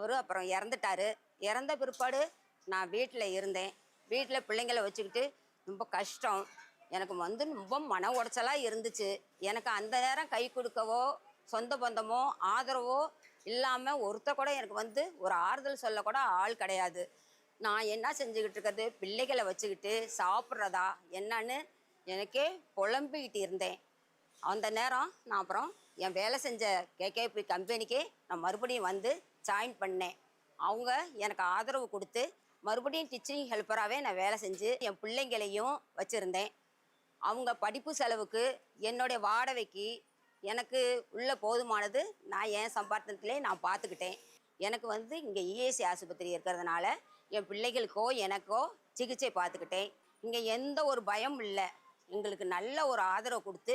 அவர் அப்புறம் இறந்துட்டார். இறந்த பிற்பாடு நான் வீட்டில் இருந்தேன். வீட்டில் பிள்ளைங்கள வச்சுக்கிட்டு ரொம்ப கஷ்டம். எனக்கு வந்து ரொம்ப மன உடைச்சலாக இருந்துச்சு. எனக்கு அந்த நேரம் கை கொடுக்கவோ சொந்த பந்தமோ ஆதரவோ இல்லாமல் ஒருத்தர் கூட எனக்கு வந்து ஒரு ஆறுதல் சொல்லக்கூட ஆள் கிடையாது. நான் என்ன செஞ்சுக்கிட்டு இருக்கிறது, பிள்ளைகளை வச்சுக்கிட்டு சாப்பிட்றதா என்னன்னு எனக்கே புலம்பிக்கிட்டு இருந்தேன். அந்த நேரம் நான் அப்புறம் என் வேலை செஞ்ச கேகேபி கம்பெனிக்கே நான் மறுபடியும் வந்து ஜாயின் பண்ணேன். அவங்க எனக்கு ஆதரவு கொடுத்து மறுபடியும் டீச்சிங் ஹெல்ப்பராகவே நான் வேலை செஞ்சு என் பிள்ளைங்களையும் வச்சுருந்தேன். அவங்க படிப்பு செலவுக்கு என்னுடைய வாடகைக்கு எனக்கு உள்ள போதுமானது நான் என் சம்பாத்தியத்திலே நான் பார்த்துக்கிட்டேன். எனக்கு வந்து இங்கே இஎஸ்சி ஆஸ்பத்திரி இருக்கிறதுனால என் பிள்ளைகளுக்கோ எனக்கோ சிகிச்சை பார்த்துக்கிட்டேன். இங்கே எந்த ஒரு பயம் இல்லை. எங்களுக்கு நல்ல ஒரு ஆதரவு கொடுத்து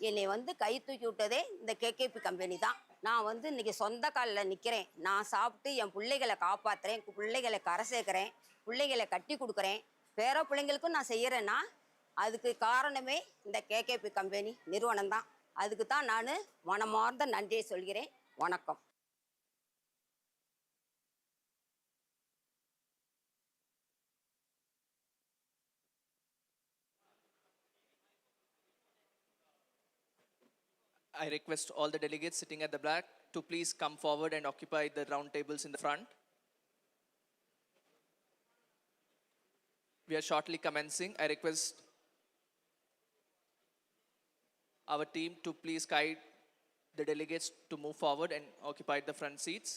என்னை வந்து கை தூக்கி விட்டதே இந்த கேகேபி கம்பெனி தான். நான் வந்து இன்றைக்கி சொந்த காலில் நிற்கிறேன். நான் சாப்பிட்டு என் பிள்ளைகளை காப்பாற்றுறேன், பிள்ளைகளை கரை சேர்க்குறேன், பிள்ளைகளை கட்டி கொடுக்குறேன், பேர பிள்ளைங்களுக்கும் நான் செய்கிறேன்னா அதுக்கு காரணமே இந்த கேகேபி கம்பெனி நிறுவனம் தான். அதுக்கு தான் நான் மனமார்ந்த நன்றியை சொல்கிறேன். வணக்கம். I request all the delegates sitting at the back to please come forward and occupy the round tables in the front. We are shortly commencing. I request our team to please guide the delegates to move forward and occupy the front seats.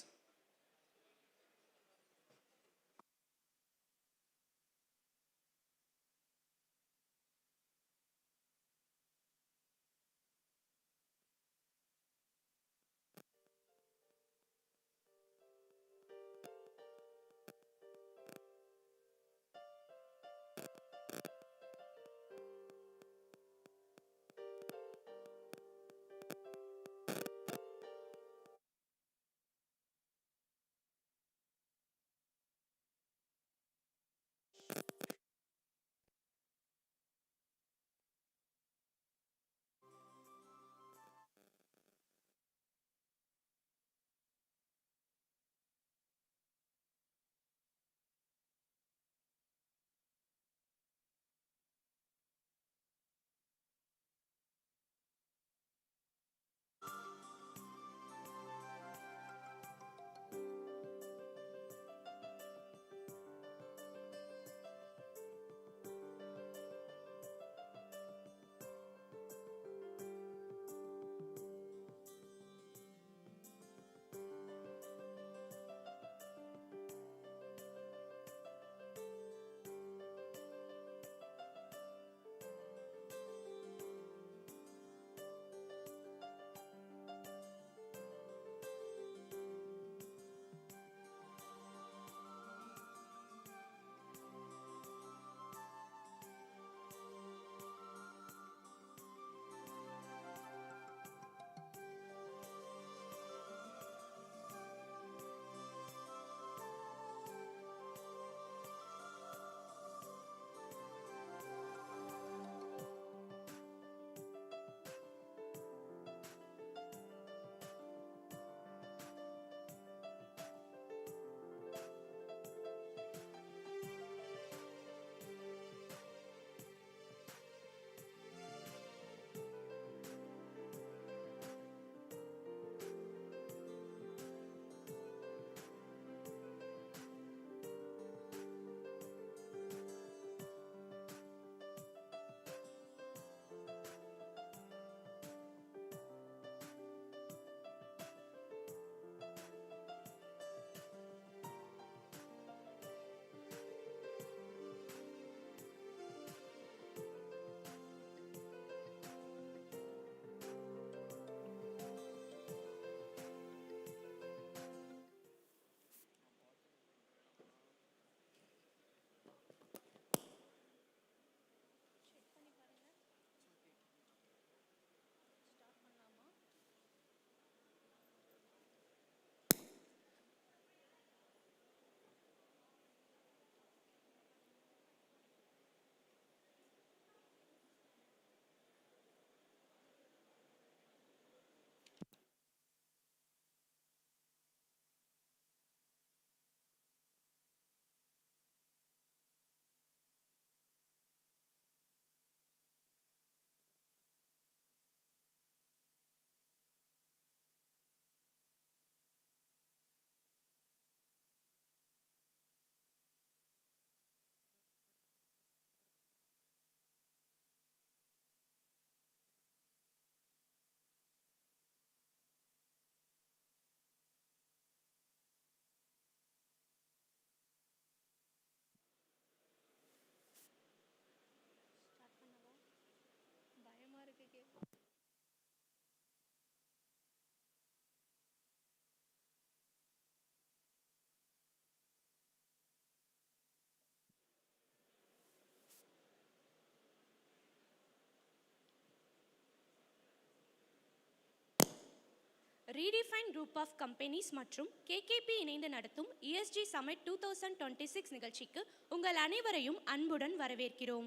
Redefine group of companies மற்றும் KKP இணைந்து நடத்தும் ESG Summit 2026 நிகழ்ச்சிக்கு உங்கள் அனைவரையும் அன்புடன் வரவேற்கிறோம்.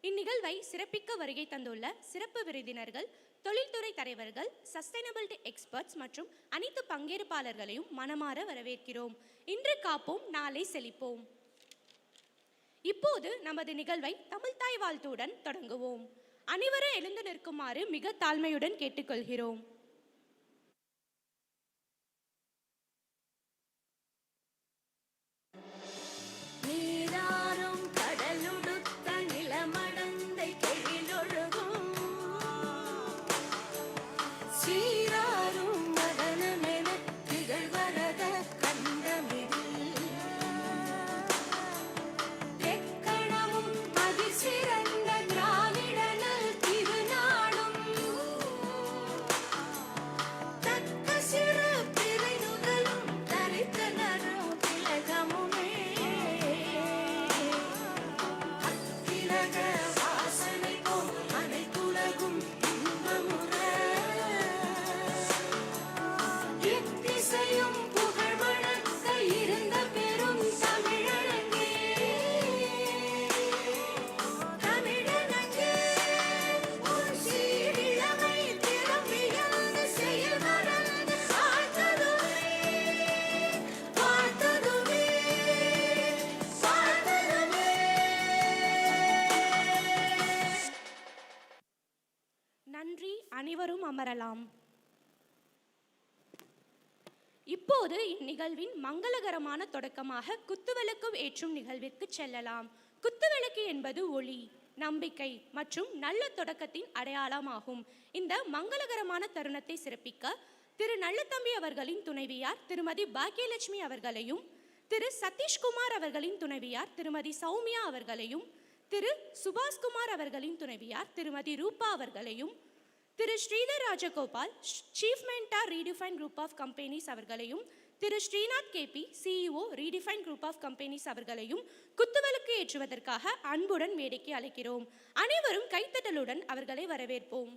இந்நிகழ்வை சிறப்பிக்க வருகை தந்துள்ள சிறப்பு விருந்தினர்கள், தொழில்துறை தலைவர்கள், சஸ்டைனபிலிட்டி எக்ஸ்பர்ட்ஸ் மற்றும் அனைத்து பங்கேற்பாளர்களையும் மனமாற வரவேற்கிறோம். இன்று காப்போம், நாளை செழிப்போம். இப்போது நமது நிகழ்வை தமிழ்த்தாய் வாழ்த்துடன் தொடங்குவோம். அனைவரும் எழுந்து நிற்குமாறு மிக தாழ்மையுடன் கேட்டுக்கொள்கிறோம். நன்றி. அனைவரும் அமரலாம். இப்போது இந்நிகழ்வின் மங்களகரமான தொடக்கமாக குத்துவிளக்கு ஏற்றும் நிகழ்விற்கு செல்லலாம். குத்துவிளக்கு என்பது ஒளி, நம்பிக்கை மற்றும் நல்ல தொடக்கத்தின் அடையாளமாகும். இந்த மங்களகரமான தருணத்தை சிறப்பிக்க திரு நல்லதம்பி அவர்களின் துணைவியார் திருமதி பாக்கியலட்சுமி அவர்களையும், திரு சதீஷ்குமார் அவர்களின் துணைவியார் திருமதி சௌமியா அவர்களையும், திரு சுபாஷ்குமார் அவர்களின் துணைவியார் திருமதி ரூபா அவர்களையும், Thiru Sridhar Rajagopal chief mentor Redefine group of companies அவர்களையும், Thiru Srinath KP CEO Redefine group of companies அவர்களையும் குத்துவிளக்கு ஏற்றுவதற்காக அன்புடன் மேடைக்கு அழைக்கிறோம். அனைவரும் கைத்தட்டலுடன் அவர்களை வரவேற்போம்.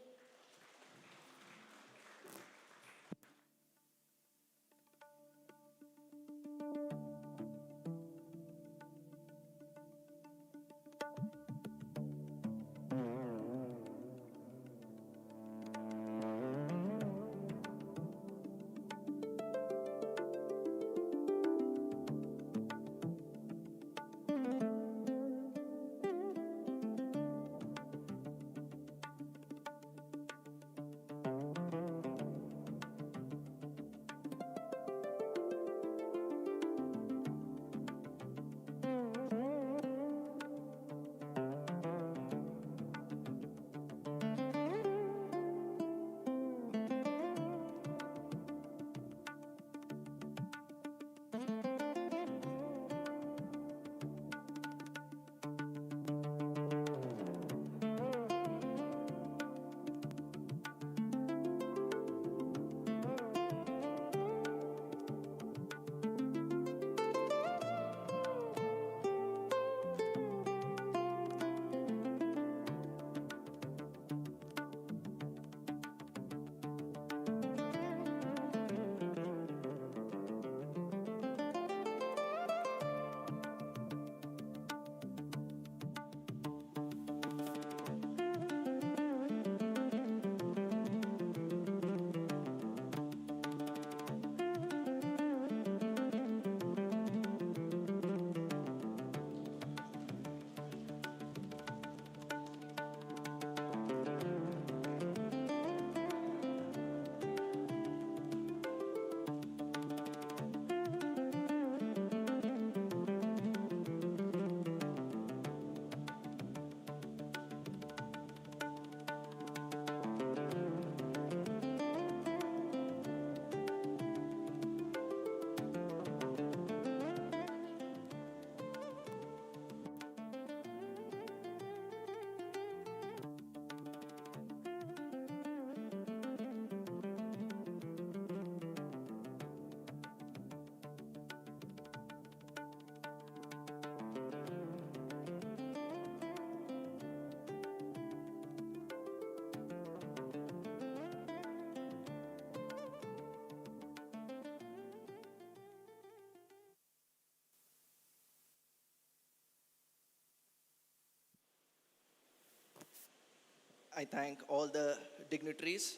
I thank all the dignitaries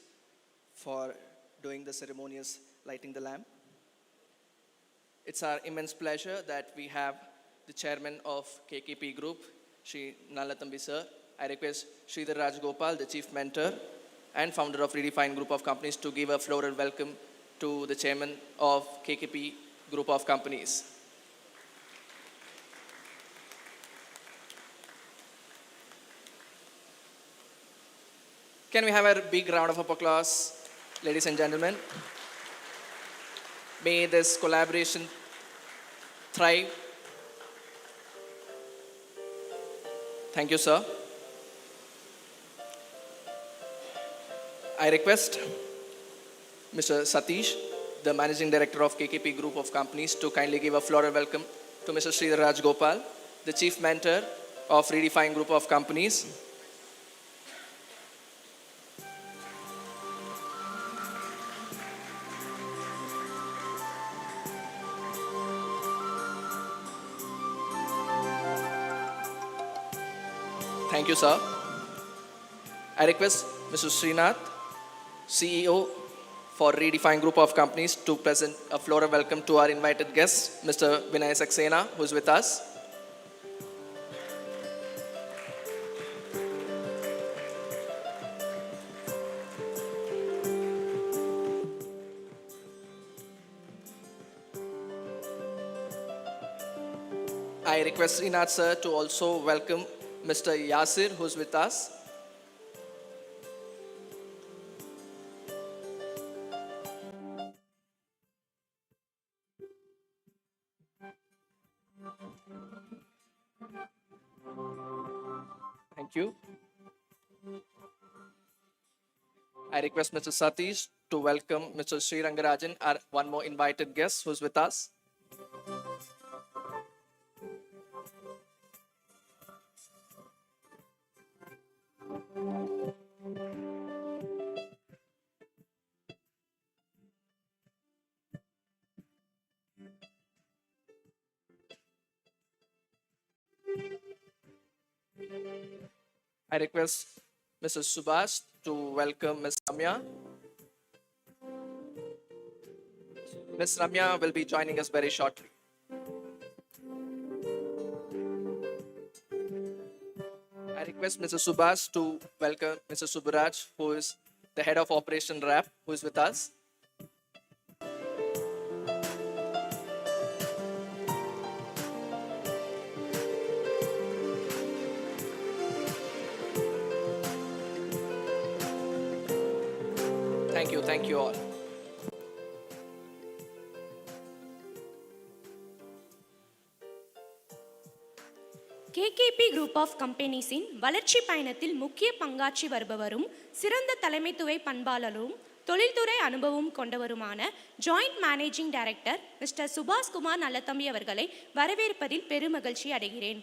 for doing the ceremonious lighting the lamp. It's our immense pleasure that we have the chairman of KKP Group, Shri Nalatambi sir. I request Sridhar Rajgopal, the chief mentor and founder of Redefine Group of Companies, to give a floral welcome to the chairman of KKP Group of Companies. Can we have a big round of applause, ladies and gentlemen? May this collaboration thrive. Thank you, sir. I request Mr. Satish, the Managing Director of KKP Group of Companies, to kindly give a floral welcome to Mr. Sridhar Rajgopal, the Chief Mentor of Redefine Group of Companies. Thank you, sir. I request Mr. Srinath, CEO for Redefine Group of Companies, to present a floral welcome to our invited guest, Mr. Vinay Saxena, who is with us. I request Srinath sir to also welcome Mr. Yasir, who is with us. Thank you. I request Mr. Satish to welcome Mr. Sri Rangarajan, our one more invited guest who's with us. I request Mr. Subhash to welcome Ms. Ramya. Ms. Ramya will be joining us very shortly. I request Mr. Subhash to welcome Mr. Subbaraj, who is the head of Operation RAP, who is with us. Thank you all. KKP group of கம்பெனிஸின் வளர்ச்சி பயணத்தில் முக்கிய பங்காற்றி வருபவரும் சிறந்த தலைமைத்துவ பண்பாளரும் தொழில்துறை அனுபவம் கொண்டவருமான joint managing director mister Subhashkumar Nallathambi அவர்களை வரவேற்பதில் பெருமகிழ்ச்சி அடைகிறேன்.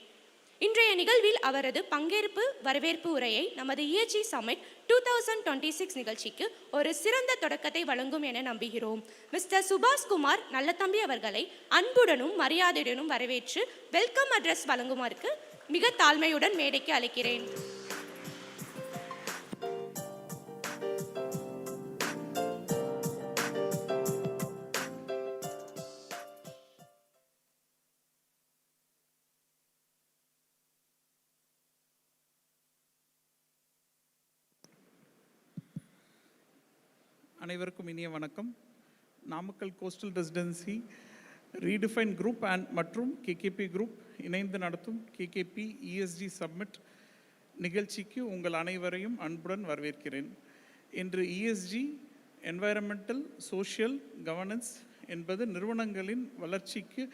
இன்றைய நிகழ்வில் அவரது பங்கேற்பு வரவேற்பு உரையை நமது ESG Summit 2026 நிகழ்ச்சிக்கு ஒரு சிறந்த தொடக்கத்தை வழங்கும் என நம்புகிறோம். மிஸ்டர் சுபாஷ்குமார் நல்லதம்பி அவர்களை அன்புடனும் மரியாதையுடனும் வரவேற்று வெல்கம் அட்ரஸ் வழங்குமாறு மிக தாழ்மையுடன் மேடைக்கு அழைக்கிறேன். அனைவருக்கும் இனிய வணக்கம். Namakkal coastal residency redefine group மற்றும் கேகேபி குரூப் இணைந்து நடத்தும் கேகேபி ESG சம்மிட் நிகழ்ச்சிக்கு உங்கள் அனைவரையும் அன்புடன் வரவேற்கிறேன். இன்று ESG என்வைரன்மெண்டல் சோஷியல் கவர்னன்ஸ் என்பது நிறுவனங்களின் வளர்ச்சிக்கு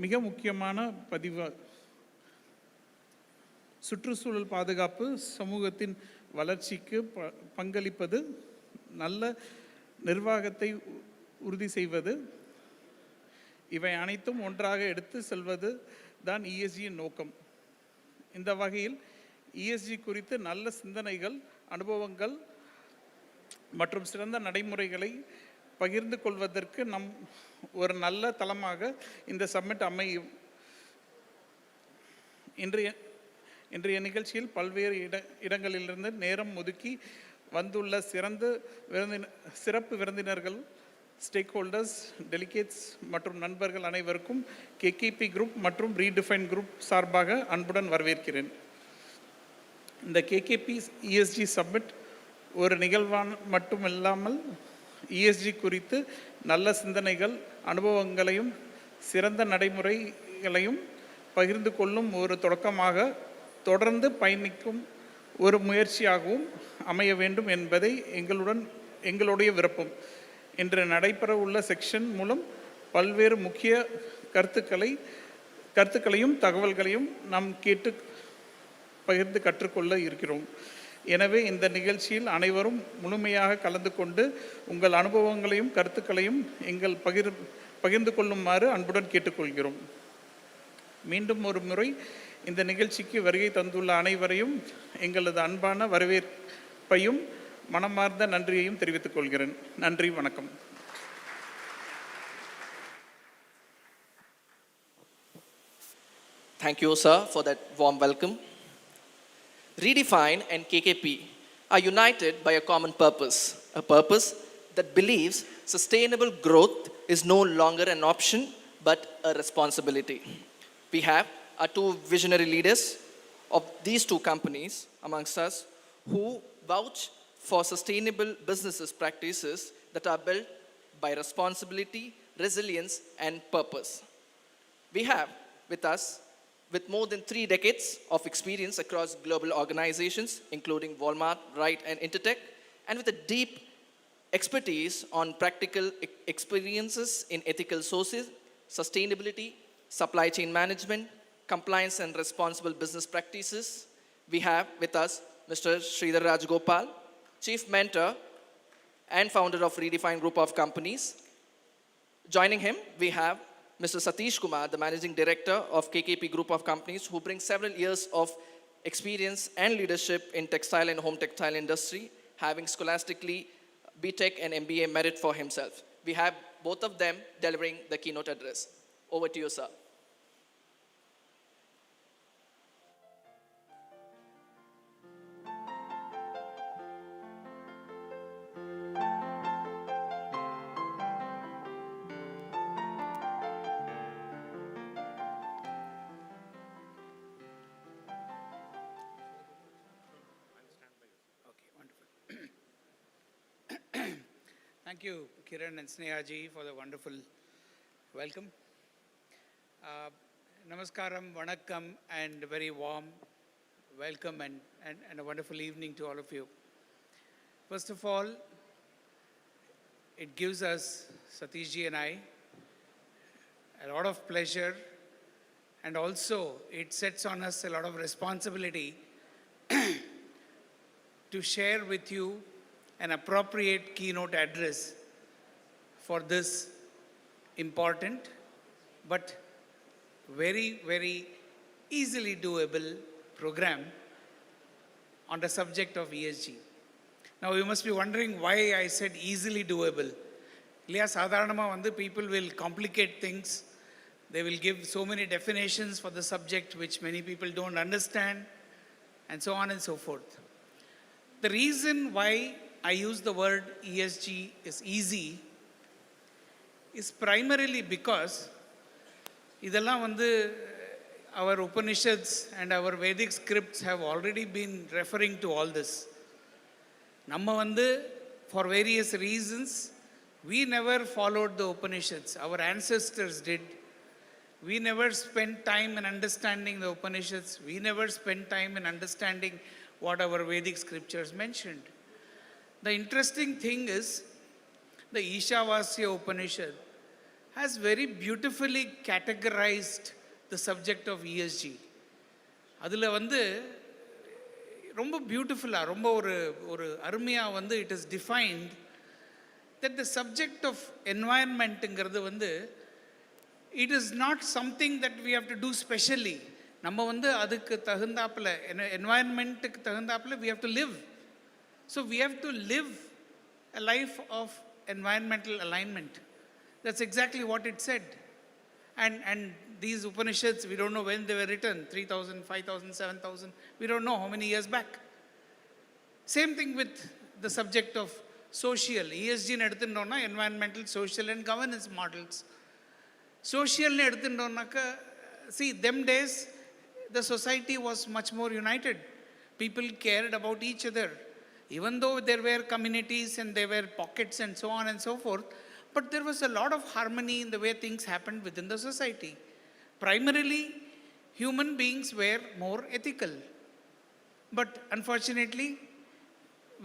மிக முக்கியமான பதிவு. சுற்றுச்சூழல் பாதுகாப்பு, சமூகத்தின் வளர்ச்சிக்கு பங்களிப்பது, நல்ல நிர்வாகத்தை உறுதி செய்வது, இவை அனைத்தும் ஒன்றாக எடுத்து செல்வது தான் ESGயின் நோக்கம். இந்த வகையில் ESG குறித்து நல்ல சிந்தனைகள், அனுபவங்கள் மற்றும் சிறந்த நடைமுறைகளை பகிர்ந்து கொள்வதற்கு ஒரு நல்ல தளமாக இந்த சம்மிட் அமையும். இன்றைய நிகழ்ச்சியில் பல்வேறு இடங்களிலிருந்து நேரம் ஒதுக்கி வந்துள்ள சிறப்பு விருந்தினர்கள், ஸ்டேக் ஹோல்டர்ஸ், டெலிகேட்ஸ் மற்றும் நண்பர்கள் அனைவருக்கும் கேகேபி குரூப் மற்றும் ரீடிஃபைன் குரூப் சார்பாக அன்புடன் வரவேற்கிறேன். இந்த கேகேபி இஎஸ்ஜி சம்மிட் ஒரு நிகழ்வான் மட்டுமில்லாமல் இஎஸ்ஜி குறித்து நல்ல சிந்தனைகள், அனுபவங்களையும் சிறந்த நடைமுறைகளையும் பகிர்ந்து கொள்ளும் ஒரு தொடக்கமாக தொடர்ந்து பயணிக்கும் ஒரு முயற்சியாகவும் அமைய வேண்டும் என்பதை எங்களுடைய விருப்பம். இன்று நடைபெற உள்ள செக்ஷன் மூலம் பல்வேறு முக்கிய கருத்துக்களையும் தகவல்களையும் நாம் கேட்டு பகிர்ந்து கற்றுக்கொள்ள இருக்கிறோம். எனவே இந்த நிகழ்ச்சியில் அனைவரும் முழுமையாக கலந்து கொண்டு உங்கள் அனுபவங்களையும் கருத்துக்களையும் பகிர்ந்து கொள்ளுமாறு அன்புடன் கேட்டுக்கொள்கிறோம். மீண்டும் ஒரு முறை இந்த நிகழ்ச்சிக்கு வருகை தந்துள்ள அனைவரையும் எங்களது அன்பான வரவேற்பையும் மனமார்ந்த நன்றியையும் தெரிவித்துக் கொள்கிறேன். நன்றி, வணக்கம். Thank you, sir, for that warm welcome. Redefine and KKP are united by a common purpose, a purpose that believes sustainable growth is no longer an option but a responsibility. We have our two visionary leaders of these two companies amongst us who vouch for sustainable businesses practices that are built by responsibility, resilience, and purpose. We have with us with more than 3 decades of experience across global organizations, including Walmart, Wright, and Intertech, and with a deep expertise on practical experiences in ethical sources, sustainability, supply chain management, compliance and responsible business practices. We have with us Mr. Sridhar Rajgopal, Chief Mentor and founder of Redefine Group of Companies. Joining him, we have Mr. Satish Kumar, the Managing Director of KKP Group of Companies, who brings several years of experience and leadership in textile and home textile industry, having scholastically BTech and MBA merit for himself. We have both of them delivering the keynote address. Over to you, sir. Thank you, Kiran and Snehaji, for the wonderful welcome. Namaskaram, Vanakkam, and a very warm welcome and a wonderful evening to all of you. First of all, it gives us, Satishji and I, a lot of pleasure, and also it sets on us a lot of responsibility to share with you an appropriate keynote address for this important but very, very easily doable program on the subject of ESG. Now you must be wondering why I said easily doable. Liya sadharanama vandu people will complicate things. They will give so many definitions for the subject which many people don't understand, and so on and so forth. The reason why I use the word ESG is easy is primarily because இதெல்லாம் வந்து our Upanishads and our Vedic scripts have already been referring to all this. நம்ம வந்து for various reasons we never followed the Upanishads. Our ancestors did. We never spent time in understanding the Upanishads. We never spent time in understanding what our Vedic scriptures mentioned. The interesting thing is, the Ishavasya Upanishad has very beautifully categorized the subject of ESG. அதில் வந்து ரொம்ப பியூட்டிஃபுல்லாக ரொம்ப ஒரு அருமையாக வந்து it is defined that the subject of environmentங்கிறது வந்து it is not something that we have to do specially. நம்ம வந்து அதுக்கு தகுந்தாப்பில் environmentக்கு தகுந்தாப்பில் we have to live. So we have to live a life of environmental alignment. That's exactly what it said. And these Upanishads, we don't know when they were written, 3,000, 5,000, 7,000, we don't know how many years back. Same thing with the subject of social. ESG ன்னு எடுத்துட்டோம்னா environmental, social and governance models. Social எடுத்துட்டோம்னாக்க, see, them days, the society was much more united. People cared about each other. Even though there were communities and there were pockets and so on and so forth, but there was a lot of harmony in the way things happened within the society. Primarily, human beings were more ethical. But unfortunately,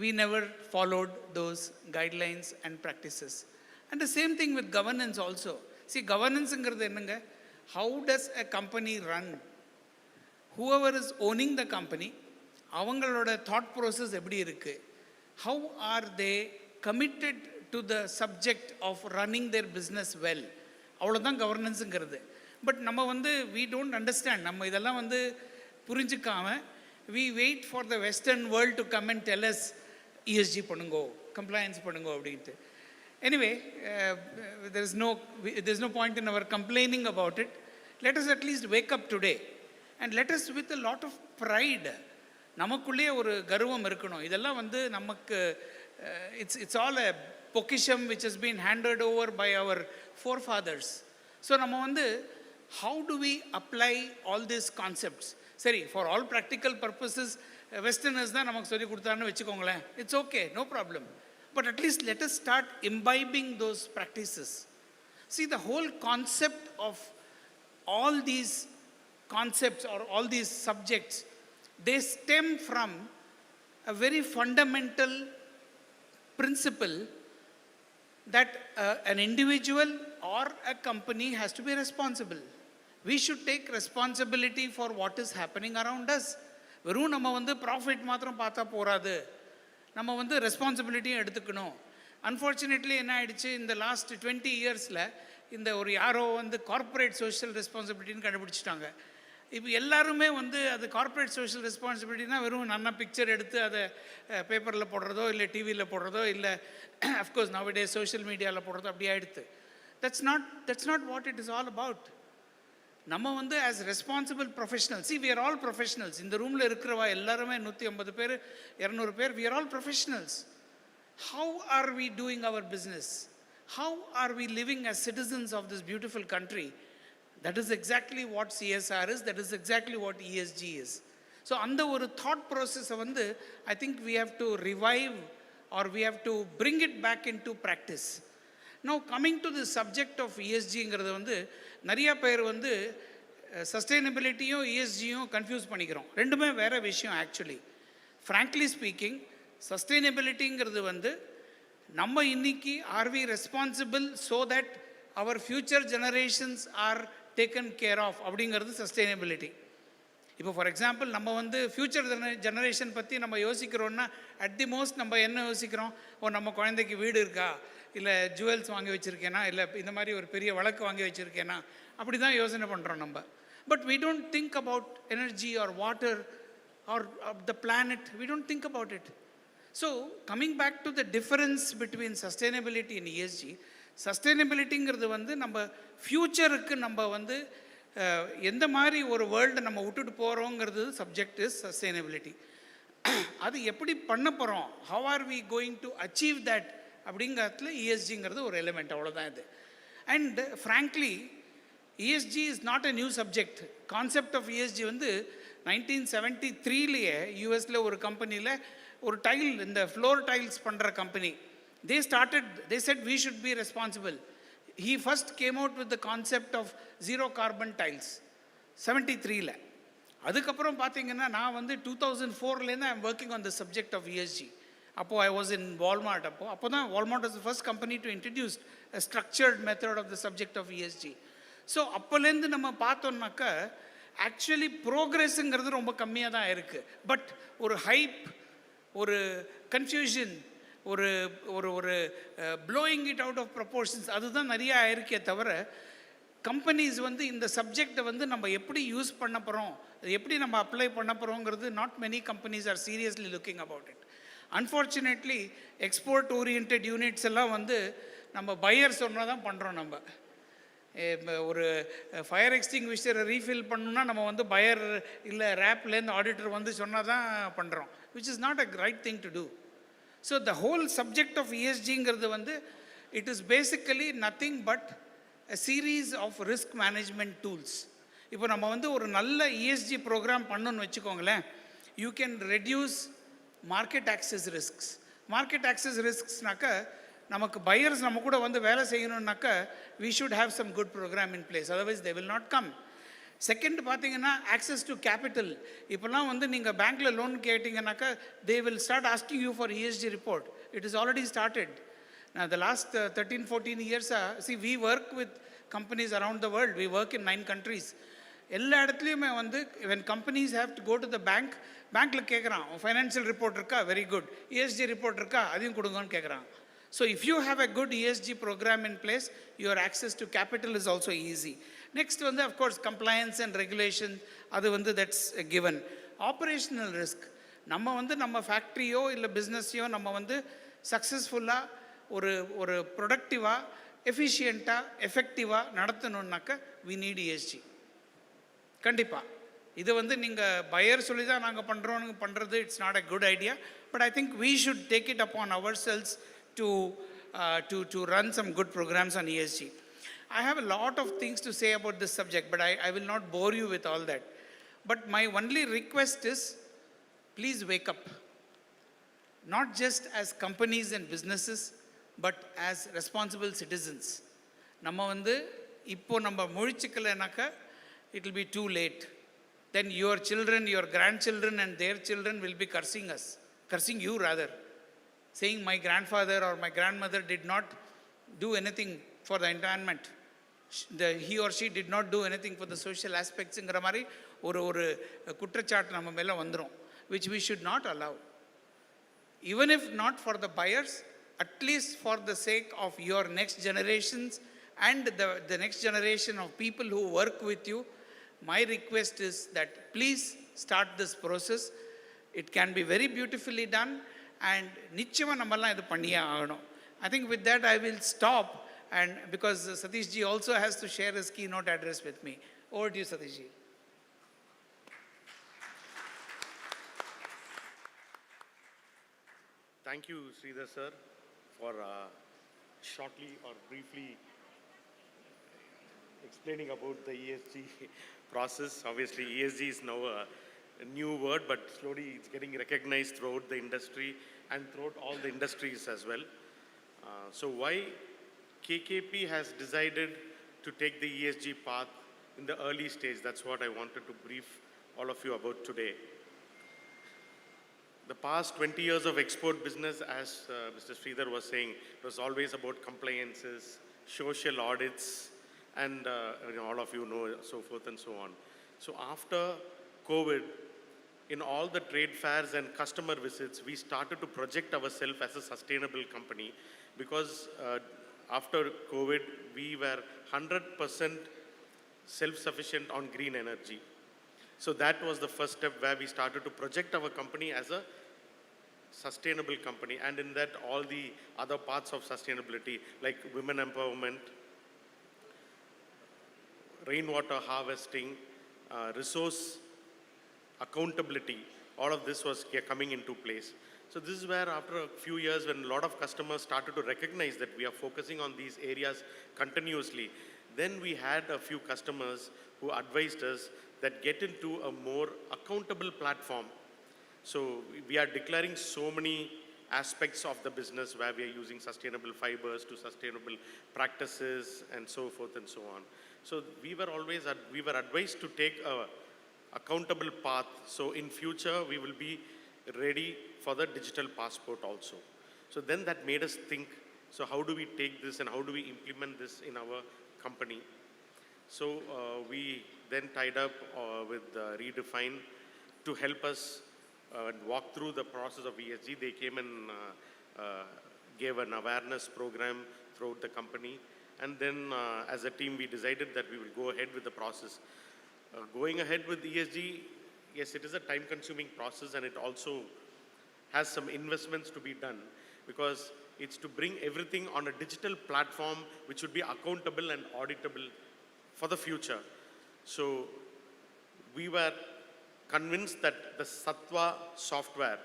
we never followed those guidelines and practices. And the same thing with governance also. See, governance ingiradhu ennanga, how does a company run? Whoever is owning the company, அவங்களோட thought process எப்படி இருக்கு? How are they committed to the subject of running their business well? அவ்வளோதான் கவர்னன்ஸுங்கிறது. But நம்ம வந்து we don't understand. நம்ம இதெல்லாம் வந்து புரிஞ்சுக்காம we wait for the Western world to come and tell us ESG பண்ணுங்கோ, compliance பண்ணுங்கோ அப்படின்ட்டு. Anyway, there's no point in our complaining about it. Let us at least wake up today and let us with a lot of pride, நமக்குள்ளே ஒரு கர்வம் இருக்கணும். இதெல்லாம் வந்து நமக்கு it's all a பொக்கிஷம் which has been handed over by our forefathers. So நம்ம வந்து how do we apply all these concepts? சரி, for all practical purposes westerners தான் நமக்கு சொல்லி கொடுத்தான்னு வச்சுக்கோங்களேன், it's okay, no problem. But at least let us start imbibing those practices. See, the whole concept of all these concepts or all these subjects, they stem from a very fundamental principle that an individual or a company has to be responsible. We should take responsibility for what is happening around us. வெறும் நம்ம வந்து profit மாத்திரம் பார்த்தா போகாது, நம்ம வந்து ரெஸ்பான்சிபிலிட்டியும் எடுத்துக்கணும். Unfortunately என்ன ஆயிடுச்சு, இந்த லாஸ்ட் 20 இயர்ஸில் இந்த ஒரு யாரோ வந்து கார்ப்பரேட் சோஷியல் ரெஸ்பான்சிபிலிட்டின்னு கண்டுபிடிச்சிட்டாங்க. இப்போ எல்லாருமே வந்து அது கார்ப்பரேட் சோஷியல் ரெஸ்பான்சிபிலிட்டினா வெறும் நல்ல பிக்சர் எடுத்து அதை பேப்பரில் போடுறதோ இல்லை டிவியில் போடுறதோ இல்லை அஃப்கோர்ஸ் நவடே சோஷியல் மீடியாவில் போடுறதோ அப்படி ஆகிடுது. That's not what it is all about. நம்ம வந்து as responsible professionals, we are all professionals. இந்த ரூமில் இருக்கிறவா எல்லாருமே 150 பேர் 200 பேர், we are all professionals. How are we doing our business? How are we living as citizens of this beautiful country? That is exactly what CSR is, that is exactly what ESG is. So அந்த ஒரு thought ப்ராசஸை வந்து I think we have to revive or we have to bring it back into practice. Now coming to the subject of ESGங்கிறது வந்து நிறைய பேர் வந்து சஸ்டைனபிலிட்டியும் ESGயும் confuse பண்ணிக்கிறோம். ரெண்டுமே வேறு விஷயம் ஆக்சுவலி. ஃப்ராங்க்லி ஸ்பீக்கிங், சஸ்டைனபிலிட்டிங்கிறது வந்து நம்ம இன்னைக்கு are we responsible so that our future generations are taken care of அப்படிங்கிறது சஸ்டைனபிலிட்டி. இப்போ ஃபார் எக்ஸாம்பிள் நம்ம வந்து ஃப்யூச்சர் ஜெனரேஷன் பற்றி நம்ம யோசிக்கிறோன்னா அட் தி மோஸ்ட் நம்ம என்ன யோசிக்கிறோம், நம்ம குழந்தைக்கு வீடு இருக்கா, இல்லை ஜுவல்ஸ் வாங்கி வச்சுருக்கேனா, இல்லை இந்த மாதிரி ஒரு பெரிய வழக்கு வாங்கி வச்சுருக்கேனா, அப்படி தான் யோசனை பண்ணுறோம் நம்ம. But we don't think about energy or water or the planet. We don't think about it. So coming back to the difference between sustainability and ESG, சஸ்டைனபிலிட்டிங்கிறது வந்து நம்ம ஃப்யூச்சருக்கு நம்ம வந்து எந்த மாதிரி ஒரு வேர்ல்டை நம்ம விட்டுட்டு போகிறோங்கிறது சப்ஜெக்ட் இஸ் சஸ்டைனபிலிட்டி. அது எப்படி பண்ண போகிறோம், how are we going to achieve that அப்படிங்கிறதுல ESGங்கிறது ஒரு எலிமெண்ட், அவ்வளோதான் இது. And frankly ESG is not a new subject. Concept of ESG வந்து 1973லேயே யூஎஸில் ஒரு கம்பெனியில் ஒரு டைல், இந்த ஃப்ளோர் டைல்ஸ் பண்ணுற company, they said we should be responsible. He first came out with the concept of zero carbon tiles 73ல. அதுக்கப்புறம் பார்த்தீங்கன்னா நான் வந்து 2004லேருந்து I am working on the subject of ESG. அப்போது ஐ வாஸ் இன் வால்மார்ட். அப்போ தான் Walmart was the first company to introduce a structured method of the subject of ESG. So அப்போலேருந்து நம்ம பார்த்தோம்னாக்கா ஆக்சுவலி ப்ரோக்ரெஸ்ஸுங்கிறது ரொம்ப கம்மியாக தான் இருக்குது. பட் ஒரு ஹைப், ஒரு கன்ஃபியூஷன், ஒரு ஒரு ஒரு blowing it out of proportions, அதுதான் நிறைய ஆயிருக்கே தவிர கம்பெனிஸ் வந்து இந்த சப்ஜெக்டை வந்து நம்ம எப்படி யூஸ் பண்ண போகிறோம், எப்படி நம்ம அப்ளை பண்ண போகிறோங்கிறது not many companies are seriously looking about it. Unfortunately export oriented units எல்லாம் வந்து நம்ம பையர் சொன்னால் தான் பண்ணுறோம். நம்ம ஒரு ஃபயர் எக்ஸ்டிங்விஷரை ரீஃபில் பண்ணணும்னா நம்ம வந்து பயர் இல்லை ரேப்லேருந்து ஆடிட்டர் வந்து சொன்னால் தான் பண்ணுறோம், which is not a right thing to do. So the whole subject of இஎஸ்ஜிங்கிறது வந்து it is basically nothing but a series of risk management tools. இப்போ நம்ம வந்து ஒரு நல்ல இஎஸ்ஜி ப்ரோக்ராம் பண்ணணும்னு வச்சுக்கோங்களேன், you can reduce market access risks. Market access ரிஸ்க்ஸ்னாக்க நமக்கு பையர்ஸ் நம்ம கூட வந்து வேலை செய்யணுன்னாக்க we should have some good program in place, otherwise they will not come. Second பார்த்தீங்கன்னா ஆக்சஸ் டு கேபிட்டல். இப்போல்லாம் வந்து நீங்கள் பேங்க்கில் loan கேட்டிங்கன்னாக்கா they will start asking you for ESG report. It is already started. Now, the last 13-14 years, see, we work with companies around the world. We work in 9 countries. எல்லா இடத்துலையுமே வந்து when companies have to go to the bank, பேங்க்கில் கேட்குறான் financial report இருக்கா, very good, ESG report இருக்கா, அதையும் கொடுங்கன்னு கேட்குறான். So if you have a good ESG program in place, your access to capital is also easy. Next வந்து of course compliance and regulation, அது வந்து that's a given. Operational risk, நம்ம வந்து நம்ம ஃபேக்ட்ரியோ இல்லை பிஸ்னஸையோ நம்ம வந்து சக்ஸஸ்ஃபுல்லாக ஒரு ஒரு ப்ரொடக்டிவாக எஃபிஷியண்ட்டாக எஃபெக்டிவாக நடத்தணுன்னாக்க வி நீட் இஎஸ்ஜி. கண்டிப்பாக இது வந்து நீங்கள் பையர் சொல்லி தான் நாங்கள் பண்ணுறோன்னு பண்ணுறது it's not a good idea. But I think we should take it upon ourselves to run some good programs on ESG. I have a lot of things to say about this subject, but I will not bore you with all that. But my only request is, please wake up. Not just as companies and businesses, but as responsible citizens. நம்ம வந்து இப்போ நம்ம முழிச்சுக்கலைனாக்கா it will be too late. Then your children, your grandchildren and their children will be cursing you rather, saying my grandfather or my grandmother did not do anything for the environment. He or she did not do anything for the social aspectsங்கிற மாதிரி ஒரு குற்றச்சாட்டு நம்ம மேலே வந்துடும், which we should not allow. Even if not for the buyers, at least for the sake of your next generations and the next generation of people who work with you, my request is that please start this process. It can be very beautifully done and நிச்சயமாக நம்மெல்லாம் இது பண்ணியே ஆகணும். I think with that I will stop, and because Satish ji also has to share his keynote address with me. Over to you, Satish ji. Thank you, Sridhar sir, for shortly or briefly explaining about the ESG process. Obviously, ESG is now a new word, but slowly it's getting recognized throughout the industry and throughout all the industries as well. So why KKP has decided to take the ESG path in the early stage, that's what I wanted to brief all of you about today. The past 20 years of export business, as Mr. Sridhar was saying, it was always about compliances, social audits, and all of you know, so forth and so on. So after COVID, in all the trade fairs and customer visits, we started to project ourselves as a sustainable company, because after COVID, we were 100% self-sufficient on green energy. So that was the first step where we started to project our company as a sustainable company, and in that all the other parts of sustainability like women empowerment, rainwater harvesting, resource accountability, all of this was coming into place. So this is where after a few years, when a lot of customers started to recognize that we are focusing on these areas continuously, then we had a few customers who advised us that get into a more accountable platform. So we are declaring so many aspects of the business where we are using sustainable fibers to sustainable practices and so forth and so on. So we were advised to take a accountable path. So in future, we will be ready for the digital passport also. So then that made us think, so how do we take this and how do we implement this in our company? So we then tied up with Redefine to help us walk through the process of ESG. They came and gave an awareness program throughout the company. And then as a team, we decided that we will go ahead with the process. Going ahead with ESG, yes, it is a time-consuming process, and it also has some investments to be done, because It's to bring everything on a digital platform which would be accountable and auditable for the future. So we were convinced that the Sattva software,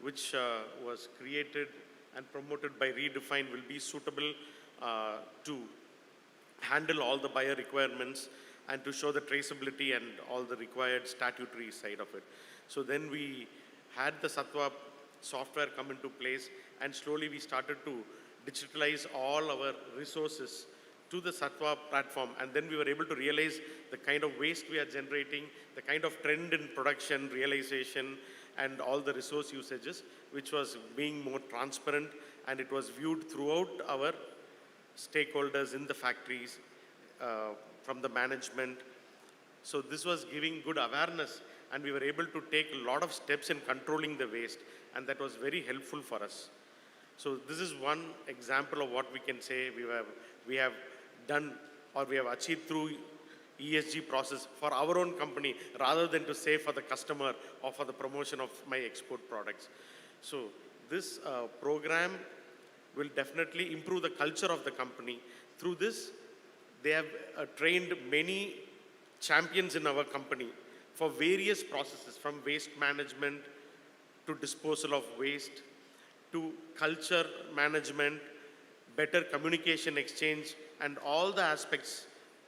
which was created and promoted by Redefine, will be suitable to handle all the buyer requirements and to show the traceability and all the required statutory side of it. So then we had the Sattva software come into place, and slowly we started to digitalize all our resources to the Sattva platform, and then we were able to realize the kind of waste we are generating, the kind of trend in production realization, and all the resource usages, which was being more transparent, and it was viewed throughout our stakeholders in the factories, from the management. So this was giving good awareness, and we were able to take a lot of steps in controlling the waste, and that was very helpful for us. So this is one example of what we can say we have done or we have achieved through ESG process for our own company, rather than to say for the customer or for the promotion of my export products. So this program will definitely improve the culture of the company. Through this, they have trained many champions in our company for various processes, from waste management to disposal of waste, to culture management, better communication exchange, and all the aspects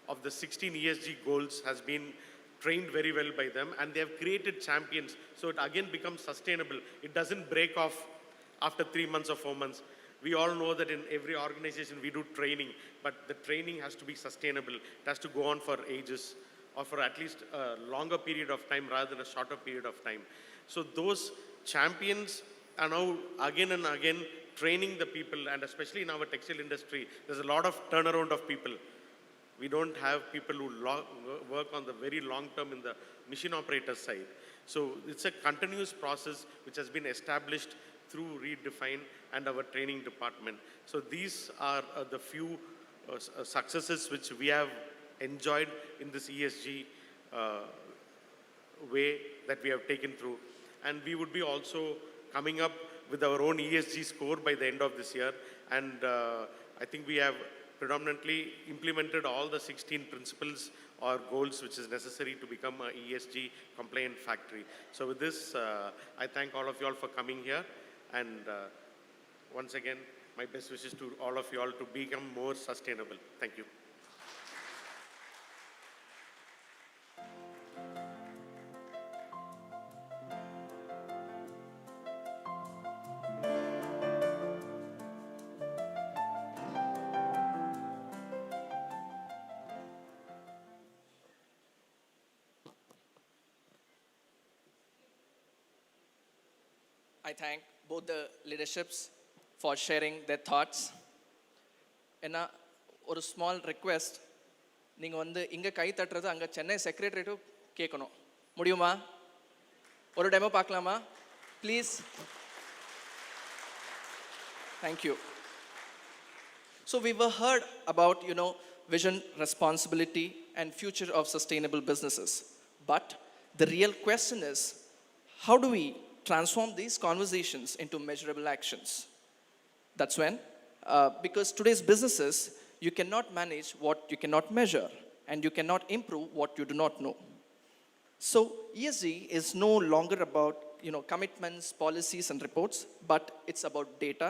of the 16 ESG goals has been trained very well by them, and they have created champions. So it again becomes sustainable. It doesn't break off after 3 months or 4 months. We all know that in every organization we do training, but the training has to be sustainable. It has to go on for ages, or for at least a longer period of time rather than a shorter period of time. So those champions are now again and again training the people, and especially in our textile industry, there's a lot of turnaround of people. We don't have people who work on the very long term in the machine operator side. So it's a continuous process which has been established through Redefine and our training department. So these are the few successes which we have enjoyed in this ESG way that we have taken through. And we would be also coming up with our own ESG score by the end of this year. And I think we have predominantly implemented all the 16 principles or goals which is necessary to become a ESG compliant factory. So with this, I thank all of you all for coming here. And once again, my best wishes to all of you all to become more sustainable. Thank you. I thank both the leaderships for sharing their thoughts. And ஒரு small request, நீங்கள் வந்து இங்கே கை தட்டுறது அங்கே சென்னை செக்ரட்டரியேட்டும் கேட்கணும். முடியுமா? ஒரு demo பார்க்கலாமா? Please. Thank you. So we were heard about, vision, responsibility, and future of sustainable businesses. But the real question is, how do we transform these conversations into measurable actions? That's when, because today's businesses, you cannot manage what you cannot measure, and you cannot improve what you do not know. So ESG is no longer about, commitments, policies, and reports, but it's about data,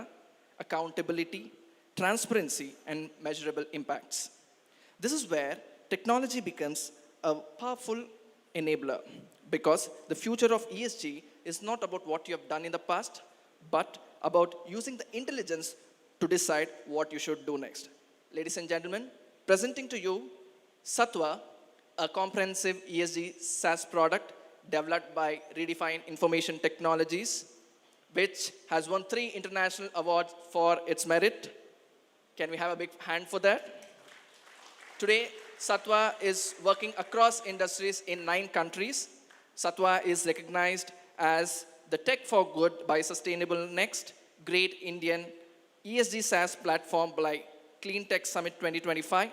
accountability, transparency, and measurable impacts. This is where technology becomes a powerful enabler, because the future of ESG is not about what you have done in the past, but about using the intelligence to decide what you should do next. Ladies and gentlemen, presenting to you Sattva, a comprehensive ESG SaaS product developed by Redefine Information Technologies, which has won 3 international awards for its merit. Can we have a big hand for that? Today, Sattva is working across industries in 9 countries. Sattva is recognized as the Tech for Good by Sustainable Next, Great Indian ESG SaaS Platform by Clean Tech Summit 2025,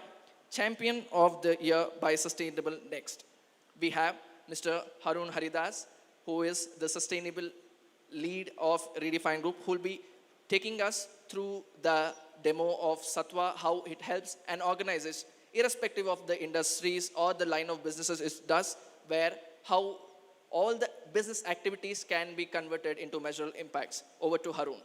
Champion of the Year by Sustainable Next. We have Mr. Harun Haridas, who is the Sustainable Lead of Redefine Group, who will be taking us through the demo of Satwa how it helps and organizes, irrespective of the industries or the line of businesses it does, where how all the business activities can be converted into measurable impacts. Over to Harun.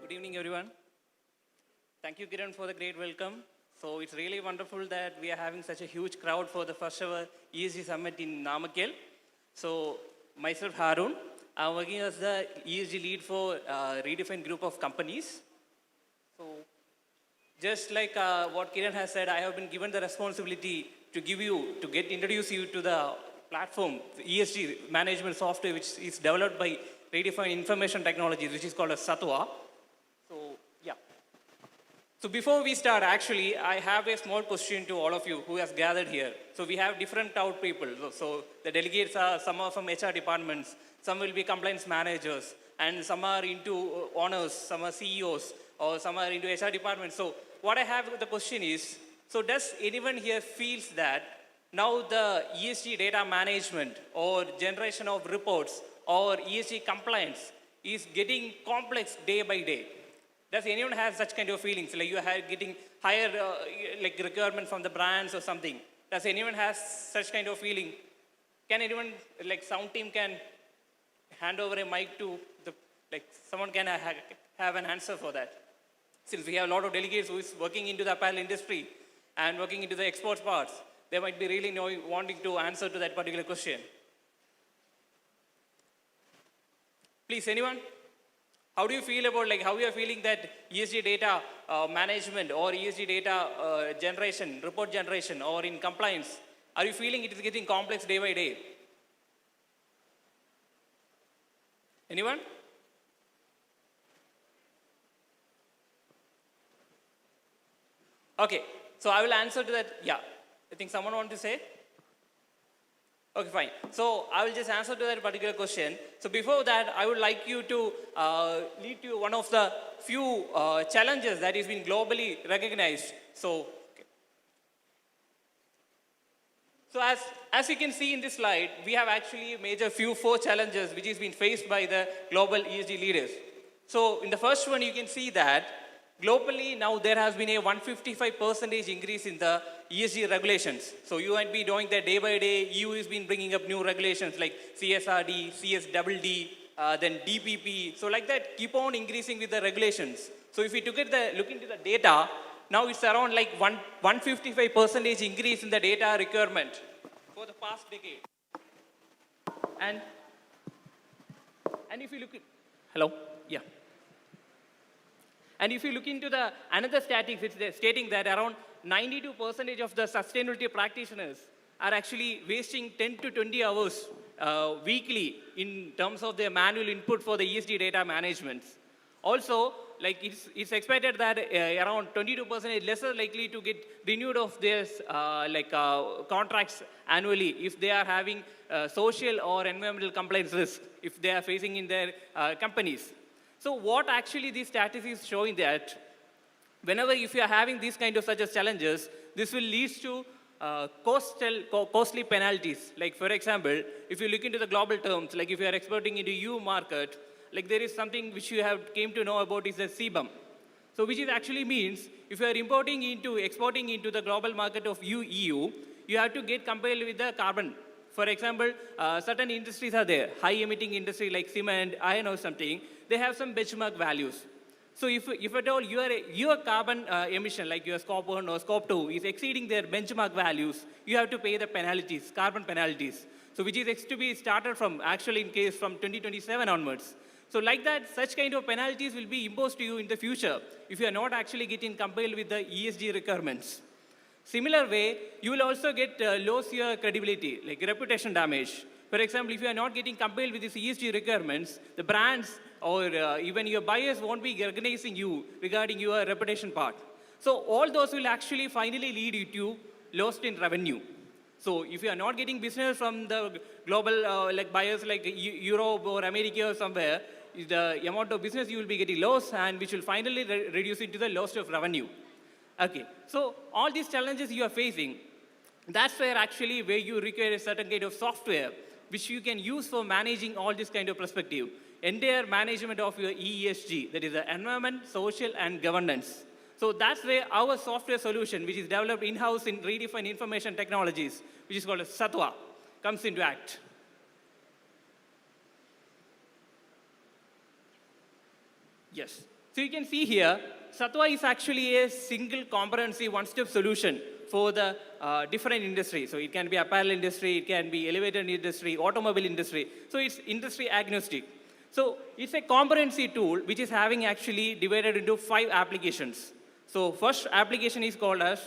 Good evening, everyone. Thank you, Kiran, for the great welcome. So it's really wonderful that we are having such a huge crowd for the first ever ESG Summit in Namakkal. So myself, Harun, I'm working as the ESG lead for Redefined group of companies. So just like what Kiran has said, I have been given the responsibility to introduce you to the platform, the ESG management software, which is developed by Redefined Information Technologies, which is called as Satwa. So before we start, actually, I have a small question to all of you who has gathered here. So we have different crowd people. So the delegates are, some are from HR departments, some will be compliance managers, and some are into owners, some are CEOs, or some are into HR departments. So what I have the question is, so does anyone here feels that now the ESG data management or generation of reports or ESG compliance is getting complex day by day? Does anyone have such kind of feelings? Like you are getting higher like requirement from the brands or something. Does anyone have such kind of feeling? Can anyone, like sound team can hand over a mic to the, like someone can have an answer for that? Since we have a lot of delegates who is working into the apparel industry and working into the exports parts, they might be really wanting to answer to that particular question. Please, anyone? How do you feel about, like, how you are feeling that ESG data management or ESG data generation, report generation, or in compliance, are you feeling it is getting complex day by day? Anyone? Okay, so I will answer to that. Yeah, I think someone want to say? Okay, fine. So I will just answer to that particular question. So before that, I would like you to lead to one of the few challenges that is being globally recognized. So as you can see in this slide, we have actually major four challenges which is being faced by the global ESG leaders. So in the first one, you can see that globally now there has been a 155% increase in the ESG regulations. So you might be doing that day by day. EU has been bringing up new regulations like CSRD, CSDD, then DPP. So like that, keep on increasing with the regulations. So if you look into the data, now it's around like 155% increase in the data requirement for the past decade. And if you look at, hello, yeah. And if you look into the another statistics, it's stating that around 92% of the sustainability practitioners are actually wasting 10 to 20 hours weekly in terms of their manual input for the ESG data management. Also, like it's expected that around 22% is lesser likely to get renewed of their contracts annually if they are having social or environmental compliance risk if they are facing in their companies. So what actually these statistics is showing that whenever if you are having these kind of such as challenges, this will lead to costly penalties. Like for example, if you look into the global terms, like if you are exporting into EU market, like there is something which you have came to know about is the CBAM. So which is actually means if you are exporting into the global market of EU, you have to get compared with the carbon. For example, certain industries are there, high emitting industry like cement, iron or something, they have some benchmark values. So if at all your carbon emission, like your scope 1 or scope 2 is exceeding their benchmark values, you have to pay the penalties, carbon penalties. So which is to be started from, actually in case from 2027 onwards. So like that, such kind of penalties will be imposed to you in the future if you are not actually getting compiled with the ESG requirements. Similar way, you will also get lose your credibility, like reputation damage. For example, if you are not getting compiled with these ESG requirements, the brands or even your buyers won't be recognizing you regarding your reputation part. So all those will actually finally lead you to lost in revenue. So if you are not getting business from the global like buyers like Europe or America or somewhere, the amount of business you will be getting lost, and which will finally reduce into the loss of revenue. Okay, so all these challenges you are facing, that's where actually where you require a certain kind of software which you can use for managing all this kind of perspective. Entire management of your ESG, that is the environment, social, and governance. So that's where our software solution, which is developed in-house in Redefined Information Technologies, which is called as Satwa, comes into act. Yes. So you can see here, Satwa is actually a single comprehensive one-step solution for the different industries. So it can be apparel industry, it can be elevator industry, automobile industry. So it's industry agnostic. So it's a comprehensive tool which is having actually divided into 5 applications. So first application is called as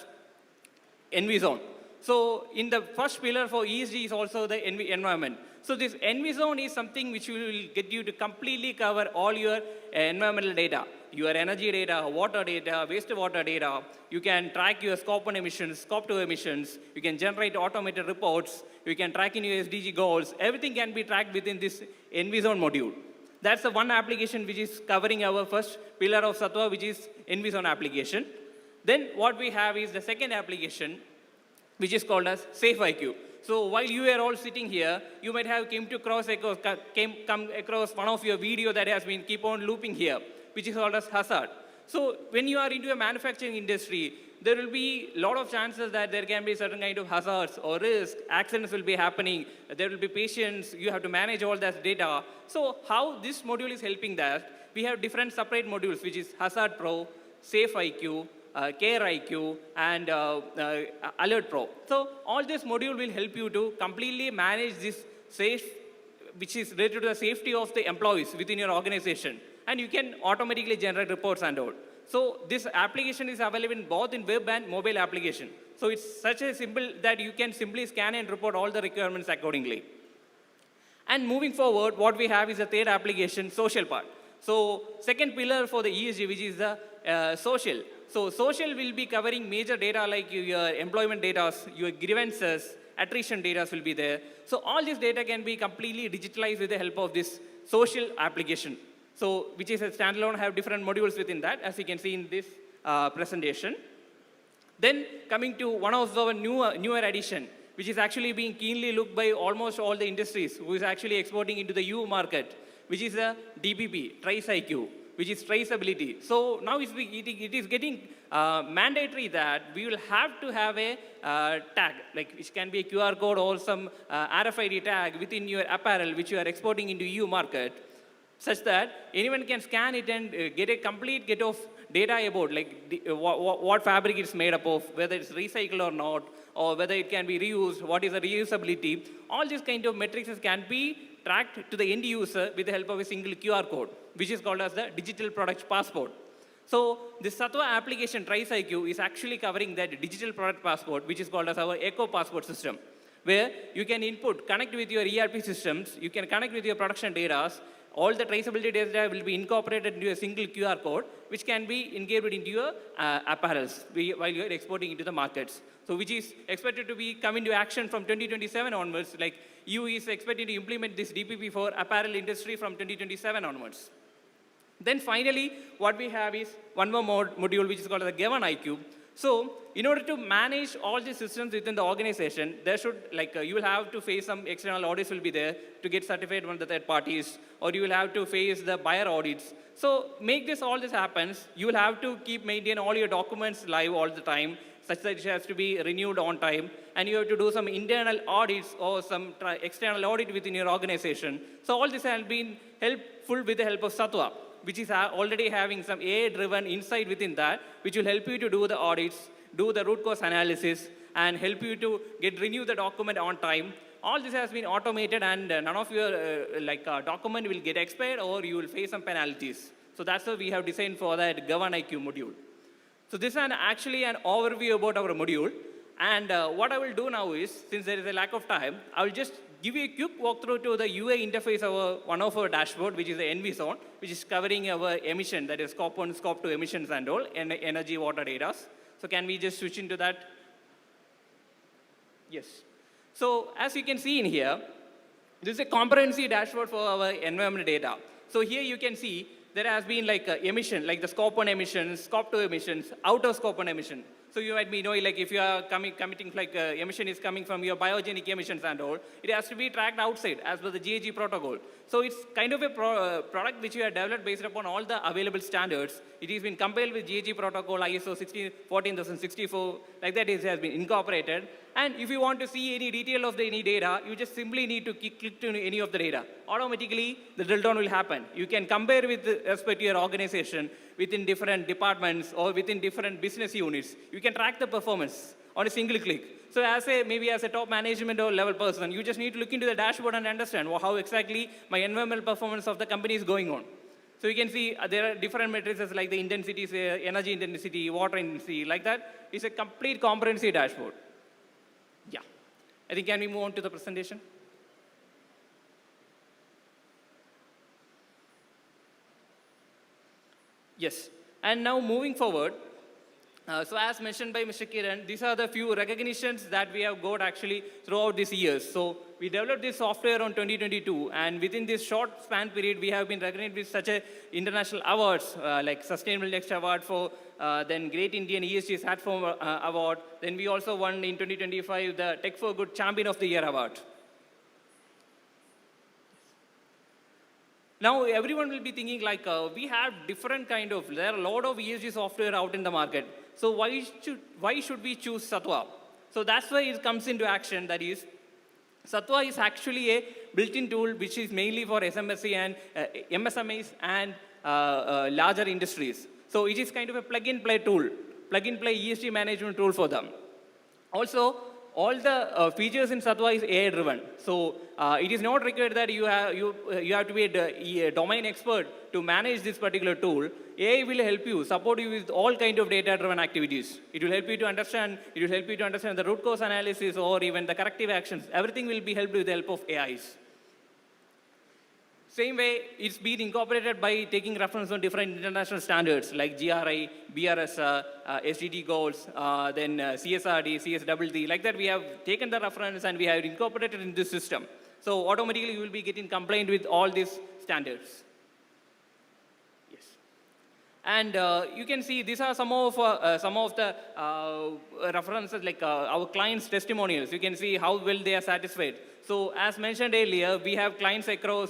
EnviZone. So in the first pillar for ESG is also the environment. So this EnviZone is something which will get you to completely cover all your environmental data, your energy data, water data, wastewater data. You can track your scope 1 emissions, scope 2 emissions. You can generate automated reports. You can track in your SDG goals. Everything can be tracked within this EnviZone module. That's the one application which is covering our first pillar of Satwa, which is EnviZone application. Then what we have is the second application, which is called as SafeIQ. So while you are all sitting here, you might have come across one of your video that has been keep on looping here, which is called as hazard. So when you are into a manufacturing industry, there will be a lot of chances that there can be certain kind of hazards or risk, accidents will be happening, there will be patients, you have to manage all that data. So how this module is helping that, we have different separate modules, which is Hazard Pro, SafeIQ, Care IQ, and Alert Pro. So all this module will help you to completely manage this safe, which is related to the safety of the employees within your organization. And you can automatically generate reports and all. So this application is available both in web and mobile application. So it's such a simple that you can simply scan and report all the requirements accordingly. And moving forward, what we have is the third application, social part. So second pillar for the ESG, which is the social. So social will be covering major data like your employment data, your grievances, attrition data will be there. So all this data can be completely digitalized with the help of this social application. So which is a standalone, have different modules within that, as you can see in this presentation. Then coming to one of our newer addition, which is actually being keenly looked by almost all the industries, who is actually exporting into the EU market, which is a DPP, Trace IQ, which is traceability. So now it is getting mandatory that we will have to have a tag, like which can be a QR code or some RFID tag within your apparel, which you are exporting into EU market, such that anyone can scan it and get a complete get of data about like what fabric it's made up of, whether it's recycled or not, or whether it can be reused, what is the reusability. All these kind of metrics can be tracked to the end user with the help of a single QR code, which is called as the digital product passport. So the Satwa application Trace IQ is actually covering that digital product passport, which is called as our Eco Passport system, where you can connect with your ERP systems, you can connect with your production data. All the traceability data will be incorporated into a single QR code, which can be engaged into your apparels while you are exporting into the markets. So which is expected to be come into action from 2027 onwards. Like EU is expected to implement this DPP for apparel industry from 2027 onwards. Then finally, what we have is one more module, which is called the Govern IQ. So in order to manage all these systems within the organization, there should, you will have to face some external audits will be there to get certified from the third parties, or you will have to face the buyer audits. So all this happens, you will have to keep maintain all your documents live all the time, such that it has to be renewed on time, and you have to do some internal audits or some external audit within your organization. So all this has been helpful with the help of Satwa, which is already having some AI-driven insight within that, which will help you to do the audits, do the root cause analysis, and help you to renew the document on time. All this has been automated, and none of your document will get expired, or you will face some penalties. So that's what we have designed for that Govern IQ module. So this is actually an overview about our module. And what I will do now is, since there is a lack of time, I will just give you a quick walkthrough to the UI interface of one of our dashboard, which is the EnviZone, which is covering our emission, that is scope 1, scope 2 emissions and all, and energy, water data. So can we just switch into that? Yes. So as you can see in here, this is a comprehensive dashboard for our environmental data. So here you can see there has been like emission, like the scope 1 emissions, scope 2 emissions, out of scope 1 emission. So you might be knowing like if you are committing like emission is coming from your biogenic emissions and all, it has to be tracked outside as per the GHG protocol. So it's kind of a product which you have developed based upon all the available standards. It has been compiled with GHG protocol, ISO 14064, like that it has been incorporated. And if you want to see any detail of any data, you just simply need to click to any of the data. Automatically, the drill down will happen. You can compare with respect to your organization within different departments or within different business units. You can track the performance on a single click. So maybe as a top management or level person, you just need to look into the dashboard and understand how exactly my environmental performance of the company is going on. So you can see there are different metrics like the intensity, say, energy intensity, water intensity, like that. It's a complete comprehensive dashboard. Yeah. I think can we move on to the presentation? Yes. And now moving forward, so as mentioned by Mr. Kiran, these are the few recognitions that we have got actually throughout these years. So we developed this software on 2022, and within this short span period, we have been recognized with such a international awards like Sustainable Next Award for then Great Indian ESG Platform Award. Then we also won in 2025 the Tech for Good Champion of the Year Award. Now everyone will be thinking like we have different kind of, there are a lot of ESG software out in the market. So why should we choose Satwa? So that's why it comes into action. That is, Satwa is actually a built-in tool which is mainly for SMSC and MSMEs and larger industries. So it is kind of a plug-and-play tool, plug-and-play ESG management tool for them. Also, all the features in Satwa is AI-driven. So it is not required that you have to be a domain expert to manage this particular tool. AI will help you, support you with all kind of data-driven activities. It will help you to understand the root cause analysis or even the corrective actions. Everything will be helped with the help of AIs. Same way, it's been incorporated by taking reference on different international standards like GRI, BRS, SDG goals, then CSRD, CSWD. Like that, we have taken the reference and we have incorporated in this system. So automatically, you will be getting compliant with all these standards. Yes. And you can see these are some of the references like our clients' testimonials. You can see how well they are satisfied. So as mentioned earlier, we have clients across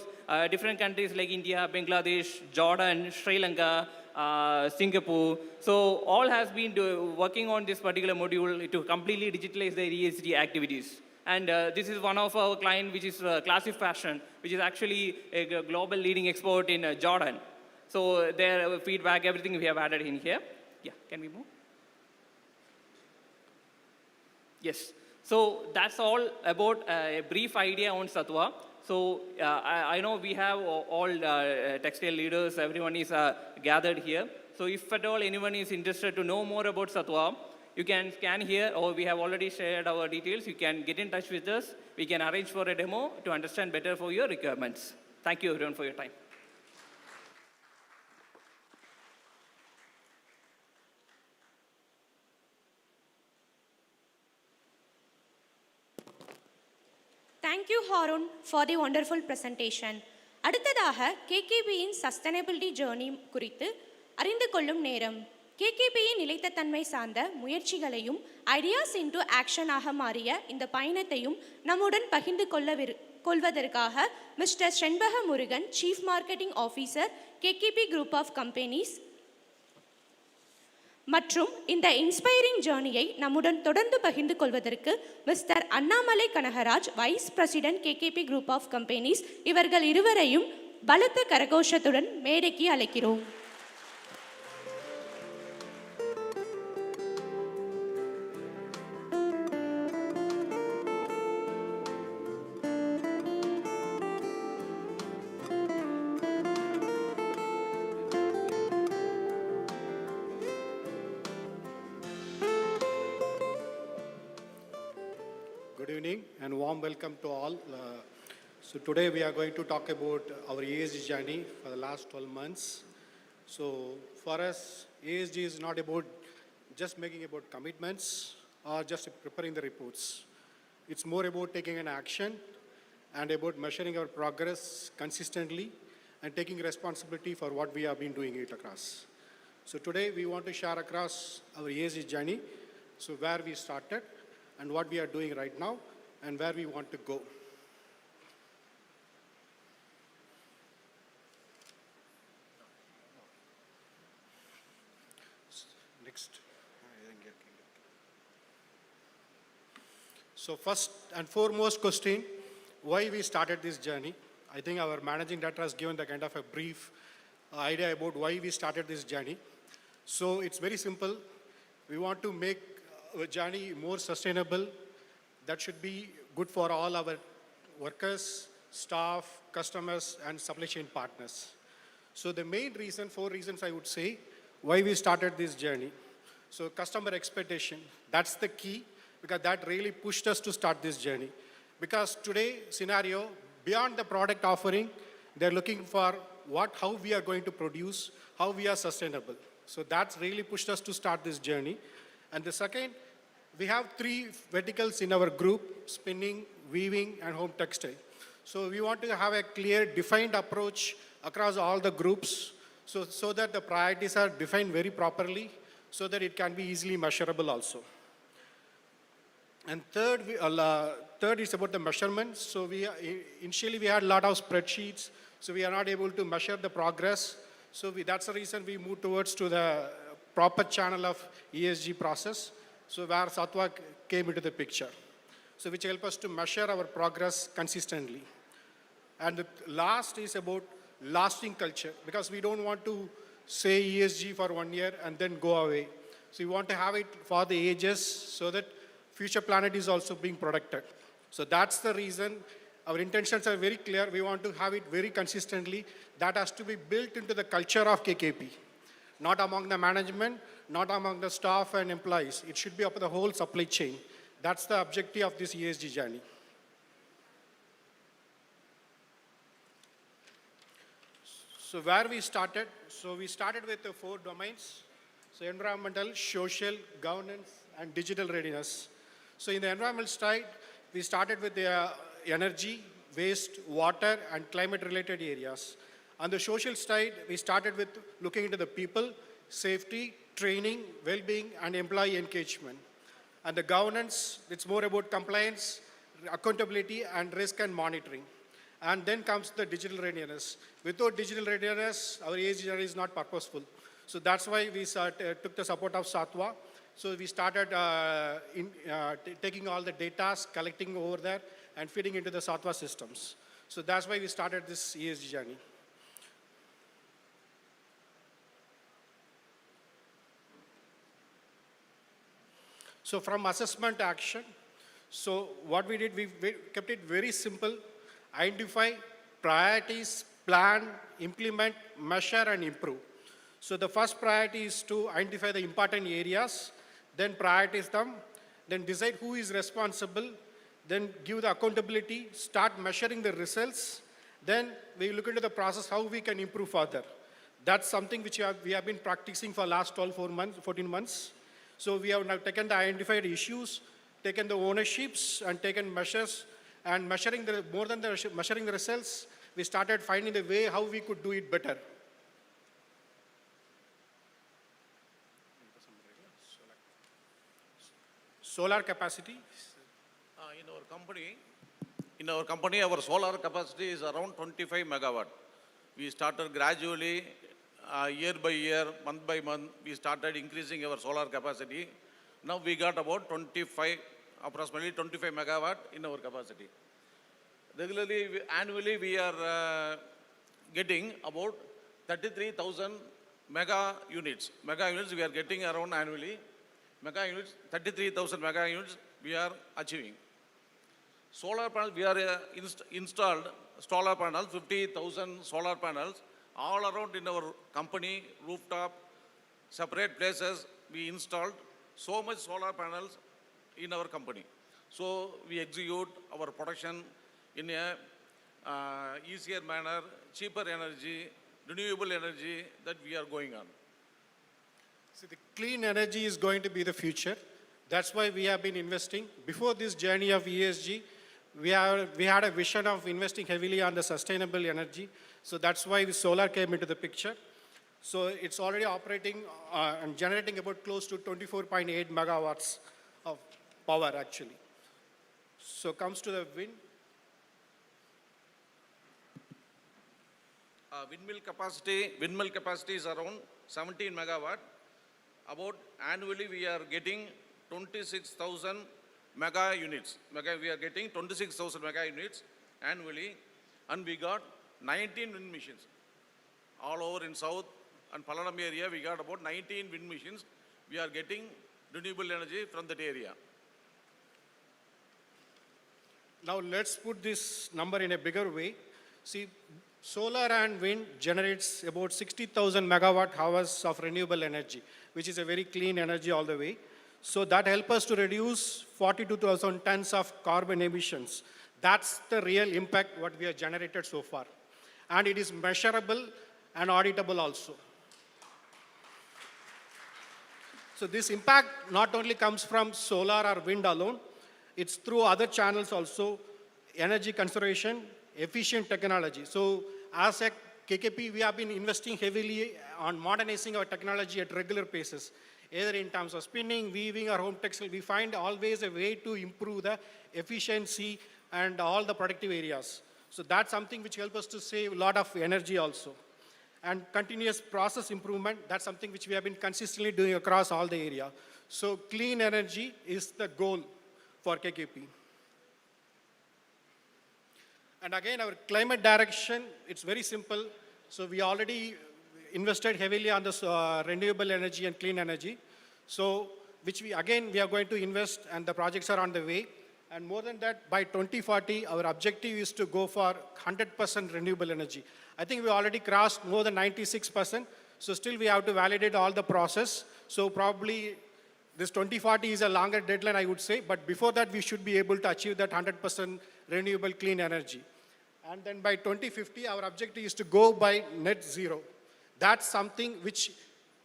different countries like India, Bangladesh, Jordan, Sri Lanka, Singapore. So all has been working on this particular module to completely digitalize their ESG activities. And this is one of our clients, which is Classic Fashion, which is actually a global leading expert in Jordan. So their feedback, everything we have added in here. Yeah, can we move? Yes. So that's all about a brief idea on Satwa. So I know we have all textile leaders, everyone is gathered here. So if at all anyone is interested to know more about Satwa, you can scan here, or we have already shared our details. You can get in touch with us. We can arrange for a demo to understand better for your requirements. Thank you everyone for your time. Thank you, Harun, for the wonderful presentation. அடுத்ததாக KKBயின் sustainability journey குறித்து அறிந்து கொள்ளும் நேரம். KKBயின் நிலைத்த தன்மை சார்ந்த முயற்சிகளையும் ideas into ஆக்ஷனாக மாறிய இந்த பயணத்தையும் நம்முடன் பகிர்ந்து கொள்வதற்காக mister Senbaga Murugan, chief marketing officer, KKB group of companies, மற்றும் இந்த இன்ஸ்பைரிங் ஜேர்னியை நம்முடன் தொடர்ந்து பகிர்ந்து கொள்வதற்கு mister Annamalai Kanagaraj, vice president, KKB group of companies, இவர்கள் இருவரையும் பலத்த கரகோஷத்துடன் மேடைக்கு அழைக்கிறோம். Good evening and warm welcome to all. So today we are going to talk about our ESG journey for the last 12 months. So for us, ESG is not about just making about commitments or just preparing the reports. It's more about taking an action and about measuring our progress consistently and taking responsibility for what we have been doing it across. So today we want to share across our ESG journey, so where we started and what we are doing right now and where we want to go. Next. So first and foremost question, why we started this journey? I think our managing director has given the kind of a brief idea about why we started this journey. So it's very simple. We want to make our journey more sustainable. That should be good for all our workers, staff, customers, and supply chain partners. So the main reason, 4 reasons I would say, why we started this journey. So customer expectation, that's the key, because that really pushed us to start this journey. Because today scenario, beyond the product offering, they're looking for how we are going to produce, how we are sustainable. So that's really pushed us to start this journey. And the second, we have 3 verticals in our group: spinning, weaving, and home textile. So we want to have a clear, defined approach across all the groups, so that the priorities are defined very properly, so that it can be easily measurable also. And third is about the measurements. So initially we had a lot of spreadsheets, so we are not able to measure the progress. So that's the reason we moved towards to the proper channel of ESG process, so where Satwa came into the picture. So which help us to measure our progress consistently. And the last is about lasting culture, because we don't want to say ESG for 1 year and then go away. So we want to have it for the ages, so that future planet is also being protected. So that's the reason our intentions are very clear. We want to have it very consistently. That has to be built into the culture of KKP, not among the management, not among the staff and employees. It should be up the whole supply chain. That's the objective of this ESG journey. So where we started? So we started with the 4 domains. So environmental, social, governance, and digital readiness. So in the environmental side, we started with the energy, waste, water, and climate-related areas. On the social side, we started with looking into the people, safety, training, well-being, and employee engagement. And the governance, it's more about compliance, accountability, and risk and monitoring. And then comes the digital readiness. Without digital readiness, our ESG journey is not purposeful. So that's why we took the support of Satwa. So we started taking all the data, collecting over there, and feeding into the Satwa systems. So that's why we started this ESG journey. So from assessment to action, so what we did, we kept it very simple: identify, priorities, plan, implement, measure, and improve. So the first priority is to identify the important areas, then prioritize them, then decide who is responsible, then give the accountability, start measuring the results, then we look into the process how we can improve further. That's something which we have been practicing for last 14 months. So we have now taken the identified issues, taken the ownerships, and taken measures, and measuring more than measuring the results, we started finding the way how we could do it better. Solar capacity. In our company, our solar capacity is around 25 megawatt. We started gradually, year by year, month by month, we started increasing our solar capacity. Now we got about approximately 25 megawatt in our capacity. Regularly, annually, we are getting about 33,000 mega units. Mega units we are getting around annually. Mega units, 33,000 mega units we are achieving. Solar panels, we are installed solar panels, 50,000 solar panels all around in our company, rooftop, separate places. We installed so much solar panels in our company. So we execute our production in a easier manner, cheaper energy, renewable energy that we are going on. So the clean energy is going to be the future. That's why we have been investing. Before this journey of ESG, we had a vision of investing heavily on the sustainable energy. So that's why the solar came into the picture. So it's already operating and generating about close to 24.8 megawatts of power actually. So comes to the wind. Windmill capacity is around 17 megawatt. About annually we are getting 26,000 mega units. We are getting 26,000 mega units annually, and we got 19 wind machines. All over in South and Palanam area, we got about 19 wind machines. We are getting renewable energy from that area. Now let's put this number in a bigger way. See, solar and wind generates about 60,000 megawatt hours of renewable energy, which is a very clean energy all the way. So that helps us to reduce 42,000 tons of carbon emissions. That's the real impact what we have generated so far. And it is measurable and auditable also. So this impact not only comes from solar or wind alone, it's through other channels also, energy conservation, efficient technology. So as a KKP, we have been investing heavily on modernizing our technology at regular paces, either in terms of spinning, weaving, or home textile. We find always a way to improve the efficiency and all the productive areas. So that's something which helps us to save a lot of energy also. And continuous process improvement, that's something which we have been consistently doing across all the area. So clean energy is the goal for KKP. And again, our climate direction, it's very simple. So we already invested heavily on this renewable energy and clean energy. So which we are going to invest, and the projects are on the way. And more than that, by 2040, our objective is to go for 100% renewable energy. I think we already crossed more than 96%. So still we have to validate all the process. So probably this 2040 is a longer deadline, I would say. But before that, we should be able to achieve that 100% renewable clean energy. And then by 2050, our objective is to go by net zero. That's something which,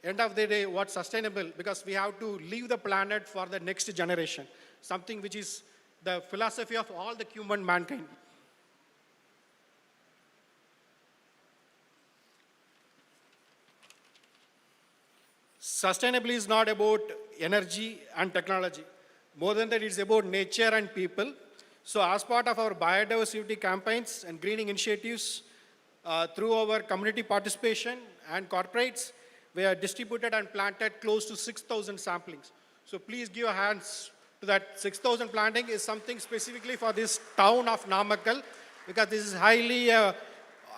end of the day, what's sustainable, because we have to leave the planet for the next generation. Something which is the philosophy of all the human mankind. Sustainability is not about energy and technology. More than that, it's about nature and people. So as part of our biodiversity campaigns and greening initiatives, through our community participation and corporates, we have distributed and planted close to 6,000 samplings. So please give your hands to that. 6,000 planting is something specifically for this town of Namakkal, because this is highly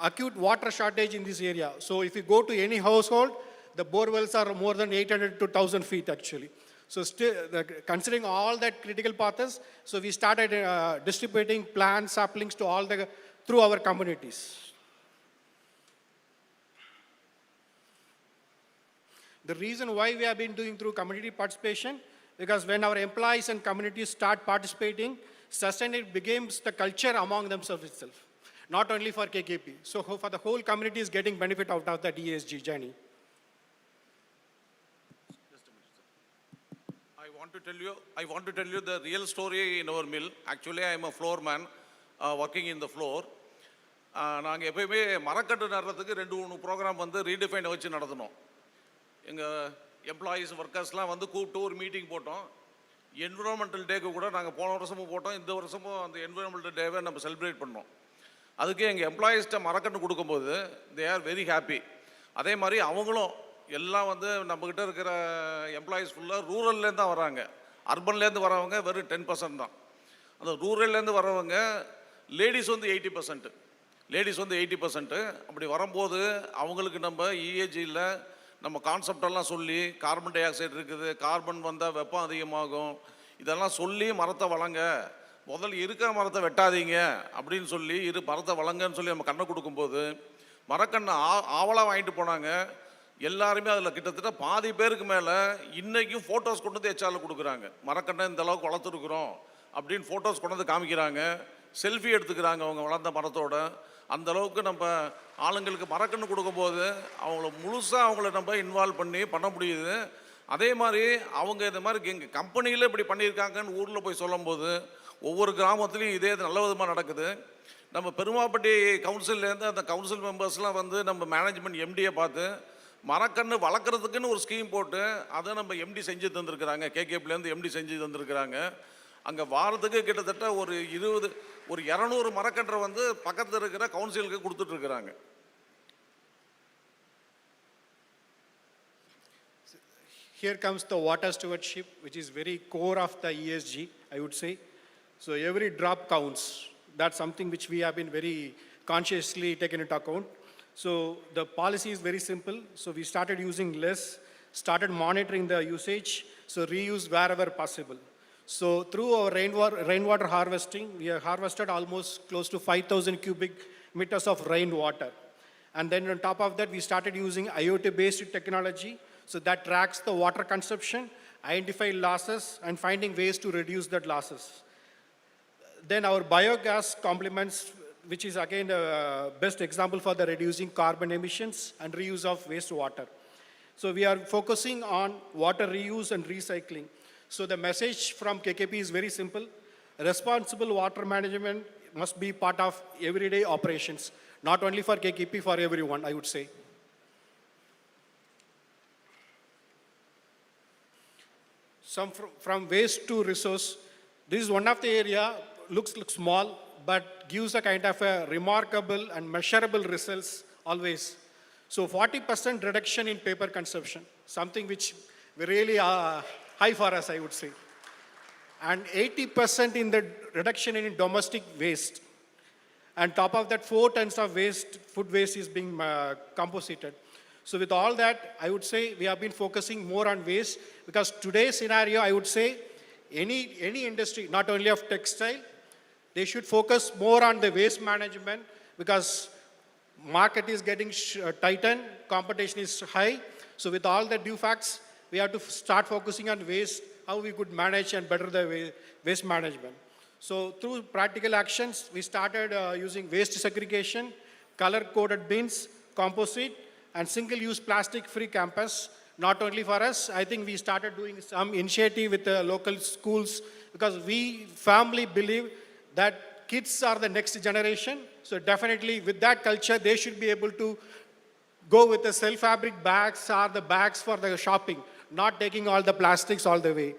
acute water shortage in this area. So if you go to any household, the bore wells are more than 800 to 1,000 feet actually. So still, considering all that critical paths, so we started distributing plant saplings to all through our communities. The reason why we have been doing through community participation, because when our employees and communities start participating, sustainability becomes the culture among themselves itself, not only for KKP. So for the whole community is getting benefit out of that ESG journey. I want to tell you the real story in our mill. Actually, I am a floor man working in the floor. நாங்கள் எப்பயுமே மரக்கட்டு நடுறதுக்கு 2-3 program வந்து redefine வச்சு நடத்தணும். எங்கள் employees ஒர்க்கர்ஸ்லாம் வந்து கூப்பிட்டு ஒரு meeting போட்டோம். என்விரான்மெண்டல் டேக்கு கூட நாங்கள் போன வருஷமும் போட்டோம், இந்த வருஷமும் அந்த என்விரான்மெண்டல் டேவை நம்ம செலிப்ரேட் பண்ணோம். அதுக்கு எங்கள் எம்ப்ளாயீஸ்கிட்ட மரக்கட்டு கொடுக்கும்போது தே ஆர் வெரி ஹாப்பி. அதே மாதிரி அவங்களும் எல்லாம் வந்து நம்மக்கிட்ட இருக்கிற எம்ப்ளாயீஸ் ஃபுல்லாக ரூரல்லேருந்து தான் வராங்க. அர்பன்லேருந்து வரவங்க வெறும் 10% தான். அந்த ரூரல்லேருந்து வரவங்க லேடிஸ் வந்து 80%. லேடிஸ் வந்து 80%. அப்படி வரும்போது அவங்களுக்கு நம்ம இஏஜியில் நம்ம கான்செப்டெல்லாம் சொல்லி, கார்பன் டை ஆக்சைடு இருக்குது, கார்பன் வந்தால் வெப்பம் அதிகமாகும், இதெல்லாம் சொல்லி மரத்தை வளங்க, முதல்ல இருக்கிற மரத்தை வெட்டாதீங்க அப்படின்னு சொல்லி மரத்தை வளங்கன்னு சொல்லி நம்ம கண்ணை கொடுக்கும்போது மரக்கண்ணை ஆவலாக வாங்கிட்டு போனாங்க. எல்லாருமே அதில் கிட்டத்தட்ட பாதி பேருக்கு மேலே இன்றைக்கும் ஃபோட்டோஸ் கொண்டு வந்து எச்ஆரில் கொடுக்குறாங்க. மரக்கண்ணை இந்த அளவுக்கு வளர்த்துருக்குறோம் அப்படின்னு ஃபோட்டோஸ் கொண்டு வந்து காமிக்கிறாங்க, செல்ஃபி எடுத்துக்கிறாங்க அவங்க வளர்ந்த மரத்தோட. அந்த அளவுக்கு நம்ம ஆளுங்களுக்கு மரக்கன்று கொடுக்கும்போது அவங்கள முழுசாக அவங்கள நம்ம இன்வால்வ் பண்ண முடியுது. அதே மாதிரி அவங்க இந்த மாதிரி எங்கள் கம்பெனியில் இப்படி பண்ணியிருக்காங்கன்னு ஊரில் போய் சொல்லும்போது ஒவ்வொரு கிராமத்துலேயும் இதே நல்ல விதமாக நடக்குது. நம்ம பெருமாப்பட்டி கவுன்சில்லேருந்து அந்த கவுன்சில் மெம்பர்ஸ்லாம் வந்து நம்ம மேனேஜ்மெண்ட் எம்டியை பார்த்து மரக்கன்று வளர்க்குறதுக்குன்னு ஒரு ஸ்கீம் போட்டு அதை நம்ம எம்டி செஞ்சு தந்துருக்குறாங்க. கேகேபிலேருந்து எம்டி செஞ்சு தந்துருக்குறாங்க. அங்கே வாரத்துக்கு கிட்டத்தட்ட ஒரு 200 மரக்கன்றை வந்து பக்கத்தில் இருக்கிற கவுன்சிலுக்கு கொடுத்துட்ருக்குறாங்க. Here comes the water stewardship, which is very core of the ESG, I would say. So every drop counts. That's something which we have been very consciously taken into account. So the policy is very simple. So we started using less, started monitoring the usage, so reuse wherever possible. So through our rainwater harvesting, we have harvested almost close to 5,000 cubic meters of rainwater. And then on top of that, we started using IoT-based technology, so that tracks the water consumption, identify losses, and finding ways to reduce that losses. Then our biogas complements, which is again the best example for the reducing carbon emissions and reuse of wastewater. So we are focusing on water reuse and recycling. So the message from KKP is very simple. Responsible water management must be part of everyday operations, not only for KKP, for everyone, I would say. Some from waste to resource. This is one of the area, looks small, but gives a kind of a remarkable and measurable results always. So 40% reduction in paper consumption, something which really high for us, I would say. And 80% in the reduction in domestic waste. And top of that, 4 tons of waste, food waste is being composited. So with all that, I would say we have been focusing more on waste, because today's scenario, I would say, any industry, not only of textile, they should focus more on the waste management, because market is getting tightened, competition is high. So with all the due facts, we have to start focusing on waste, how we could manage and better the waste management. So through practical actions, we started using waste segregation, color-coded bins, composite, and single-use plastic-free campus. Not only for us, I think we started doing some initiative with the local schools, because we firmly believe that kids are the next generation. So definitely with that culture, they should be able to go with the self-fabric bags or the bags for the shopping, not taking all the plastics all the way.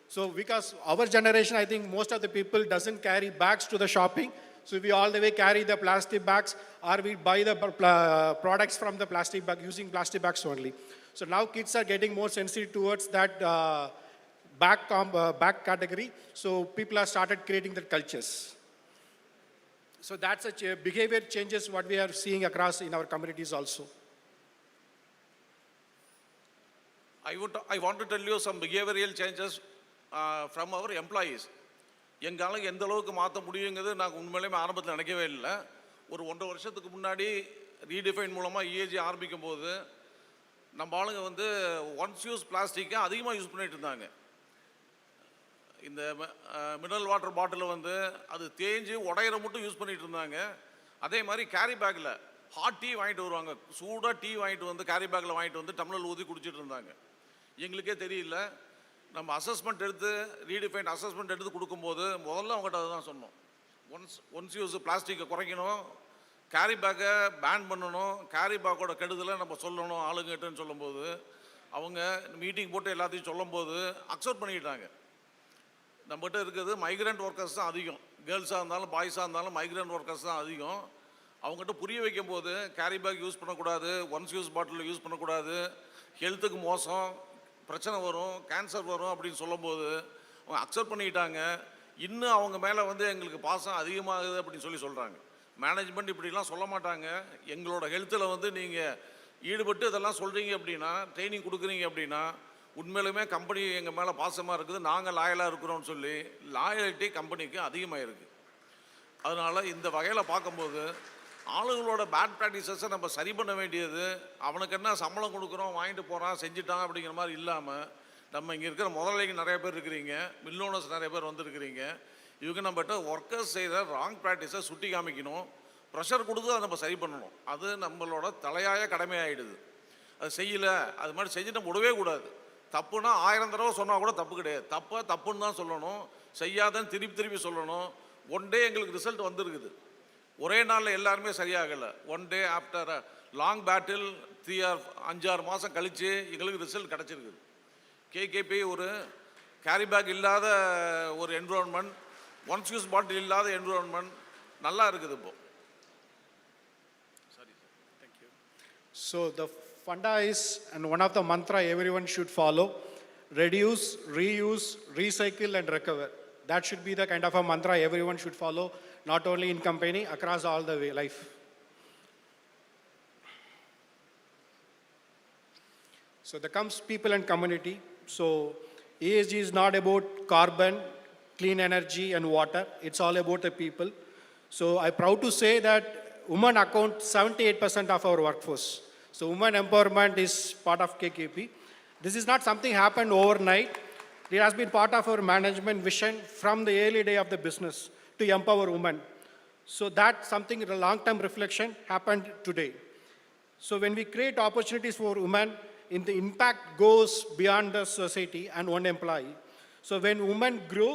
So because our generation, I think most of the people doesn't carry bags to the shopping. So we all the way carry the plastic bags, or we buy the products from the plastic bag, using plastic bags only. So now kids are getting more sensitive towards that bag category. So people have started creating the cultures. So that's a behavior changes what we are seeing across in our communities also. I want to tell you some behavioral changes from our employees. எங்களால் எந்த அளவுக்கு மாற்ற முடியுங்கிறது நாங்கள் உண்மையிலேயே ஆரம்பத்தில் நினைக்கவே இல்லை. ஒரு 1.5 வருஷத்துக்கு முன்னாடி ரீடிஃபைன் மூலமாக இஏஜி ஆரம்பிக்கும் போது நம்ம ஆளுங்க வந்து ஒன்ஸ் யூஸ் பிளாஸ்டிக்கை அதிகமாக யூஸ் பண்ணிட்டு இருந்தாங்க. இந்த மினரல் வாட்டர் பாட்டில் வந்து அது தேஞ்சு உடையிற மட்டும் யூஸ் பண்ணிட்டு இருந்தாங்க. அதே மாதிரி கேரி பேக்கில் ஹாட் டீ வாங்கிட்டு வருவாங்க, சூடாக டீ வாங்கிட்டு வந்து கேரி பேக்கில் வாங்கிட்டு வந்து டம்ளர் ஊற்றி குடிச்சிட்டு இருந்தாங்க. எங்களுக்கே தெரியல. நம்ம அசஸ்மெண்ட் எடுத்து ரீடிஃபைன் அசஸ்மெண்ட் எடுத்து கொடுக்கும்போது முதல்ல அவங்ககிட்ட அதுதான் சொன்னோம். ஒன்ஸ் யூஸ் பிளாஸ்டிக்கை குறைக்கணும், கேரி பேக்கை பேன் பண்ணணும், கேரி பேக்கோட கெடுதலை நம்ம சொல்லணும் ஆளுங்கிட்டன்னு சொல்லும்போது அவங்க மீட்டிங் போட்டு எல்லாத்தையும் சொல்லும்போது அக்செப்ட் பண்ணிக்கிட்டாங்க. நம்மகிட்ட இருக்கிறது மைக்ரண்ட் ஒர்க்கர்ஸ் தான் அதிகம். கேர்ள்ஸாக இருந்தாலும் பாய்ஸாக இருந்தாலும் மைக்ரண்ட் ஒர்க்கர்ஸ் தான் அதிகம். அவங்ககிட்ட புரிய வைக்கும் போது கேரி பேக் யூஸ் பண்ணக்கூடாது, ஒன்ஸ் யூஸ் பாட்டில் யூஸ் பண்ணக்கூடாது, ஹெல்த்துக்கு மோசம், பிரச்சனை வரும், கேன்சர் வரும் அப்படின்னு சொல்லும்போது அவங்க அக்செப்ட் பண்ணிக்கிட்டாங்க. இன்னும் அவங்க மேலே வந்து எங்களுக்கு பாசம் அதிகமாகுது அப்படின்னு சொல்கிறாங்க. மேனேஜ்மெண்ட் இப்படிலாம் சொல்ல மாட்டாங்க. எங்களோட ஹெல்த்தில் வந்து நீங்கள் ஈடுபட்டு இதெல்லாம் சொல்கிறீங்க அப்படின்னா, ட்ரைனிங் கொடுக்குறீங்க அப்படின்னா உண்மையிலுமே கம்பெனி எங்கள் மேலே பாசமாக இருக்குது, நாங்கள் லாயலாக இருக்கிறோம்னு சொல்லி லாயலிட்டி கம்பெனிக்கு அதிகமாக இருக்குது. அதனால் இந்த வகையில் பார்க்கும்போது ஆளுங்களோட பேட் ப்ராக்டிசஸை நம்ம சரி பண்ண வேண்டியது, அவனுக்கு என்ன சம்பளம் கொடுக்குறோம், வாங்கிட்டு போகிறான், செஞ்சுட்டான் அப்படிங்கிற மாதிரி இல்லாமல், நம்ம இங்கே இருக்கிற முதலாளிகள் நிறைய பேர் இருக்கிறீங்க, மில் ஓனர்ஸ் நிறைய பேர் வந்துருக்கிறீங்க, இவங்க நம்மகிட்ட ஒர்க்கர்ஸ் செய்கிற ராங் ப்ராக்டிஸை சுட்டி காமிக்கணும், ப்ரெஷர் கொடுத்து அதை நம்ம சரி பண்ணணும். அது நம்மளோட தலையாய கடமையாகிடுது. அது செய்யலை, அது மாதிரி செஞ்சு நம்ம விடவே கூடாது. தப்புனா 1000 தடவை சொன்னால் கூட தப்பு கிடையாது. தப்புன்னு தான் சொல்லணும், செய்யாதன்னு திருப்பி திருப்பி சொல்லணும். ஒன் டே எங்களுக்கு ரிசல்ட் வந்திருக்குது. ஒரே நாளில் எல்லாருமே சரியாகலை. One day after long battle 5-6 மாதம் கழித்து எங்களுக்கு ரிசல்ட் கிடச்சிருக்குது. கேகேபி ஒரு கேரி பேக் இல்லாத ஒரு என்விரான்மெண்ட், ஒன்ஸ் யூஸ் பாட்டில் இல்லாத என்விரான்மெண்ட் நல்லா இருக்குது இப்போ. So the funda is, and one of the mantra everyone should follow, reduce, reuse, recycle and recover. That should be the kind of a mantra everyone should follow, not only in company, across all the way life. So there comes people and community. So ESG is not about carbon, clean energy and water. It's all about the people. So I'm proud to say that women account 78% of our workforce. So women empowerment is part of KKP. This is not something happened overnight. It has been part of our management vision from the early day of the business to empower women. So that something, a long-term reflection happened today. So when we create opportunities for women, the impact goes beyond the society and one employee. So when women grow,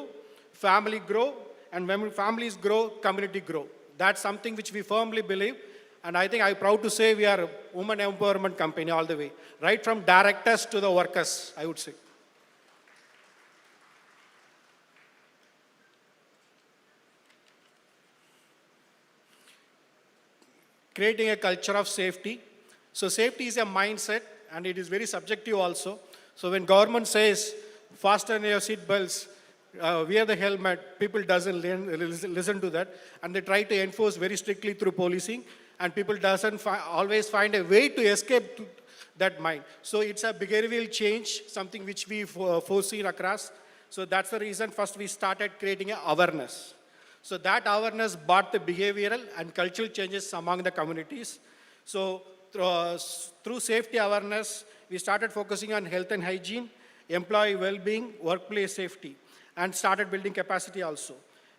family grow, and when families grow, community grow. That's something which we firmly believe. And I think I'm proud to say we are a women empowerment company all the way, right from directors to the workers, I would say. Creating a culture of safety. So safety is a mindset and it is very subjective also. So when government says fasten your seat belts, wear the helmet, people doesn't listen to that, and they try to enforce very strictly through policing, and people doesn't always find a way to escape to that mind. So it's a behavioral change, something which we foreseen across. So that's the reason first we started creating an awareness. So that awareness brought the behavioral and cultural changes among the communities. So through safety awareness, we started focusing on health and hygiene, employee well-being, workplace safety, and started building capacity also.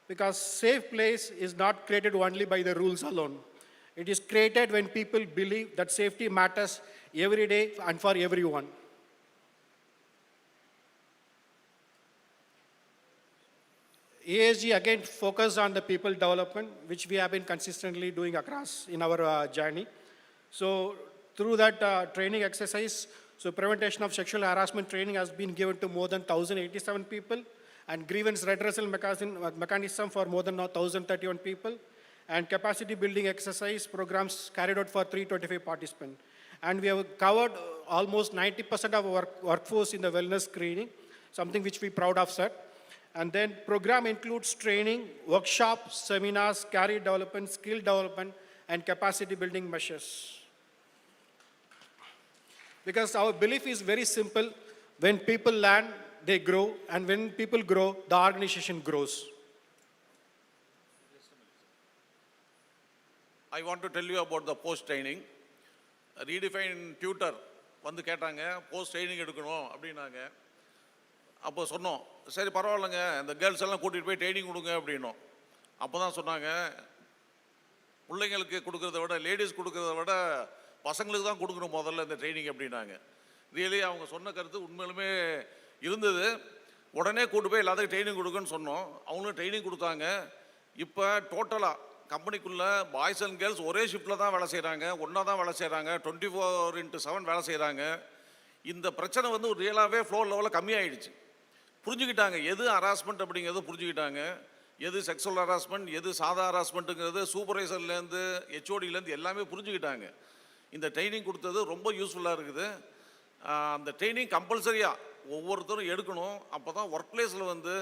Because safe place is not created only by the rules alone. It is created when people believe that safety matters every day and for everyone. ESG again focused on the people development, which we have been consistently doing across in our journey. So through that training exercise, so prevention of sexual harassment training has been given to more than 1,087 people, and grievance redressal mechanism for more than 1,031 people, and capacity building exercise programs carried out for 325 participants. And we have covered almost 90% of our workforce in the wellness screening, something which we proud of, sir. And then program includes training, workshops, seminars, career development, skill development, and capacity building measures. Because our belief is very simple: when people learn, they grow, and when people grow, the organization grows. I want to tell you about the post training. Redefine tutor வந்து கேட்டாங்க, post training எடுக்கணும் அப்படின்னாங்க. அப்போ சொன்னோம், சரி பரவாயில்லைங்க, இந்த girls எல்லாம் கூட்டிகிட்டு போய் ட்ரைனிங் கொடுங்க அப்படின்னோம். அப்போ தான் சொன்னாங்க, பிள்ளைங்களுக்கு கொடுக்குறத விட, லேடிஸ் கொடுக்குறத விட பசங்களுக்கு தான் கொடுக்கணும் முதல்ல இந்த ட்ரைனிங் அப்படின்னாங்க. ரியலி அவங்க சொன்ன கருத்து உண்மையிலுமே இருந்தது. உடனே கூட்டு போய் எல்லாத்துக்கும் ட்ரைனிங் கொடுக்குன்னு சொன்னோம். அவங்களும் ட்ரைனிங் கொடுத்தாங்க. இப்போ டோட்டலாக கம்பெனிக்குள்ளே பாய்ஸ் அண்ட் கேர்ள்ஸ் ஒரே ஷிஃப்ட்டில் தான் வேலை செய்கிறாங்க, ஒன்றா தான் வேலை செய்கிறாங்க, 24/7 வேலை செய்கிறாங்க. இந்த பிரச்சனை வந்து ஒரு ரியலாகவே ஃப்ளோர் லெவலில் கம்மியாயிடுச்சு. புரிஞ்சுக்கிட்டாங்க எது ஹராஸ்மெண்ட் அப்படிங்கிறது, புரிஞ்சுக்கிட்டாங்க எது செக்ஸுவல் ஹராஸ்மெண்ட், எது சாதா ஹராஸ்மெண்ட்டுங்கிறது, சூப்பர்வைசர்லேருந்து ஹெச்ஓடியிலேருந்து எல்லாமே புரிஞ்சுக்கிட்டாங்க. இந்த ட்ரைனிங் கொடுத்தது ரொம்ப யூஸ்ஃபுல்லாக இருக்குது. அந்த ட்ரைனிங் கம்பல்சரியாக ஒவ்வொருத்தரும் எடுக்கணும். அப்போ தான் ஒர்க் பிளேஸில் வந்து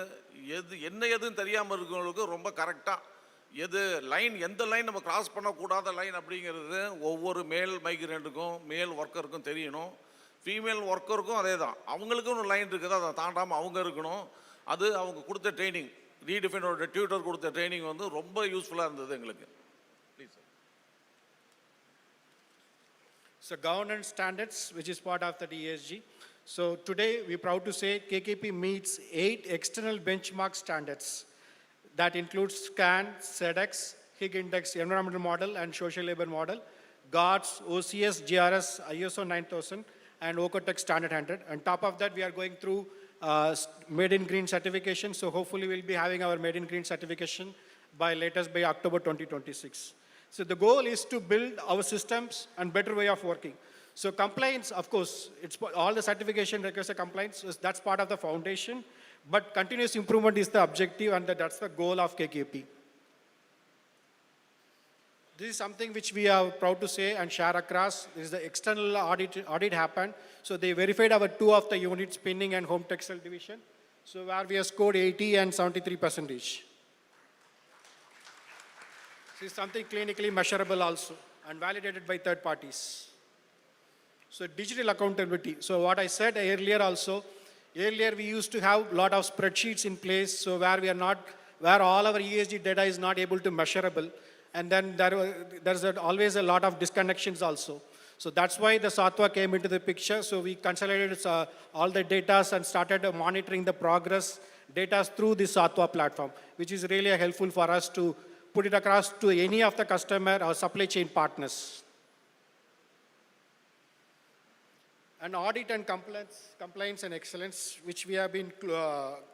எதுன்னு தெரியாமல் இருக்கிறவங்களுக்கு ரொம்ப கரெக்டாக எது லைன், எந்த லைன் நம்ம கிராஸ் பண்ணக்கூடாத லைன் அப்படிங்கிறது ஒவ்வொரு மேல் மைக்ரேண்ட்டுக்கும் மேல் ஒர்க்கருக்கும் தெரியணும். ஃபீமேல் ஒர்க்கருக்கும் அதே தான், அவங்களுக்கும் ஒரு லைன் இருக்குது, அதை தாண்டாமல் அவங்க இருக்கணும். அது அவங்க கொடுத்த ட்ரைனிங், ரீடிஃபைனோட டியூட்டர் கொடுத்த ட்ரைனிங் வந்து ரொம்ப யூஸ்ஃபுல்லாக இருந்தது எங்களுக்கு. Please sir. So governance standards, which is part of the ESG. So today we're proud to say KKP meets 8 external benchmark standards that includes SCAN, SEDEX, Higg Index Environmental Model and Social Labor Model, GOTS, OCS, GRS, ISO 9000, and Ocotex Standard 100. On top of that, we are going through Made in Green certification. So hopefully we'll be having our Made in Green certification by October 2026. So the goal is to build our systems and better way of working. So compliance, of course, all the certification requires a compliance. So that's part of the foundation. But continuous improvement is the objective, and that's the goal of KKP. This is something which we are proud to say and share across. This is the external audit happened. So they verified our 2 of the units, spinning and home textile division. So where we have scored 80 and 73%. This is something clinically measurable also and validated by third parties. So digital accountability. So what I said earlier also, earlier we used to have a lot of spreadsheets in place, so where all our ESG data is not able to measurable. And then there's always a lot of disconnections also. So that's why the Satwa came into the picture. So we consolidated all the data and started monitoring the progress data through the Satwa platform, which is really helpful for us to put it across to any of the customer or supply chain partners. And audit and compliance and excellence, which we have been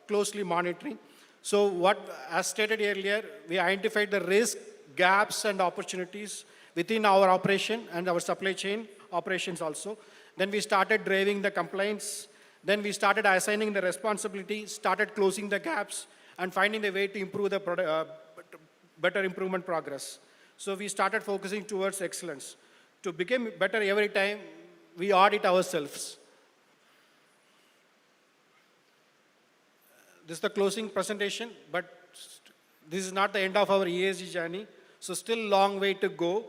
closely monitoring. So as stated earlier, we identified the risk, gaps and opportunities within our operation and our supply chain operations also. Then we started driving the compliance. Then we started assigning the responsibility, started closing the gaps, and finding the way to improve the better improvement progress. So we started focusing towards excellence. To become better every time, we audit ourselves. This is the closing presentation, but this is not the end of our ESG journey. So still long way to go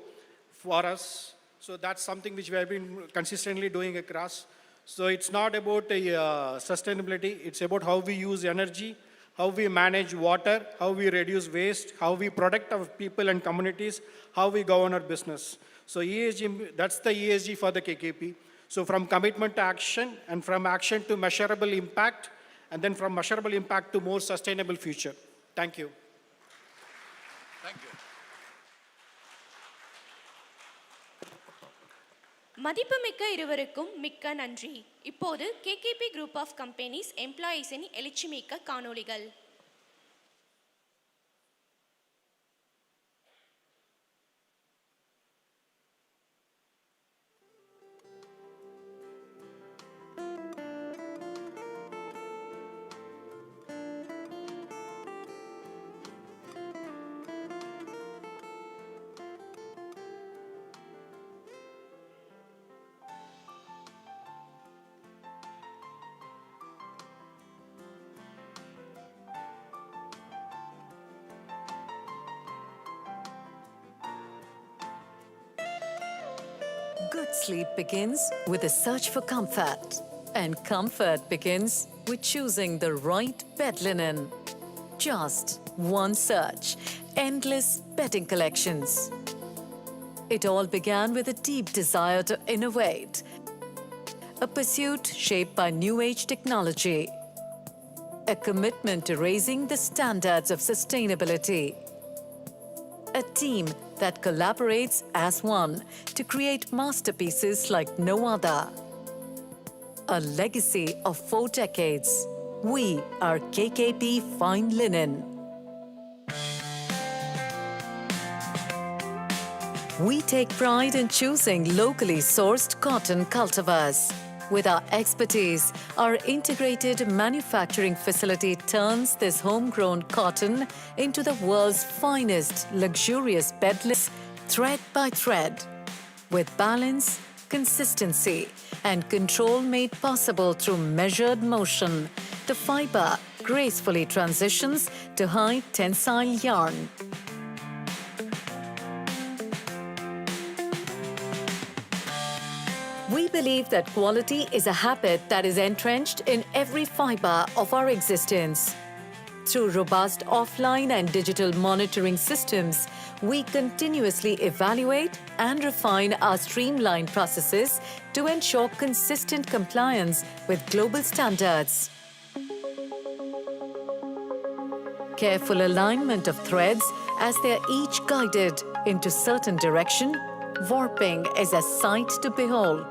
for us. So that's something which we have been consistently doing across. So it's not about sustainability, it's about how we use energy, how we manage water, how we reduce waste, how we protect our people and communities, how we govern our business. So ESG, that's the ESG for the KKP. So from commitment to action, and from action to measurable impact, and then from measurable impact to more sustainable future. Thank you. Thank you. மதிப்புமிக்க இருவருக்கும் மிக்க நன்றி. இப்போது KKP Group of Companies எம்ப்ளாயீஸின் எழுச்சிமிக்க காணொளிகள். Good sleep begins with a search for comfort. And comfort begins with choosing the right bed linen. Just one search, endless bedding collections. It all began with a deep desire to innovate. A pursuit shaped by new age technology. A commitment to raising the standards of sustainability. A team that collaborates as one to create masterpieces like no other. A legacy of 4 decades. We are KKP Fine Linen. We take pride in choosing locally sourced cotton cultivars. With our expertise, our integrated manufacturing facility turns this homegrown cotton into the world's finest luxurious bedless, thread by thread. With balance, consistency, and control made possible through measured motion, the fiber gracefully transitions to high tensile yarn. We believe that quality is a habit that is entrenched in every fiber of our existence. Through robust offline and digital monitoring systems, we continuously evaluate and refine our streamlined processes to ensure consistent compliance with global standards. Careful alignment of threads as they are each guided into certain direction, warping is a sight to behold.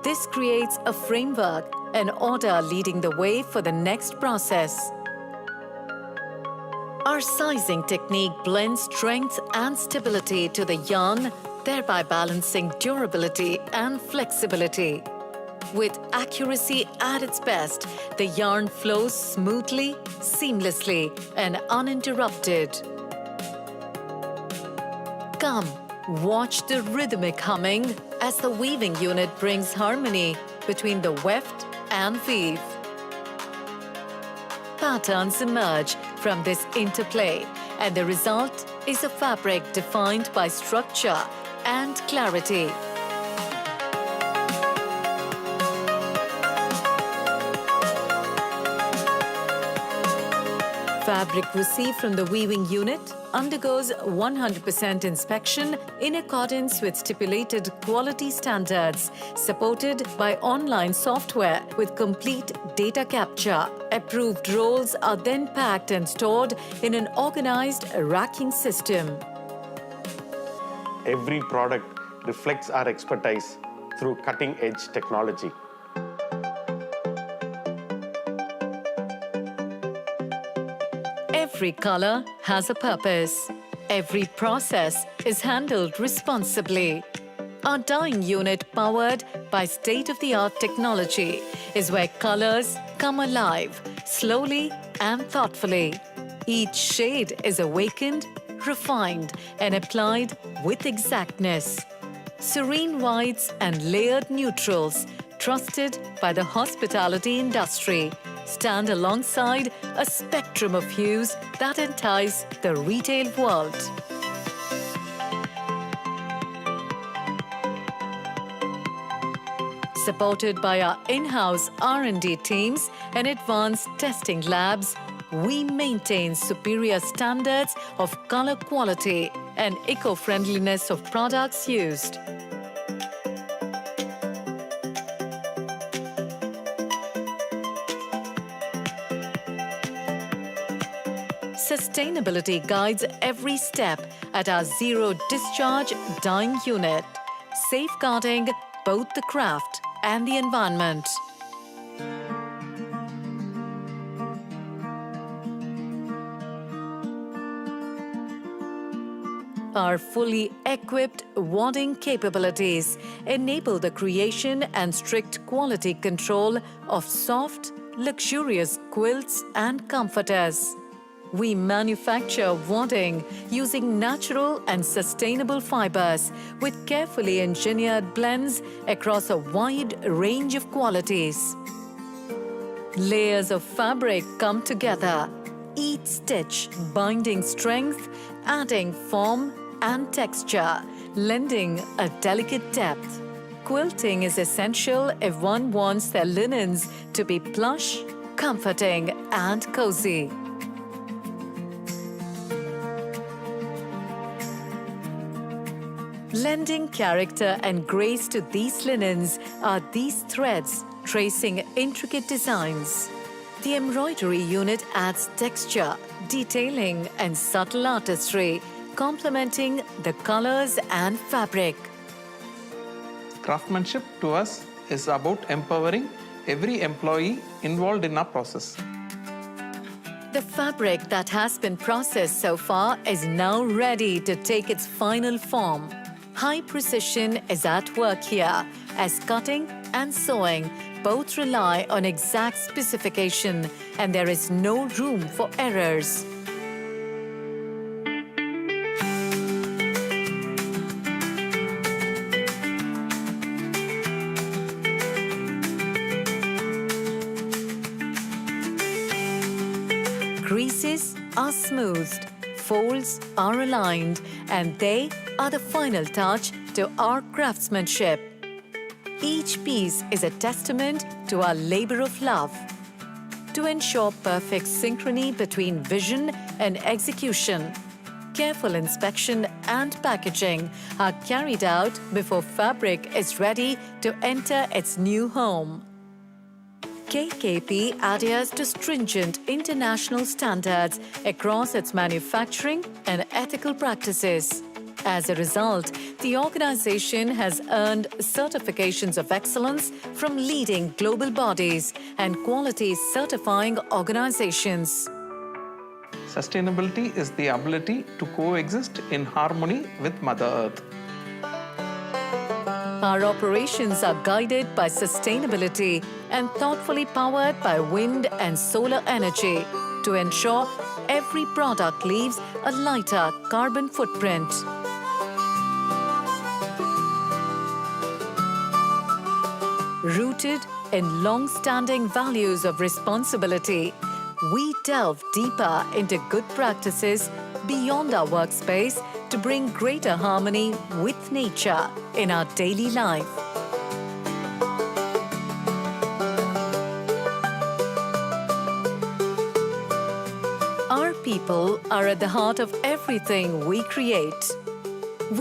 This creates a framework, an order leading the way for the next process. Our sizing technique blends strength and stability to the yarn, thereby balancing durability and flexibility. With accuracy at its best, the yarn flows smoothly, seamlessly, and uninterrupted. Come, watch the rhythmic humming as the weaving unit brings harmony between the weft and weave. Patterns emerge from this interplay, and the result is a fabric defined by structure and clarity. Fabric received from the weaving unit undergoes 100% inspection in accordance with stipulated quality standards, supported by online software with complete data capture. Approved rolls are then packed and stored in an organized racking system. Every product reflects our expertise through cutting-edge technology. Every color has a purpose. Every process is handled responsibly. Our dyeing unit, powered by state-of-the-art technology, is where colors come alive, slowly and thoughtfully. Each shade is awakened, refined, and applied with exactness. Serene whites and layered neutrals, trusted by the hospitality industry, stand alongside a spectrum of hues that entice the retail world. Supported by our in-house R&D teams and advanced testing labs, we maintain superior standards of color quality and eco-friendliness of products used. Sustainability guides every step at our zero-discharge dyeing unit, safeguarding both the craft and the environment. Our fully equipped wadding capabilities enable the creation and strict quality control of soft, luxurious quilts and comforters. We manufacture wadding using natural and sustainable fibers with carefully engineered blends across a wide range of qualities. Layers of fabric come together, each stitch binding strength, adding form and texture, lending a delicate depth. Quilting is essential if one wants their linens to be plush, comforting, and cozy. Lending character and grace to these linens are these threads tracing intricate designs. The embroidery unit adds texture, detailing, and subtle artistry, complementing the colors and fabric. Craftsmanship to us is about empowering every employee involved in our process. The fabric that has been processed so far is now ready to take its final form. High precision is at work here, as cutting and sewing both rely on exact specification, and there is no room for errors. Creases are smoothed, folds are aligned, and they are the final touch to our craftsmanship. Each piece is a testament to our labor of love. To ensure perfect synchrony between vision and execution, careful inspection and packaging are carried out before fabric is ready to enter its new home. KKP adheres to stringent international standards across its manufacturing and ethical practices. As a result, the organization has earned certifications of excellence from leading global bodies and quality certifying organizations. Sustainability is the ability to coexist in harmony with Mother Earth. Our operations are guided by sustainability and thoughtfully powered by wind and solar energy to ensure every product leaves a lighter carbon footprint. Rooted in long-standing values of responsibility, we delve deeper into good practices beyond our workspace to bring greater harmony with nature in our daily life. Our people are at the heart of everything we create.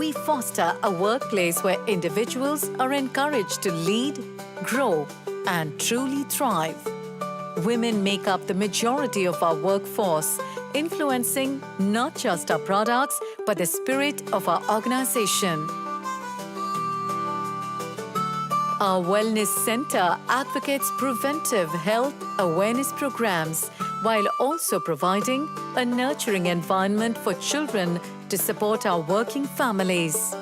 We foster a workplace where individuals are encouraged to lead, grow, and truly thrive. Women make up the majority of our workforce, influencing not just our products, but the spirit of our organization. Our Wellness Center advocates preventive health awareness programs while also providing a nurturing environment for children to support our working families.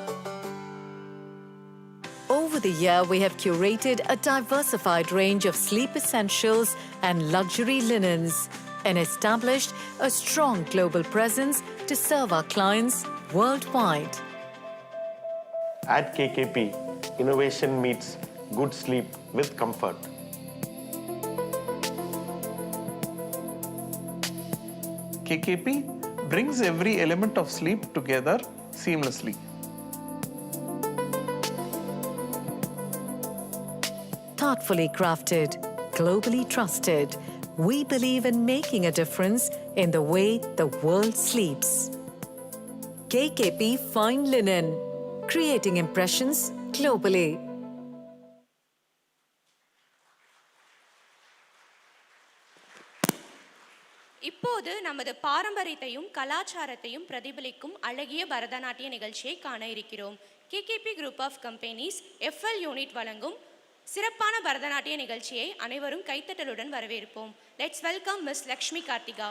Over the year, we have curated a diversified range of sleep essentials and luxury linens and established a strong global presence to serve our clients worldwide. At KKP, innovation meets good sleep with comfort. KKP brings every element of sleep together seamlessly. Thoughtfully crafted, globally trusted, we believe in making a difference in the way the world sleeps. KKP Fine Linen, creating impressions globally. இப்போது நமது பாரம்பரியத்தையும் கலாச்சாரத்தையும் பிரதிபலிக்கும் அழகிய பரதநாட்டிய நிகழ்ச்சியை காண இருக்கிறோம். K K B group of companies FL unit வழங்கும் சிறப்பான பரதநாட்டிய நிகழ்ச்சியை அனைவரும் கைத்தட்டலுடன் வரவேற்போம். Let's welcome miss Lakshmi Karthika.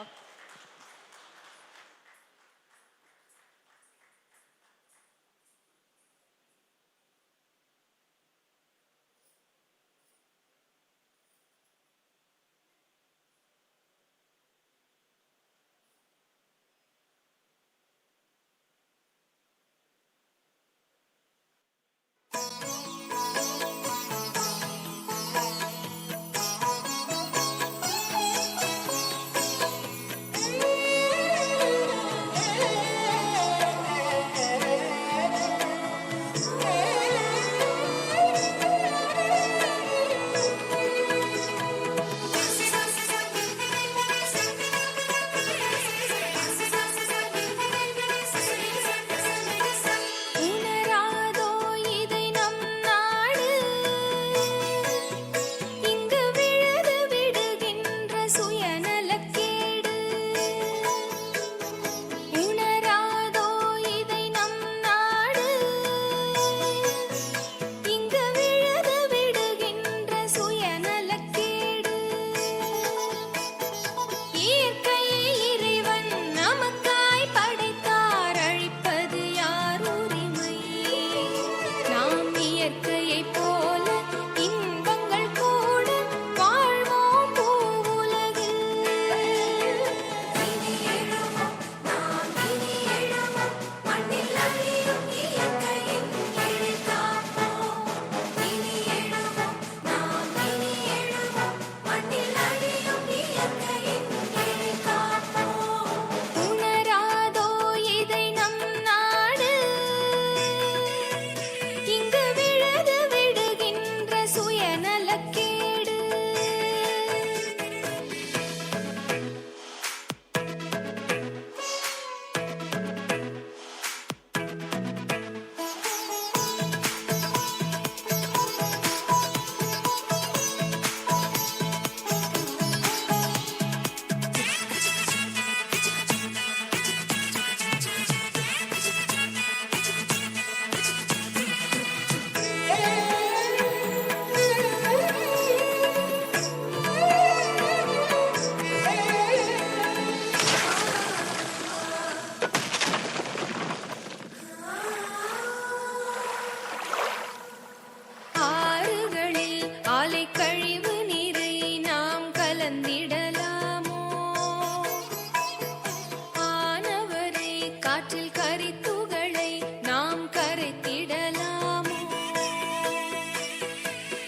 காற்றில் கரித்துகளை நாம் கரைத்திடலாமோ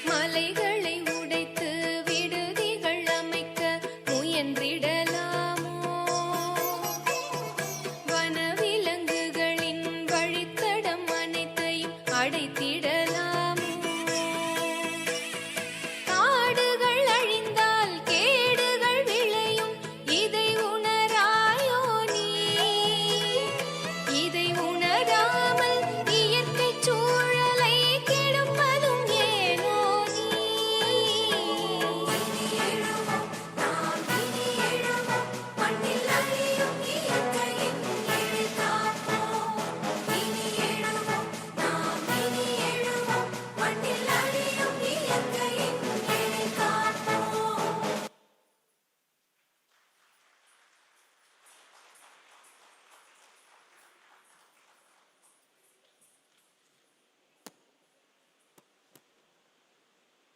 மலைகளை உடைத்து விடுதிகள் அமைக்க முயன்றிடலாமோ வனவிலங்குகளின் வழித்தடம் அனைத்தையும் அடைத்திடலாமோ காடுகள் அழிந்தால் கேடுகள் விளையும் இதை உணராயோ நீ இதை உணராமல் இயற்கை சூழலை கெடுப்பதும் ஏனோ நீ மண்ணில் அழியும் இயற்கையின் எழில் காப்போம் இனி எழுவோம் நாம் இனி எழுவோம் மண்ணில் அழியும் இயற்கையின் எழில் காப்போம்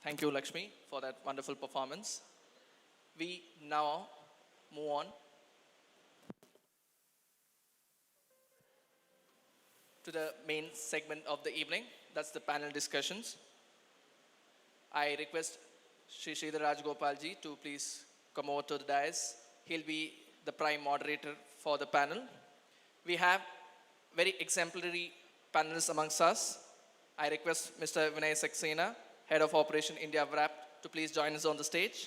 Thank you, Lakshmi, for that wonderful performance. We now move on to the main segment of the evening. That's the panel discussions. I request Shri Sridhar Rajgopalji to please come over to the dais. He'll be the prime moderator for the panel. We have very exemplary panelists amongst us. I request Mr. Vinay Saxena, Head of Operation India WRAP, to please join us on the stage.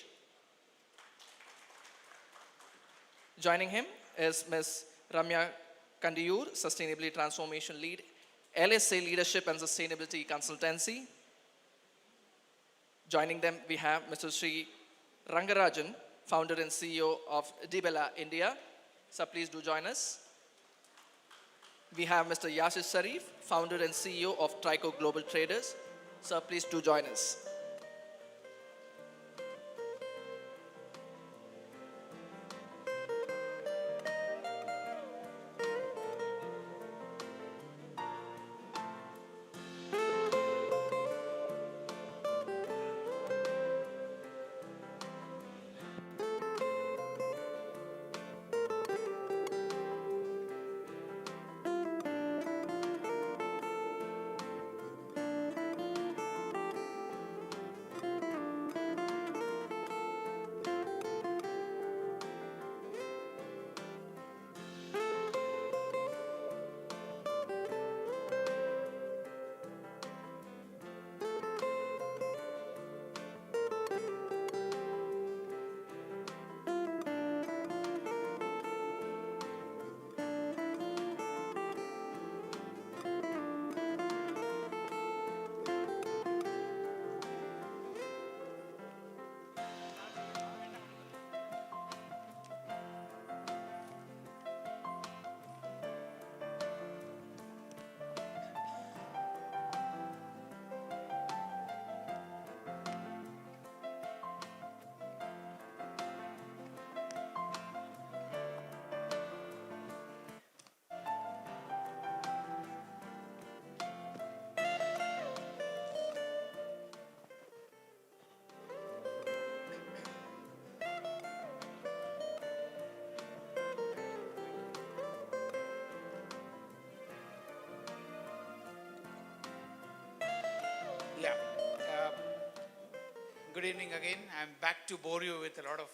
Joining him is Ms. Ramya Kandiyur, Sustainability Transformation Lead, LSA Leadership and Sustainability Consultancy. Joining them, we have Mr. Sri Rangarajan, Founder and CEO of Dibella India. So please do join us. We have Mr. Yasir Sarif, Founder and CEO of Trico Global Traders. So please do join us. Yeah. Good evening again. I'm back to bore you with a lot of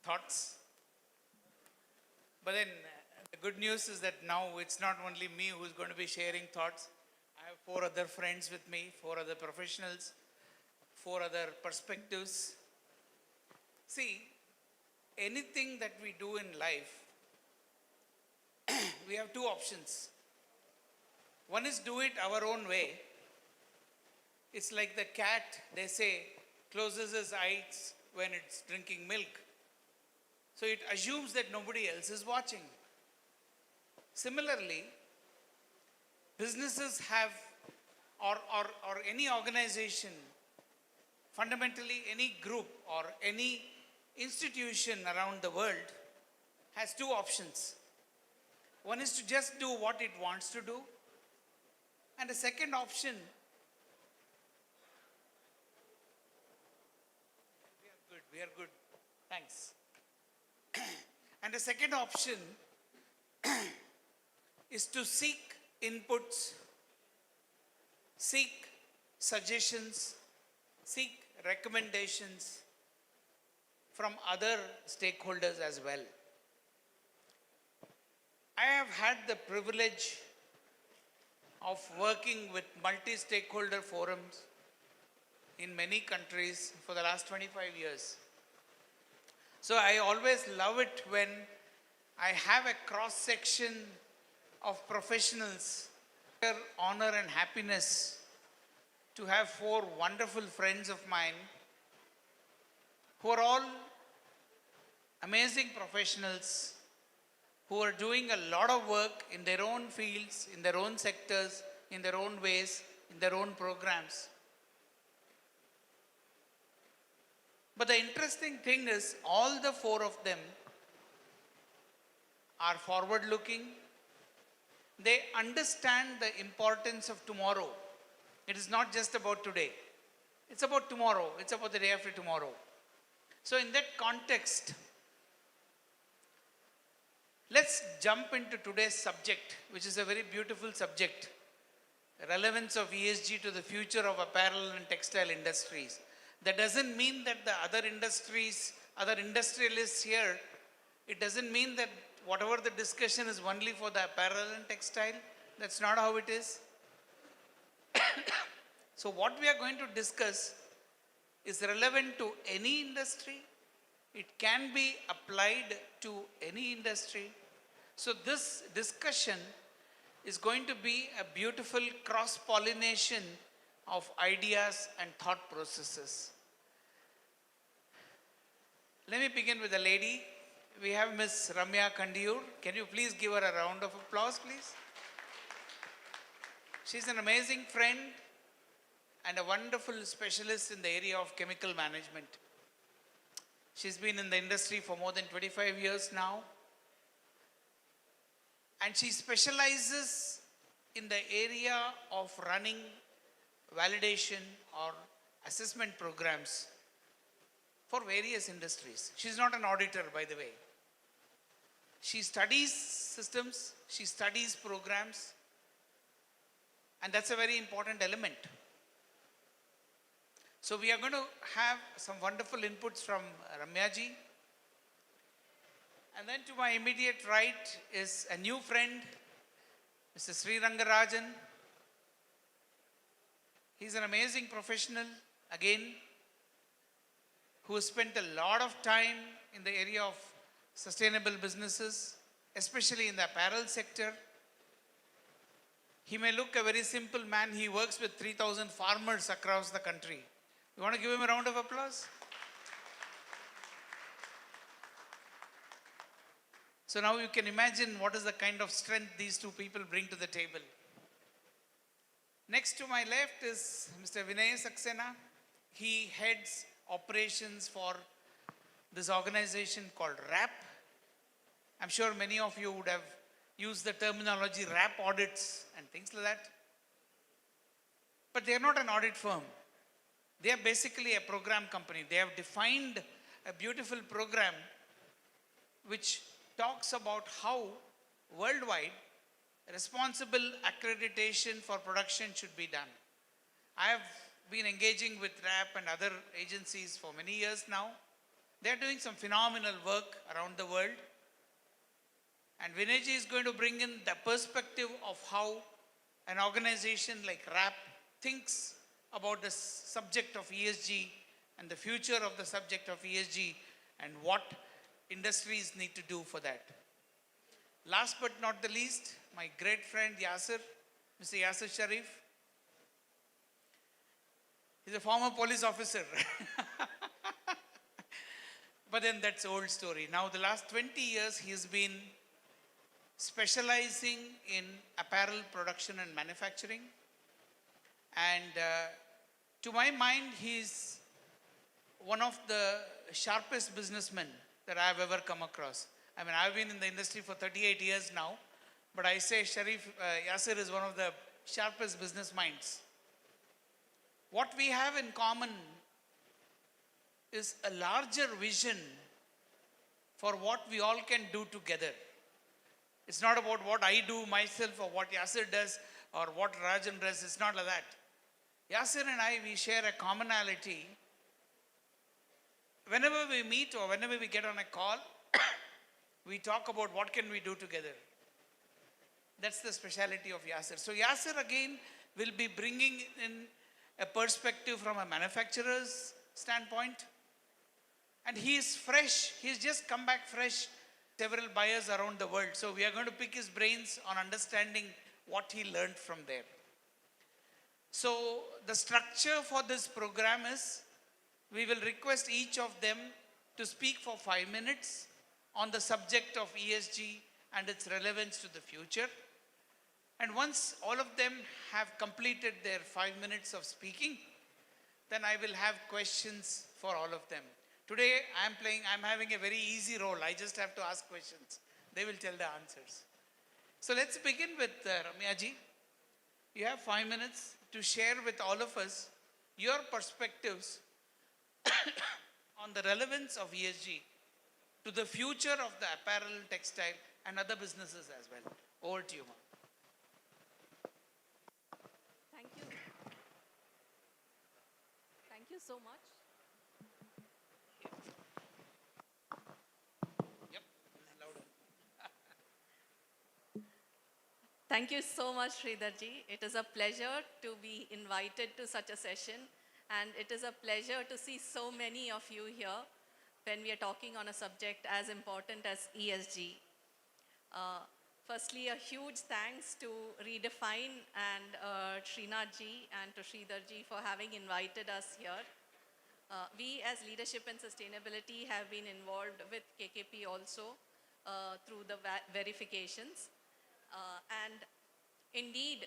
thoughts. But then the good news is that now it's not only me who's going to be sharing thoughts. I have 4 other friends with me, 4 other professionals, 4 other perspectives. See, anything that we do in life, we have 2 options. One is do it our own way. It's like the cat, they say, closes its eyes when it's drinking milk. So it assumes that nobody else is watching. Similarly, businesses have, or any organization, fundamentally any group or any institution around the world has 2 options. One is to just do what it wants to do. And the second option, we are good, thanks. And the second option is to seek inputs, seek suggestions, seek recommendations from other stakeholders as well. I have had the privilege of working with multi-stakeholder forums in many countries for the last 25 years. So I always love it when I have a cross-section of professionals. Honor and happiness to have 4 wonderful friends of mine who are all amazing professionals who are doing a lot of work in their own fields, in their own sectors, in their own ways, in their own programs. But the interesting thing is, all the 4 of them are forward-looking. They understand the importance of tomorrow. It is not just about today. It's about tomorrow. It's about the day after tomorrow. So in that context, let's jump into today's subject, which is a very beautiful subject. Relevance of ESG to the future of apparel and textile industries. That doesn't mean that the other industries, other industrialists here, it doesn't mean that whatever the discussion is only for the apparel and textile. That's not how it is. So what we are going to discuss is relevant to any industry. It can be applied to any industry. So this discussion is going to be a beautiful cross-pollination of ideas and thought processes. Let me begin with a lady. We have Miss Ramya Kandiur. Can you please give her a round of applause, please? She's an amazing friend and a wonderful specialist in the area of chemical management. She's been in the industry for more than 25 years now. And she specializes in the area of running validation or assessment programs for various industries. She's not an auditor, by the way. She studies systems, she studies programs, and that's a very important element. So we are going to have some wonderful inputs from Ramya ji. And then to my immediate right is a new friend, Mr. Sri Rangarajan. He's an amazing professional, again, who has spent a lot of time in the area of sustainable businesses, especially in the apparel sector. He may look a very simple man. He works with 3,000 farmers across the country. You want to give him a round of applause? So now you can imagine what is the kind of strength these 2 people bring to the table. Next to my left is Mr. Vinay Saxena. He heads operations for this organization called RAP. I'm sure many of you would have used the terminology RAP audits and things like that. But they are not an audit firm. They are basically a program company. They have defined a beautiful program which talks about how worldwide responsible accreditation for production should be done. I have been engaging with RAP and other agencies for many years now. They are doing some phenomenal work around the world. And Vinayji is going to bring in the perspective of how an organization like RAP thinks about the subject of ESG and the future of the subject of ESG and what industries need to do for that. Last but not the least, my great friend Yasir, Mr. Yasir Sharif. He's a former police officer. But then that's old story. Now the last 20 years he has been specializing in apparel production and manufacturing. And to my mind, he's one of the sharpest businessmen that I've ever come across. I mean, I've been in the industry for 38 years now, but I say Yasir is one of the sharpest business minds. What we have in common is a larger vision for what we all can do together. It's not about what I do myself or what Yasser does or what Rajan does. It's not like that. Yasser and I, we share a commonality. Whenever we meet or whenever we get on a call, we talk about what can we do together. That's the speciality of Yasser. So Yasser again will be bringing in a perspective from a manufacturer's standpoint. And he is fresh. He's just come back fresh. Several buyers around the world. So we are going to pick his brains on understanding what he learned from there. So the structure for this program is, we will request each of them to speak for 5 minutes on the subject of ESG and its relevance to the future. And once all of them have completed their 5 minutes of speaking, then I will have questions for all of them. Today I'm having a very easy role. I just have to ask questions. They will tell the answers. So let's begin with Ramya ji. You have 5 minutes to share with all of us your perspectives on the relevance of ESG to the future of the apparel, textile, and other businesses as well. Over to you, ma'am. Thank you. Thank you so much. Yep, this is louder. Thank you so much, Sridharji. It is a pleasure to be invited to such a session, and it is a pleasure to see so many of you here when we are talking on a subject as important as ESG. Firstly, a huge thanks to Redefine and Srinathji and to Sridharji for having invited us here. We as Leadership and Sustainability have been involved with KKP also through the verifications. And indeed,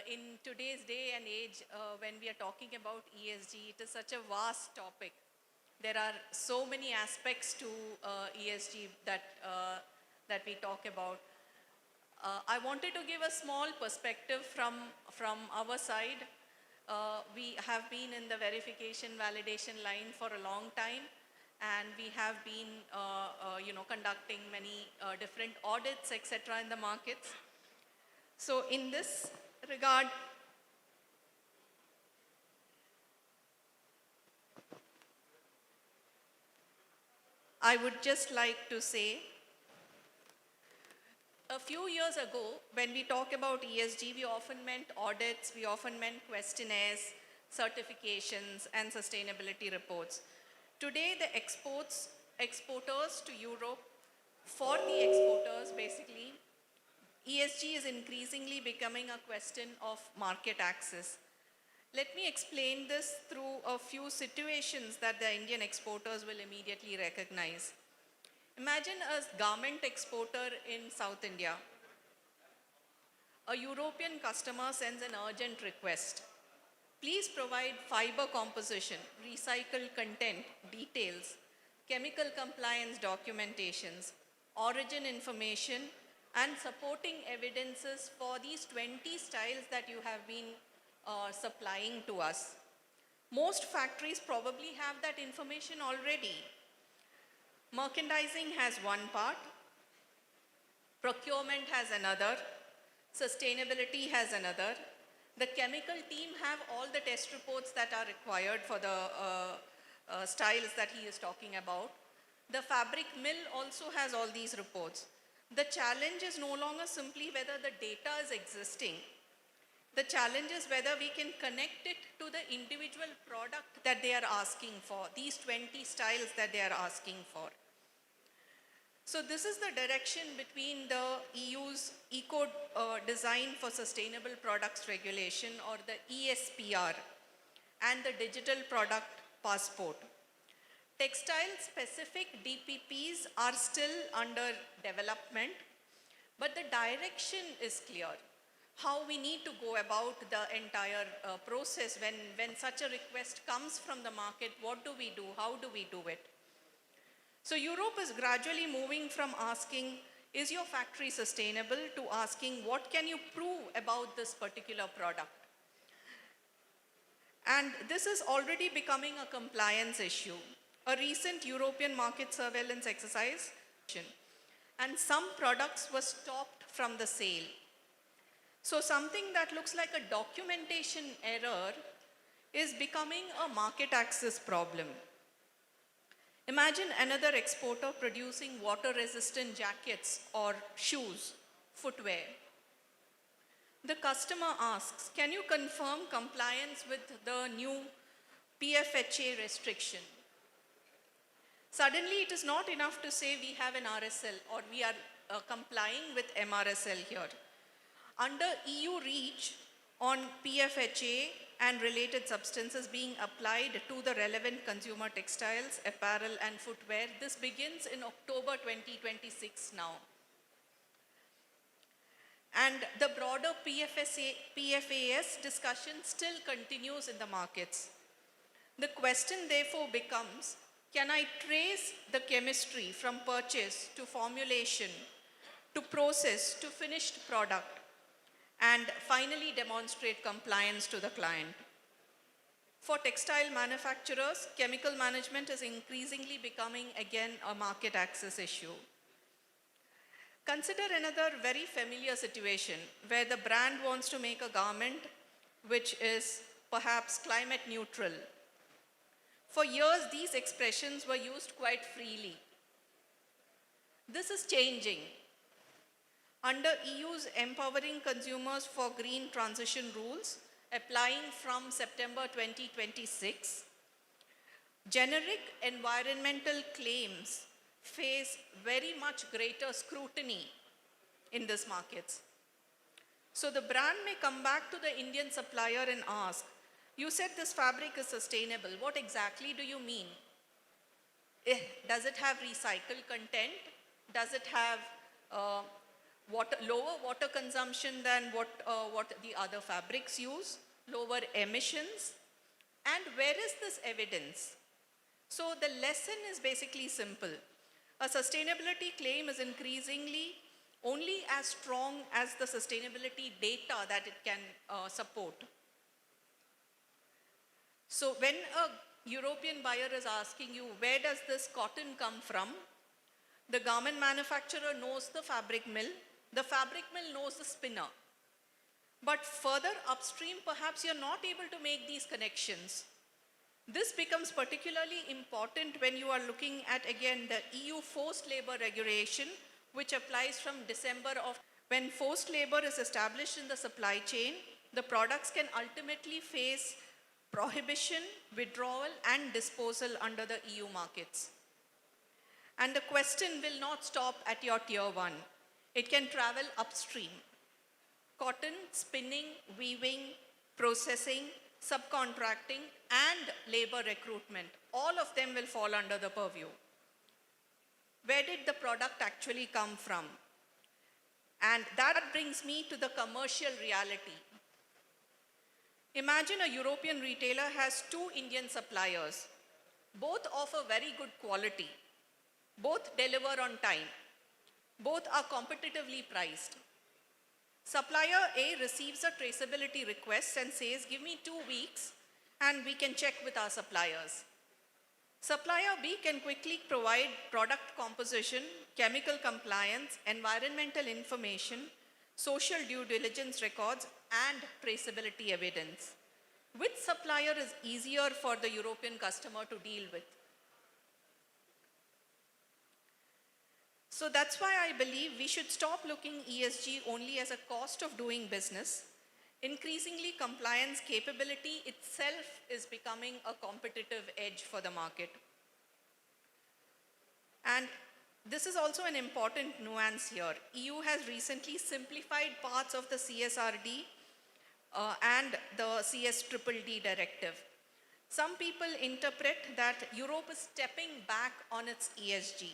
in today's day and age, when we are talking about ESG, it is such a vast topic. There are so many aspects to ESG that we talk about. I wanted to give a small perspective from our side. We have been in the verification validation line for a long time, and we have been conducting many different audits, etc. in the markets. So in this regard, I would just like to say, a few years ago, when we talk about ESG, we often meant audits, we often meant questionnaires, certifications, and sustainability reports. Today, the exporters to Europe, for the exporters basically, ESG is increasingly becoming a question of market access. Let me explain this through a few situations that the Indian exporters will immediately recognize. Imagine a garment exporter in South India. A European customer sends an urgent request. Please provide fiber composition, recycled content, details, chemical compliance documentations, origin information, and supporting evidences for these 20 styles that you have been supplying to us. Most factories probably have that information already. Merchandising has one part, procurement has another, sustainability has another. The chemical team have all the test reports that are required for the styles that he is talking about. The fabric mill also has all these reports. The challenge is no longer simply whether the data is existing. The challenge is whether we can connect it to the individual product that they are asking for, these 20 styles that they are asking for. So this is the direction between the EU's Eco Design for Sustainable Products Regulation, or the ESPR, and the Digital Product Passport. Textile-specific DPPs are still under development, but the direction is clear. How we need to go about the entire process when such a request comes from the market, what do we do, how do we do it? So Europe is gradually moving from asking, is your factory sustainable, to asking, what can you prove about this particular product? And this is already becoming a compliance issue. A recent European market surveillance exercise, and some products were stopped from the sale. So something that looks like a documentation error is becoming a market access problem. Imagine another exporter producing water-resistant jackets or shoes, footwear. The customer asks, can you confirm compliance with the new PFHA restriction? Suddenly, it is not enough to say we have an RSL or we are complying with MRSL here. Under EU REACH on PFHA and related substances being applied to the relevant consumer textiles, apparel and footwear, this begins in October 2026 now. And the broader PFAS discussion still continues in the markets. The question therefore becomes, can I trace the chemistry from purchase to formulation, to process, to finished product, and finally demonstrate compliance to the client? For textile manufacturers, chemical management is increasingly becoming again a market access issue. Consider another very familiar situation where the brand wants to make a garment which is perhaps climate neutral. For years, these expressions were used quite freely. This is changing. Under EU's Empowering Consumers for Green Transition rules, applying from September 2026, generic environmental claims face very much greater scrutiny in these markets. So the brand may come back to the Indian supplier and ask, you said this fabric is sustainable. What exactly do you mean? Does it have recycled content? Does it have lower water consumption than what the other fabrics use? Lower emissions? And where is this evidence? So the lesson is basically simple. A sustainability claim is increasingly only as strong as the sustainability data that it can support. So when a European buyer is asking you, where does this cotton come from? The garment manufacturer knows the fabric mill knows the spinner. But further upstream, perhaps you're not able to make these connections. This becomes particularly important when you are looking at, again, the EU forced labor regulation, which applies from December of. When forced labor is established in the supply chain, the products can ultimately face prohibition, withdrawal, and disposal under the EU markets. And the question will not stop at your tier 1. It can travel upstream. Cotton, spinning, weaving, processing, subcontracting, and labor recruitment, all of them will fall under the purview. Where did the product actually come from? And that brings me to the commercial reality. Imagine a European retailer has 2 Indian suppliers. Both offer very good quality. Both deliver on time. Both are competitively priced. Supplier A receives a traceability request and says, give me 2 weeks and we can check with our suppliers. Supplier B can quickly provide product composition, chemical compliance, environmental information, social due diligence records, and traceability evidence. Which supplier is easier for the European customer to deal with? So that's why I believe we should stop looking ESG only as a cost of doing business. Increasingly, compliance capability itself is becoming a competitive edge for the market. And this is also an important nuance here. EU has recently simplified parts of the CSRD and the CSDDD directive. Some people interpret that Europe is stepping back on its ESG.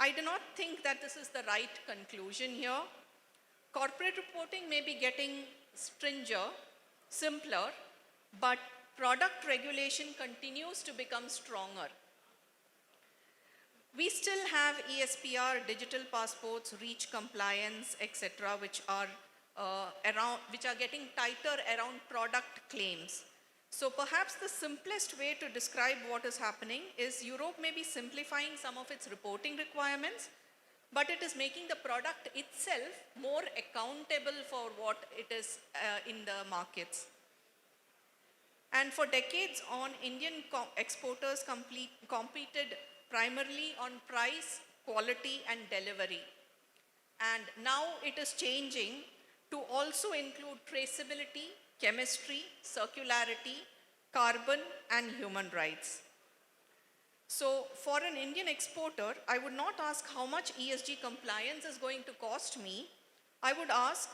I do not think that this is the right conclusion here. Corporate reporting may be getting stringier, simpler, but product regulation continues to become stronger. We still have ESPR, digital passports, REACH compliance, etc., which are getting tighter around product claims. So perhaps the simplest way to describe what is happening is Europe may be simplifying some of its reporting requirements, but it is making the product itself more accountable for what it is in the markets. And for decades on, Indian exporters competed primarily on price, quality, and delivery. And now it is changing to also include traceability, chemistry, circularity, carbon, and human rights. So for an Indian exporter, I would not ask how much ESG compliance is going to cost me. I would ask,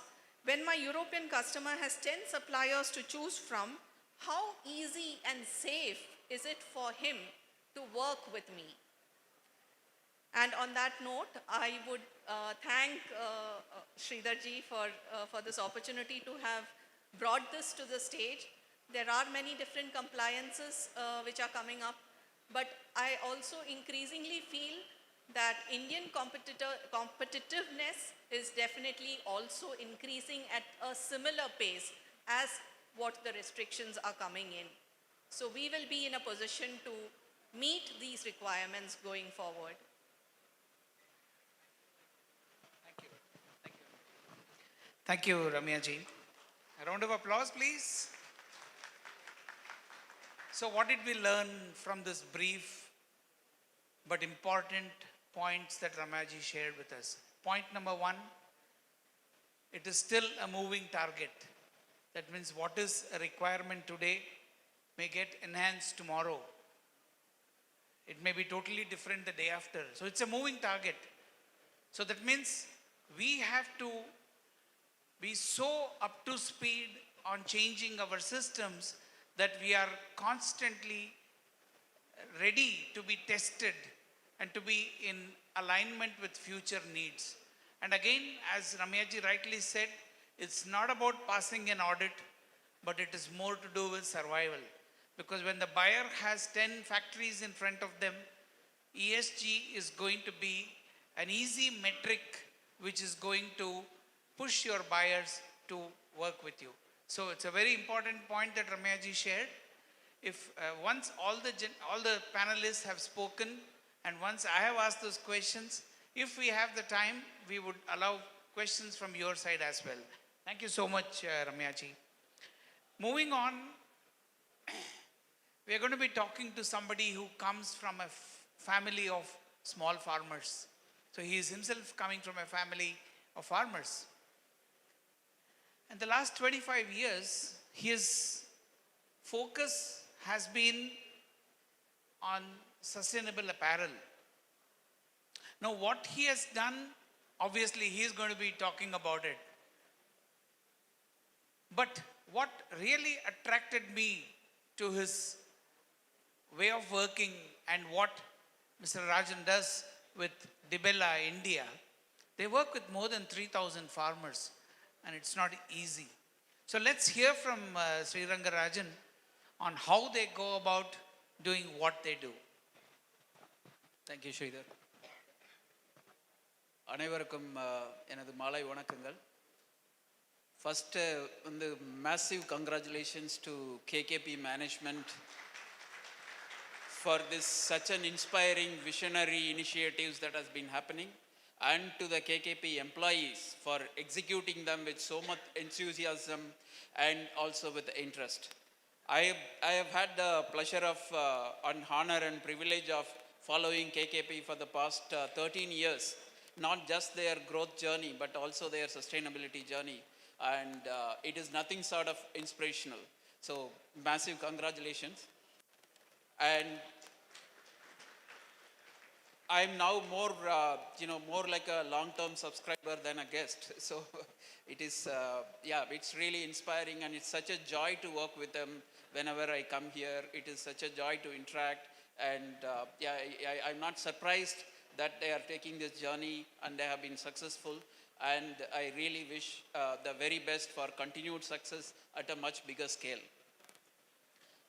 when my European customer has 10 suppliers to choose from, how easy and safe is it for him to work with me? And on that note, I would thank Sridharji for this opportunity to have brought this to the stage. There are many different compliances which are coming up, but I also increasingly feel that Indian competitiveness is definitely also increasing at a similar pace as what the restrictions are coming in. So we will be in a position to meet these requirements going forward. Thank you, Ramya ji. A round of applause, please. So what did we learn from this brief but important points that Ramya ji shared with us? Point number one, it is still a moving target. That means what is a requirement today may get enhanced tomorrow. It may be totally different the day after. So it's a moving target. So that means we have to be so up to speed on changing our systems that we are constantly ready to be tested and to be in alignment with future needs. And again, as Ramya ji rightly said, it's not about passing an audit, but it is more to do with survival. Because when the buyer has 10 factories in front of them, ESG is going to be an easy metric which is going to push your buyers to work with you. So it's a very important point that Ramya ji shared. If once all the panelists have spoken and once I have asked those questions, if we have the time, we would allow questions from your side as well. Thank you so much, Ramya ji. Moving on, we are going to be talking to somebody who comes from a family of small farmers. So he is himself coming from a family of farmers. And the last 25 years, his focus has been on sustainable apparel. Now, what he has done, obviously, he is going to be talking about it. But what really attracted me to his way of working and what Mr. Rajan does with Dibella India, they work with more than 3,000 farmers, and it's not easy. So let's hear from Sri Rangarajan on how they go about doing what they do. Thank you, Sridhar. அனைவருக்கும் எனது மாலை வணக்கங்கள். First, massive congratulations to KKP management for this such an inspiring visionary initiatives that has been happening, and to the KKP employees for executing them with so much enthusiasm and also with interest. I have had the pleasure of honor and privilege of following KKP for the past 13 years, not just their growth journey but also their sustainability journey, and it is nothing sort of inspirational. So massive congratulations. And I'm now more, more like a long-term subscriber than a guest. So it is, it's really inspiring, and it's such a joy to work with them whenever I come here. It is such a joy to interact, and I'm not surprised that they are taking this journey and they have been successful. And I really wish the very best for continued success at a much bigger scale.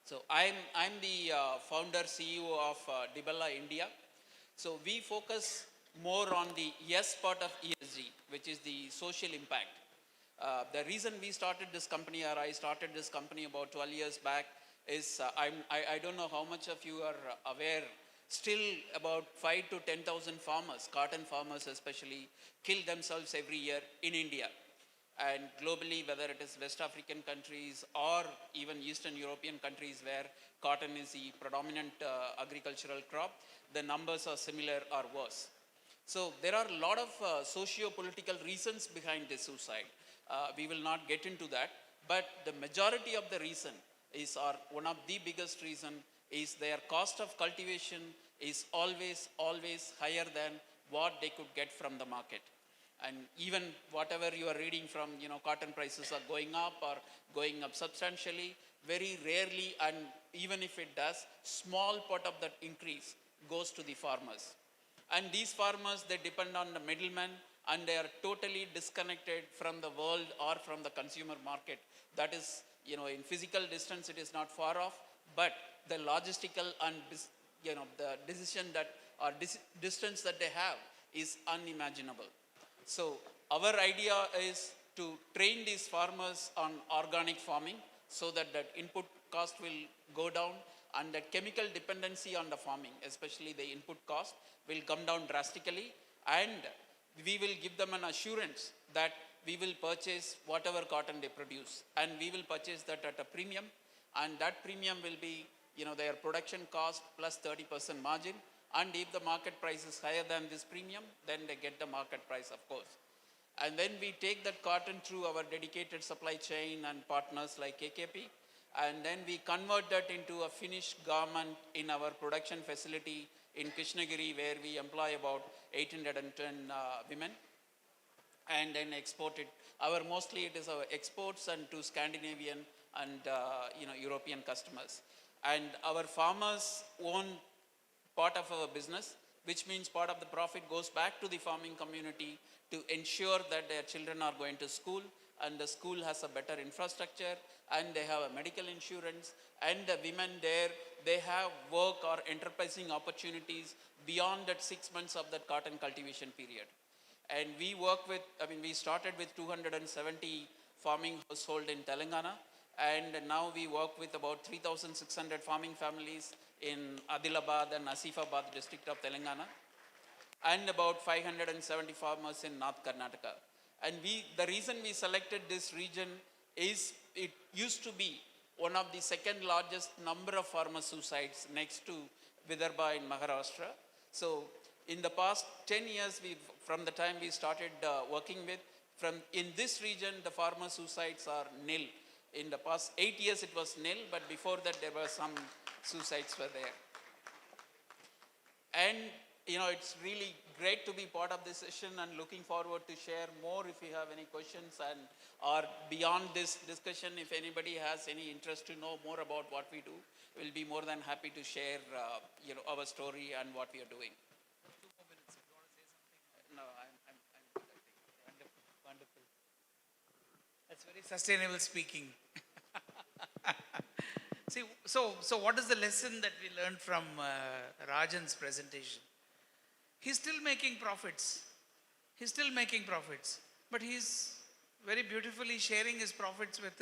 So I'm the founder CEO of Dibella India. So we focus more on the S part of ESG, which is the social impact. The reason we started this company, or I started this company about 12 years back, is I don't know how much of you are aware Still about 5 to 10,000 farmers, cotton farmers especially, kill themselves every year in India. And globally, whether it is West African countries or even Eastern European countries where cotton is the predominant agricultural crop, the numbers are similar or worse. So there are a lot of socio-political reasons behind this suicide. We will not get into that, but the majority of the reason is, or one of the biggest reason is their cost of cultivation is always higher than what they could get from the market. And even whatever you are reading from, cotton prices are going up or going up substantially, very rarely, and even if it does, small part of that increase goes to the farmers. And these farmers, they depend on the middlemen, and they are totally disconnected from the world or from the consumer market. That is, in physical distance, it is not far off, but the logistical and, the decision that, or distance that they have is unimaginable. So our idea is to train these farmers on organic farming so that input cost will go down, and that chemical dependency on the farming, especially the input cost, will come down drastically, and we will give them an assurance that we will purchase whatever cotton they produce, and we will purchase that at a premium, and that premium will be their production cost plus 30% margin. And if the market price is higher than this premium, then they get the market price, of course. And then we take that cotton through our dedicated supply chain and partners like KKP, and then we convert that into a finished garment in our production facility in Krishnagiri, where we employ about 810 women, and then export it. Mostly it is our exports and to Scandinavian and European customers. And our farmers own part of our business, which means part of the profit goes back to the farming community to ensure that their children are going to school, and the school has a better infrastructure, and they have a medical insurance, and the women there, they have work or enterprising opportunities beyond that 6 months of that cotton cultivation period. And we work with, we started with 270 farming households in Telangana, and now we work with about 3,600 farming families in Adilabad and Asifabad district of Telangana, and about 570 farmers in North Karnataka. And the reason we selected this region is it used to be one of the second largest number of farmer suicides next to Vidarbha in Maharashtra. So in the past 10 years, from the time we started working with, in this region, the farmer suicides are nil. In the past 8 years, it was nil, but before that, there were some suicides were there. And, it's really great to be part of this session, and looking forward to share more if you have any questions, and or beyond this discussion, if anybody has any interest to know more about what we do, we'll be more than happy to share, our story and what we are doing. 2 more minutes. If you want to say something. No, I'm wonderful. That's very sustainable speaking. See, so what is the lesson that we learned from Rajan's presentation? He's still making profits. But he's very beautifully sharing his profits with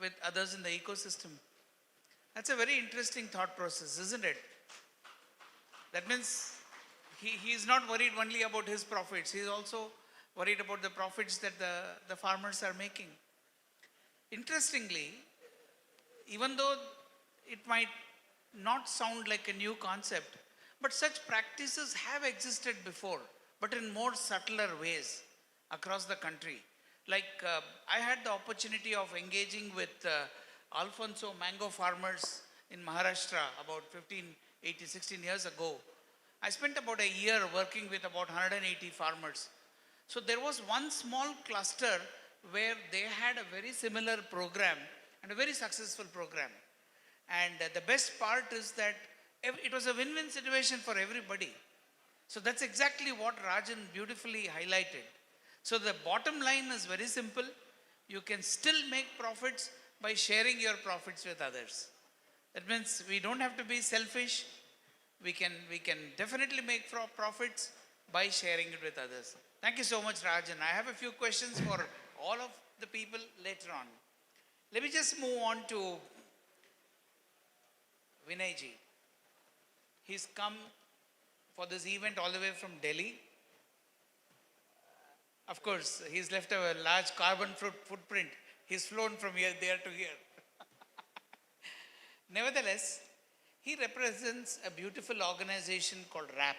with others in the ecosystem. That's a very interesting thought process, isn't it? That means he is not worried only about his profits. He is also worried about the profits that the farmers are making. Interestingly, even though it might not sound like a new concept, but such practices have existed before, but in more subtler ways across the country. Like I had the opportunity of engaging with Alfonso mango farmers in Maharashtra about 16 years ago. I spent about a year working with about 180 farmers. So there was one small cluster where they had a very similar program and a very successful program. And the best part is that it was a win-win situation for everybody. So that's exactly what Rajan beautifully highlighted. So the bottom line is very simple. You can still make profits by sharing your profits with others. That means we don't have to be selfish. We can definitely make profits by sharing it with others. Thank you so much, Rajan. I have a few questions for all of the people later on. Let me just move on to Vinayji. He's come for this event all the way from Delhi. Of course, he's left a large carbon footprint. He's flown from here, there to here. Nevertheless, he represents a beautiful organization called RAP.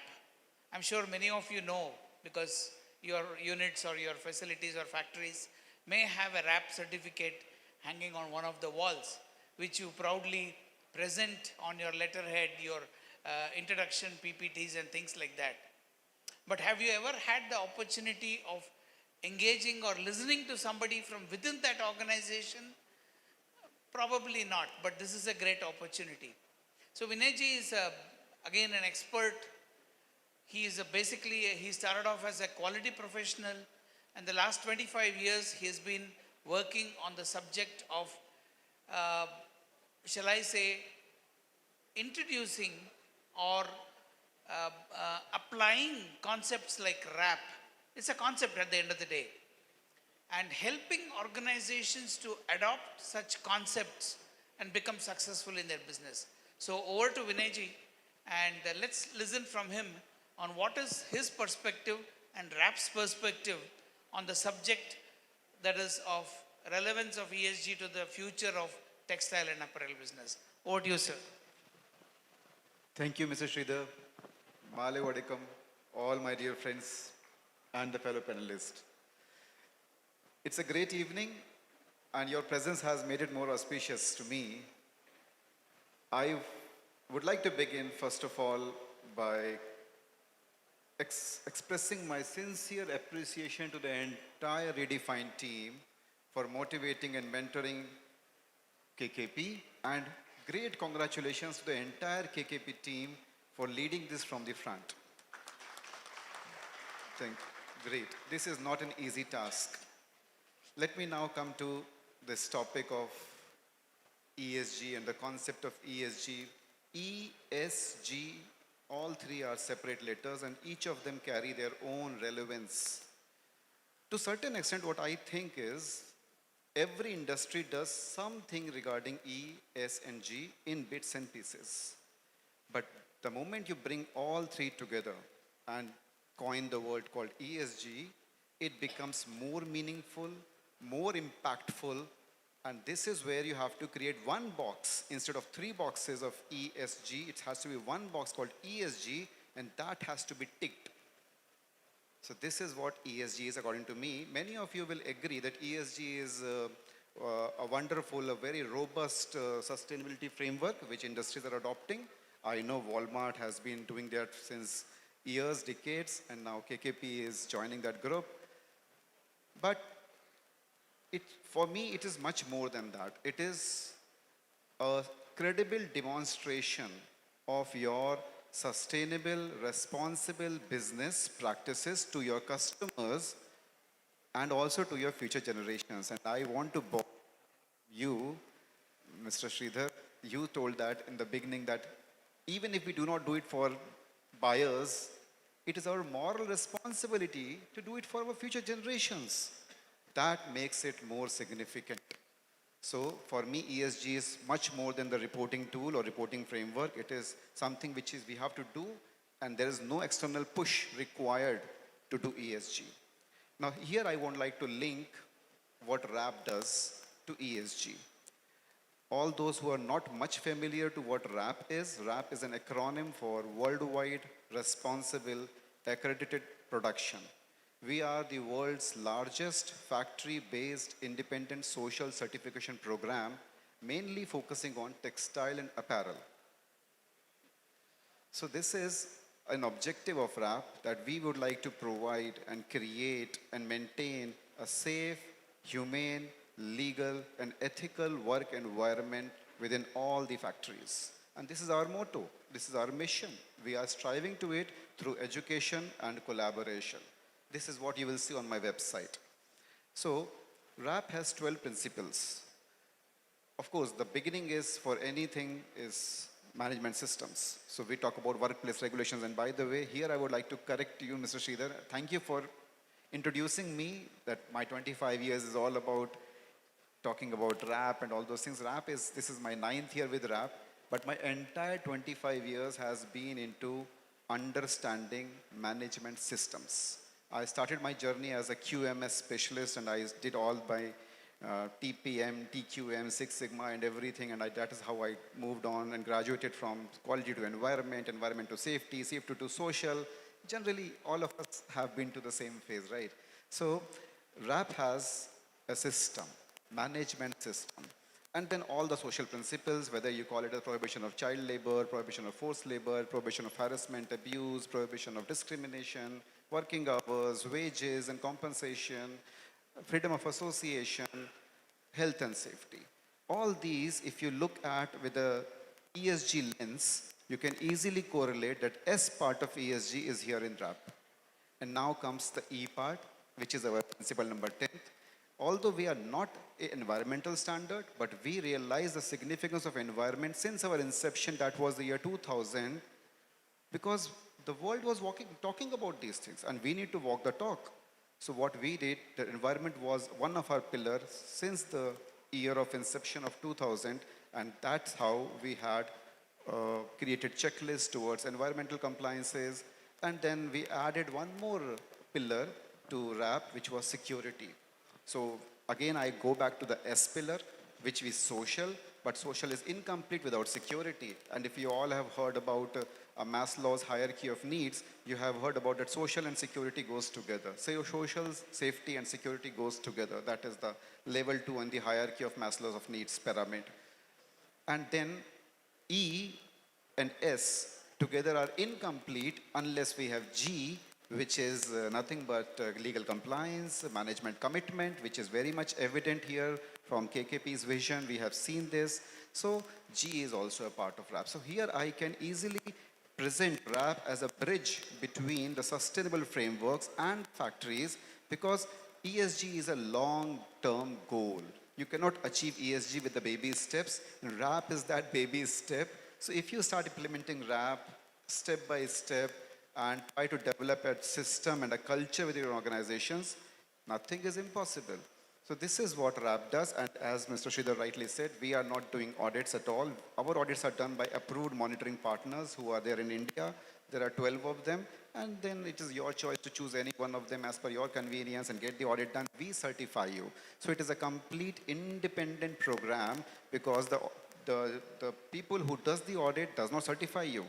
I'm sure many of you know because your units or your facilities or factories may have a RAP certificate hanging on one of the walls, which you proudly present on your letterhead, your introduction PPTs and things like that. But have you ever had the opportunity of engaging or listening to somebody from within that organization? Probably not, but this is a great opportunity. So Vinayji is again an expert. He is he started off as a quality professional, and the last 25 years he has been working on the subject of, shall I say, introducing or applying concepts like RAP. It's a concept at the end of the day. And helping organizations to adopt such concepts and become successful in their business. So over to Vinayji, and let's listen from him on what is his perspective and RAP's perspective on the subject that is of relevance of ESG to the future of textile and apparel business. Over to you, sir. Thank you, Mr. Sridhar. Male Vadikam, all my dear friends and the fellow panelists. It's a great evening, and your presence has made it more auspicious to me. I would like to begin, first of all, by expressing my sincere appreciation to the entire Redefine team for motivating and mentoring KKP, and great congratulations to the entire KKP team for leading this from the front. Great. This is not an easy task. Let me now come to this topic of ESG and the concept of ESG. ESG, all three are separate letters and each of them carry their own relevance. To a certain extent, what I think is every industry does something regarding E, S, and G in bits and pieces. But the moment you bring all three together and coin the word called ESG, it becomes more meaningful, more impactful, and this is where you have to create one box instead of three boxes of ESG. It has to be one box called ESG, and that has to be ticked. So this is what ESG is according to me. Many of you will agree that ESG is a wonderful, a very robust sustainability framework which industries are adopting. I know Walmart has been doing that since years, decades, and now KKP is joining that group. But for me, it is much more than that. It is a credible demonstration of your sustainable, responsible business practices to your customers and also to your future generations. And I want to borrow you, Mr. Sridhar, you told that in the beginning that even if we do not do it for buyers, it is our moral responsibility to do it for our future generations. That makes it more significant. So for me, ESG is much more than the reporting tool or reporting framework. It is something which we have to do, and there is no external push required to do ESG. Now here I would like to link what RAP does to ESG. All those who are not much familiar to what RAP is an acronym for Worldwide Responsible Accredited Production. We are the world's largest factory-based independent social certification program, mainly focusing on textile and apparel. So this is an objective of RAP that we would like to provide and create and maintain a safe, humane, legal, and ethical work environment within all the factories. And this is our motto. This is our mission. We are striving to it through education and collaboration. This is what you will see on my website. So, RAP has 12 principles. Of course, the beginning is for anything is management systems. So we talk about workplace regulations. And by the way, here I would like to correct you, Mr. Sridhar. Thank you for introducing me that my 25 years is all about talking about RAP and all those things. This is my 9th year with RAP. but my entire 25 years has been into understanding management systems. I started my journey as a QMS specialist and I did all by TPM, TQM, Six Sigma and everything, and that is how I moved on and graduated from quality to environment, environment to safety, safety to social. Generally, all of us have been to the same phase, right? So RAP has a system, management system, and then all the social principles, whether you call it a prohibition of child labor, prohibition of forced labor, prohibition of harassment, abuse, prohibition of discrimination, working hours, wages and compensation, freedom of association, health and safety. All these, if you look at with a ESG lens, you can easily correlate that S part of ESG is here in RAP. And now comes the E part, which is our principle number 10. Although we are not an environmental standard, but we realize the significance of environment since our inception, that was the year 2000, because the world was talking about these things, and we need to walk the talk. So what we did, the environment was one of our pillars since the year of inception of 2000, and that's how we had created checklists towards environmental compliances, and then we added one more pillar to RAP, which was security. So again, I go back to the S pillar, which is social, but social is incomplete without security. And if you all have heard about Maslow's hierarchy of needs, you have heard about that social and security goes together. So social, safety and security goes together. That is the level 2 in the hierarchy of Maslow's of needs pyramid. And then E and S together are incomplete unless we have G, which is nothing but legal compliance, management commitment, which is very much evident here from KKP's vision. We have seen this. So G is also a part of RAP. So here I can easily present RAP as a bridge between the sustainable frameworks and factories, because ESG is a long-term goal. You cannot achieve ESG with the baby steps, and RAP is that baby step. So if you start implementing RAP step by step and try to develop a system and a culture with your organizations, nothing is impossible. So this is what RAP does, and as Mr. Sridhar rightly said, we are not doing audits at all. Our audits are done by approved monitoring partners who are there in India. There are 12 of them, and then it is your choice to choose any one of them as per your convenience and get the audit done. We certify you. So it is a complete independent program, because the people who does the audit does not certify you.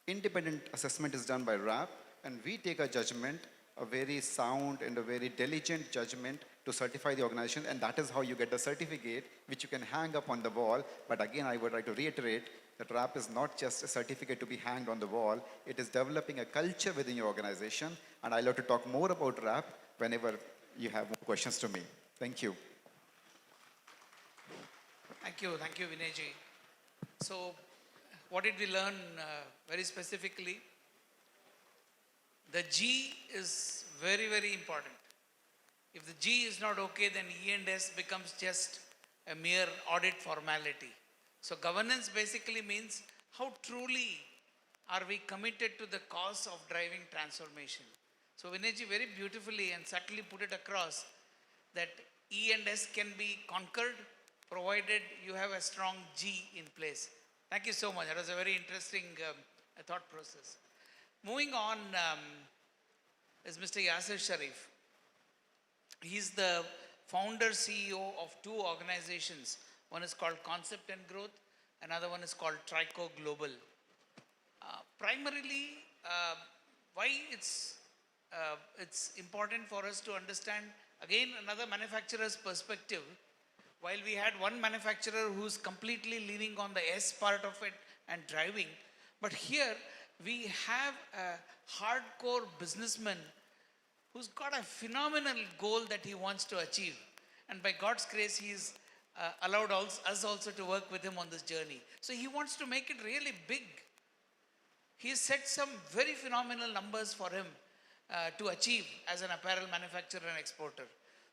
Independent assessment is done by RAP, and we take a judgment, a very sound and a very diligent judgment to certify the organization, and that is how you get the certificate, which you can hang up on the wall. But again, I would like to reiterate that RAP is not just a certificate to be hanged on the wall. It is developing a culture within your organization, and I'd love to talk more about RAP whenever you have more questions to me. Thank you. Thank you, Vinayji. So, what did we learn very specifically? The G is very, very important. If the G is not okay, then E and S becomes just a mere audit formality. So governance basically means how truly are we committed to the cause of driving transformation. So Vinayji very beautifully and subtly put it across that E and S can be conquered provided you have a strong G in place. Thank you so much. That was a very interesting thought process. Moving on is Mr. Yasir Sharif. He's the founder CEO of two organizations. One is called Concept and Growth, another one is called Trico Global. Primarily, why it's important for us to understand, again, another manufacturer's perspective. While we had one manufacturer who's completely leaning on the S part of it and driving, but here we have a hardcore businessman who's got a phenomenal goal that he wants to achieve. And by God's grace, he's allowed us also to work with him on this journey. So he wants to make it really big. He set some very phenomenal numbers for him to achieve as an apparel manufacturer and exporter.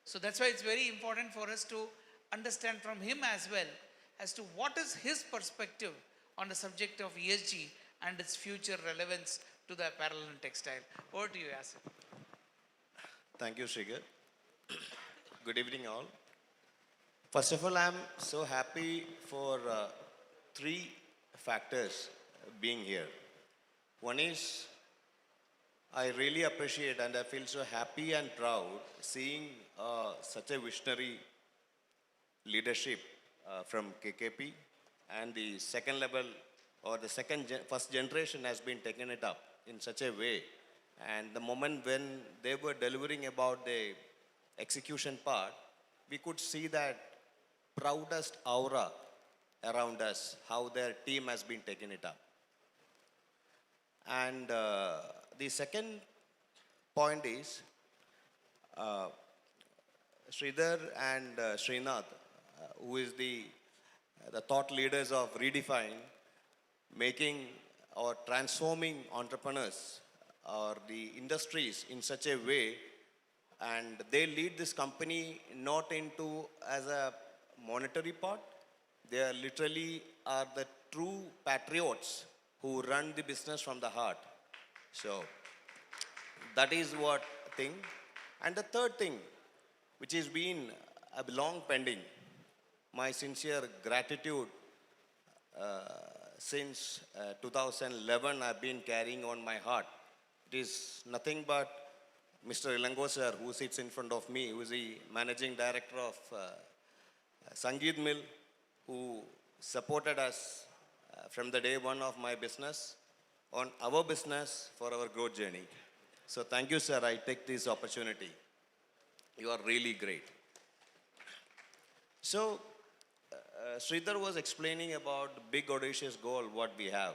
So that's why it's very important for us to understand from him as well as to what is his perspective on the subject of ESG and its future relevance to the apparel and textile. Over to you, Yasir. Thank you, Srigar. Good evening, all. First of all, I'm so happy for three factors being here. One is I really appreciate and I feel so happy and proud seeing such a visionary leadership from KKP, and the second level or the first generation has been taken it up in such a way. And the moment when they were delivering about the execution part, we could see that proudest aura around us, how their team has been taking it up. And the second point is Sridhar and Srinath, who is the thought leaders of Redefine, making or transforming entrepreneurs or the industries in such a way, and they lead this company not into as a monetary part. They are literally are the true patriots who run the business from the heart. So that is what thing. And the third thing, which has been a long pending, my sincere gratitude since 2011 I've been carrying on my heart. It is nothing but Mr. Ilango sir, who sits in front of me, who is the managing director of Sangeet Mill, who supported us from the day one of my business on our business for our growth journey. So thank you, sir. I take this opportunity. You are really great. So Sridhar was explaining about the big audacious goal what we have.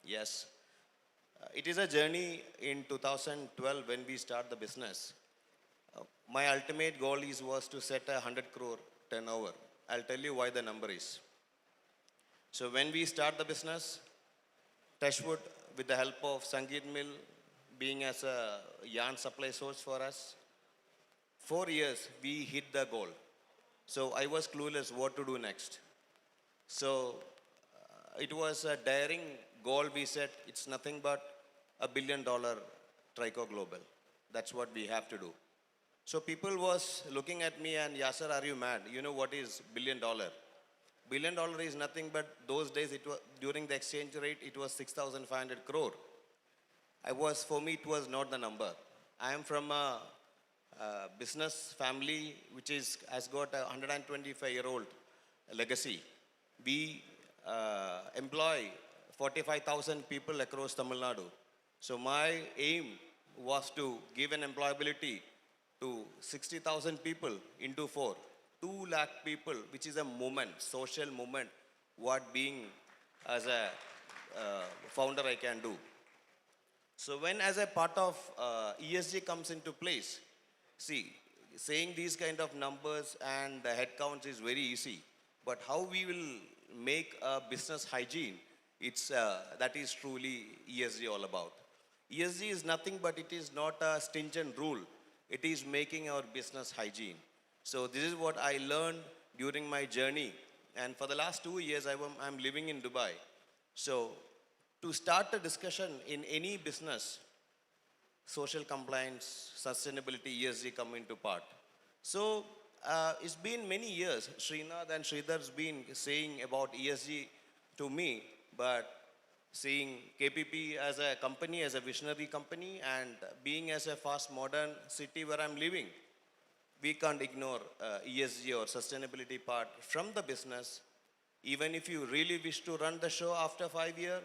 Yes, it is a journey in 2012 when we start the business. My ultimate goal was to set a 100 crore turnover. I'll tell you why the number is. So when we start the business, Touchwood, with the help of Sangeet Mill being as a yarn supply source for us, 4 years we hit the goal. So I was clueless what to do next. So it was a daring goal we set. It's nothing but $1 billion Trico Global. That's what we have to do. So people was looking at me and, Yasser, are you mad? You know what is $1 billion? $1 billion is nothing but those days it was, during the exchange rate, it was 6,500 crore. For me, it was not the number. I am from a business family which has got a 125-year-old legacy. We employ 45,000 people across Tamil Nadu. So my aim was to give an employability to 60,000 people into 4. 2 lakh people, which is a movement, social movement, what being as a founder I can do. So when as a part of ESG comes into place, see, saying these kind of numbers and the headcounts is very easy, but how we will make a business hygiene, that is truly ESG all about. ESG is nothing but it is not a stringent rule. It is making our business hygiene. So this is what I learned during my journey. And for the last 2 years, I'm living in Dubai. So to start a discussion in any business, social compliance, sustainability, ESG come into part. So it's been many years. Srinath and Sridhar's been saying about ESG to me, but seeing KPP as a company, as a visionary company, and being as a fast modern city where I'm living, we can't ignore ESG or sustainability part from the business. Even if you really wish to run the show after 5 years,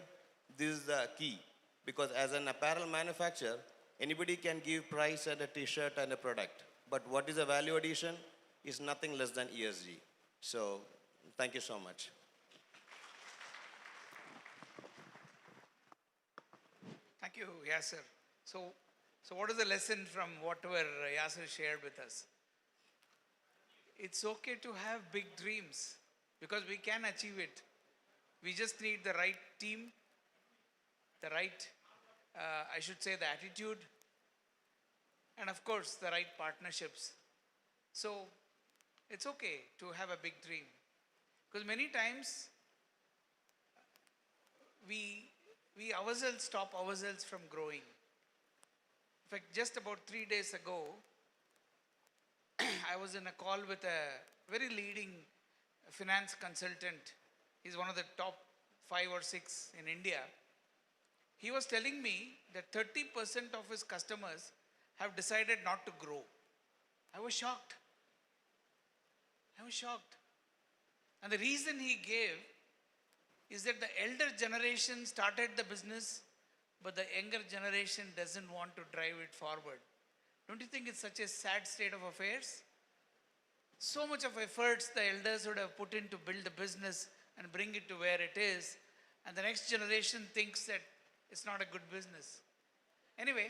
this is the key. Because as an apparel manufacturer, anybody can give price and a t-shirt and a product. But what is the value addition is nothing less than ESG. So thank you so much. Thank you, Yasser. So what is the lesson from whatever Yasser shared with us? It's okay to have big dreams because we can achieve it. We just need the right team, the right, I should say, the attitude, and of course, the right partnerships. So it's okay to have a big dream because many times we ourselves stop ourselves from growing. In fact, just about 3 days ago, I was in a call with a very leading finance consultant. He's one of the top 5 or 6 in India, he was telling me that 30% of his customers have decided not to grow. I was shocked. I was shocked. And the reason he gave is that the elder generation started the business, but the younger generation doesn't want to drive it forward. Don't you think it's such a sad state of affairs? So much of efforts the elders would have put in to build the business and bring it to where it is, and the next generation thinks that it's not a good business. Anyway,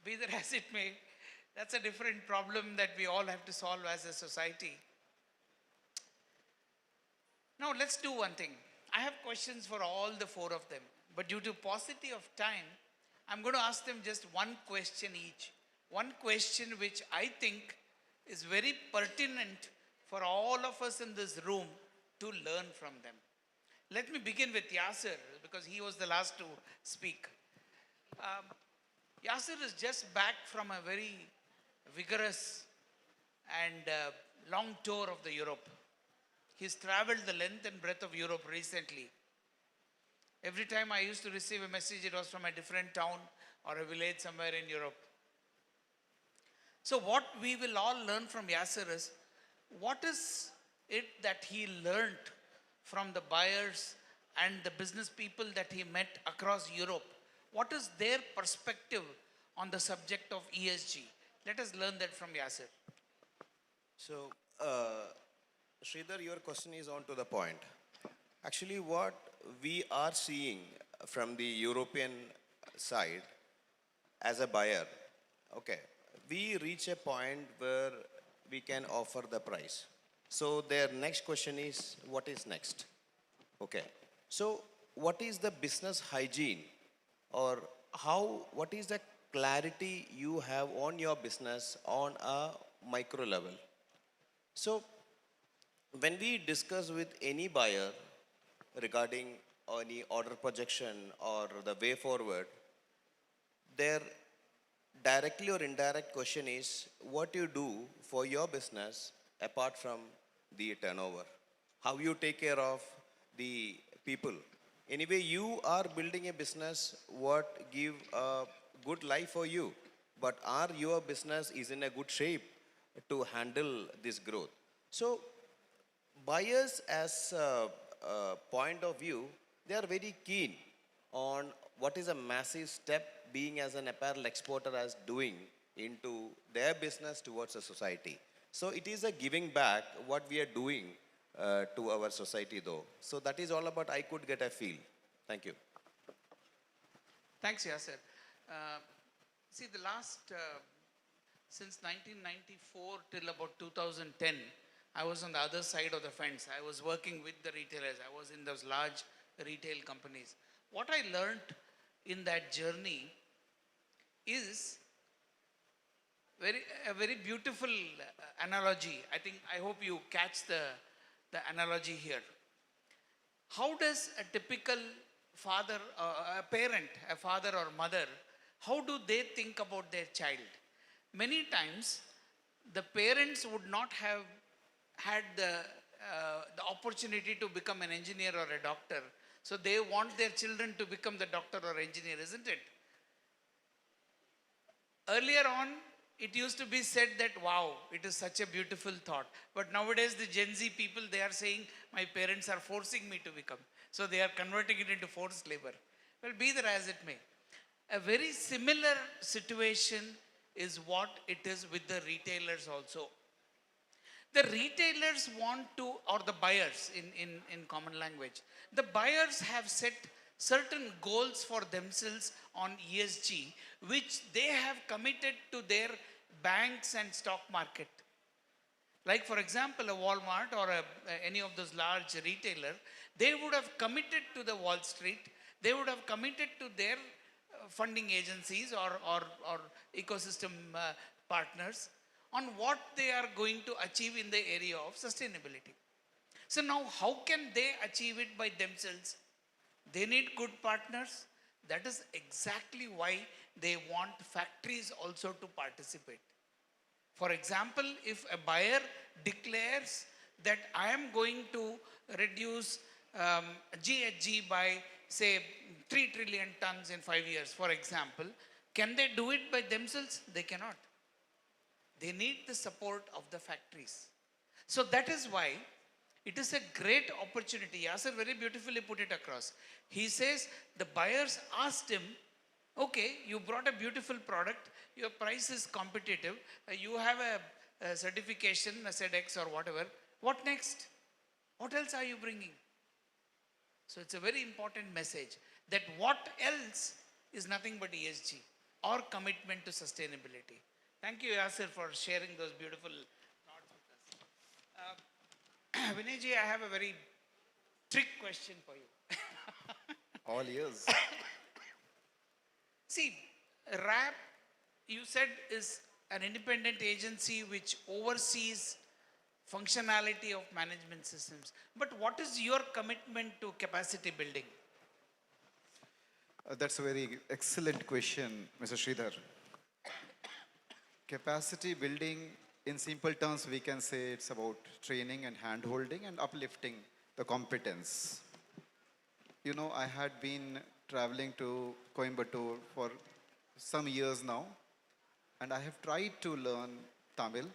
be that as it may, that's a different problem that we all have to solve as a society. Now let's do one thing. I have questions for all the 4 of them, but due to paucity of time, I'm going to ask them just one question each. One question which I think is very pertinent for all of us in this room to learn from them. Let me begin with Yasser, because he was the last to speak. Yasser is just back from a very vigorous and long tour of the Europe. He's traveled the length and breadth of Europe recently. Every time I used to receive a message, it was from a different town or a village somewhere in Europe. So what we will all learn from Yasser is, what is it that he learned from the buyers and the business people that he met across Europe? What is their perspective on the subject of ESG? Let us learn that from Yasser. So, Sridhar, your question is on to the point. Actually, what we are seeing from the European side as a buyer, okay, we reach a point where we can offer the price. So their next question is, what is next? Okay. So what is the business hygiene, or what is the clarity you have on your business on a micro level? So when we discuss with any buyer regarding any order projection or the way forward, their directly or indirect question is, what you do for your business apart from the turnover? How you take care of the people? Anyway, you are building a business what give a good life for you, but are your business is in a good shape to handle this growth? So buyers as a point of view, they are very keen on what is a massive step being as an apparel exporter as doing into their business towards a society. So it is a giving back what we are doing to our society though. So that is all about I could get a feel. Thank you. Thanks, Yasser. See, the last, since 1994 till about 2010, I was on the other side of the fence. I was working with the retailers. I was in those large retail companies. What I learned in that journey is a very beautiful analogy. I hope you catch the analogy here. How does a typical father, a parent, a father or mother, how do they think about their child? Many times, the parents would not have had the opportunity to become an engineer or a doctor. So they want their children to become the doctor or engineer, isn't it? Earlier on, it used to be said that, wow, it is such a beautiful thought. But nowadays, the Gen Z people, they are saying, my parents are forcing me to become. So they are converting it into forced labor. Well, be that as it may. A very similar situation is what it is with the retailers also. The retailers want to, or the buyers in common language, the buyers have set certain goals for themselves on ESG, which they have committed to their banks and stock market. Like for example, a Walmart or any of those large retailers, they would have committed to the Wall Street, they would have committed to their funding agencies or ecosystem partners on what they are going to achieve in the area of sustainability. So now how can they achieve it by themselves? They need good partners. That is exactly why they want factories also to participate. For example, if a buyer declares that I am going to reduce GHG by, say, 3 trillion tons in 5 years, for example, can they do it by themselves? They cannot. They need the support of the factories. So that is why it is a great opportunity. Yasser very beautifully put it across. He says the buyers asked him, okay, you brought a beautiful product, your price is competitive, you have a certification, a SEDEX or whatever. What next? What else are you bringing? So it's a very important message that what else is nothing but ESG or commitment to sustainability. Thank you, Yasser, for sharing those beautiful thoughts with us. Vinayji, I have a very trick question for you. All ears. See, RAP, you said, is an independent agency which oversees functionality of management systems. But what is your commitment to capacity building? That's a very excellent question, Mr. Sridhar. Capacity building, in simple terms, we can say it's about training and hand-holding and uplifting the competence. You know, I had been traveling to Coimbatore for some years now, and I have tried to learn Tamil.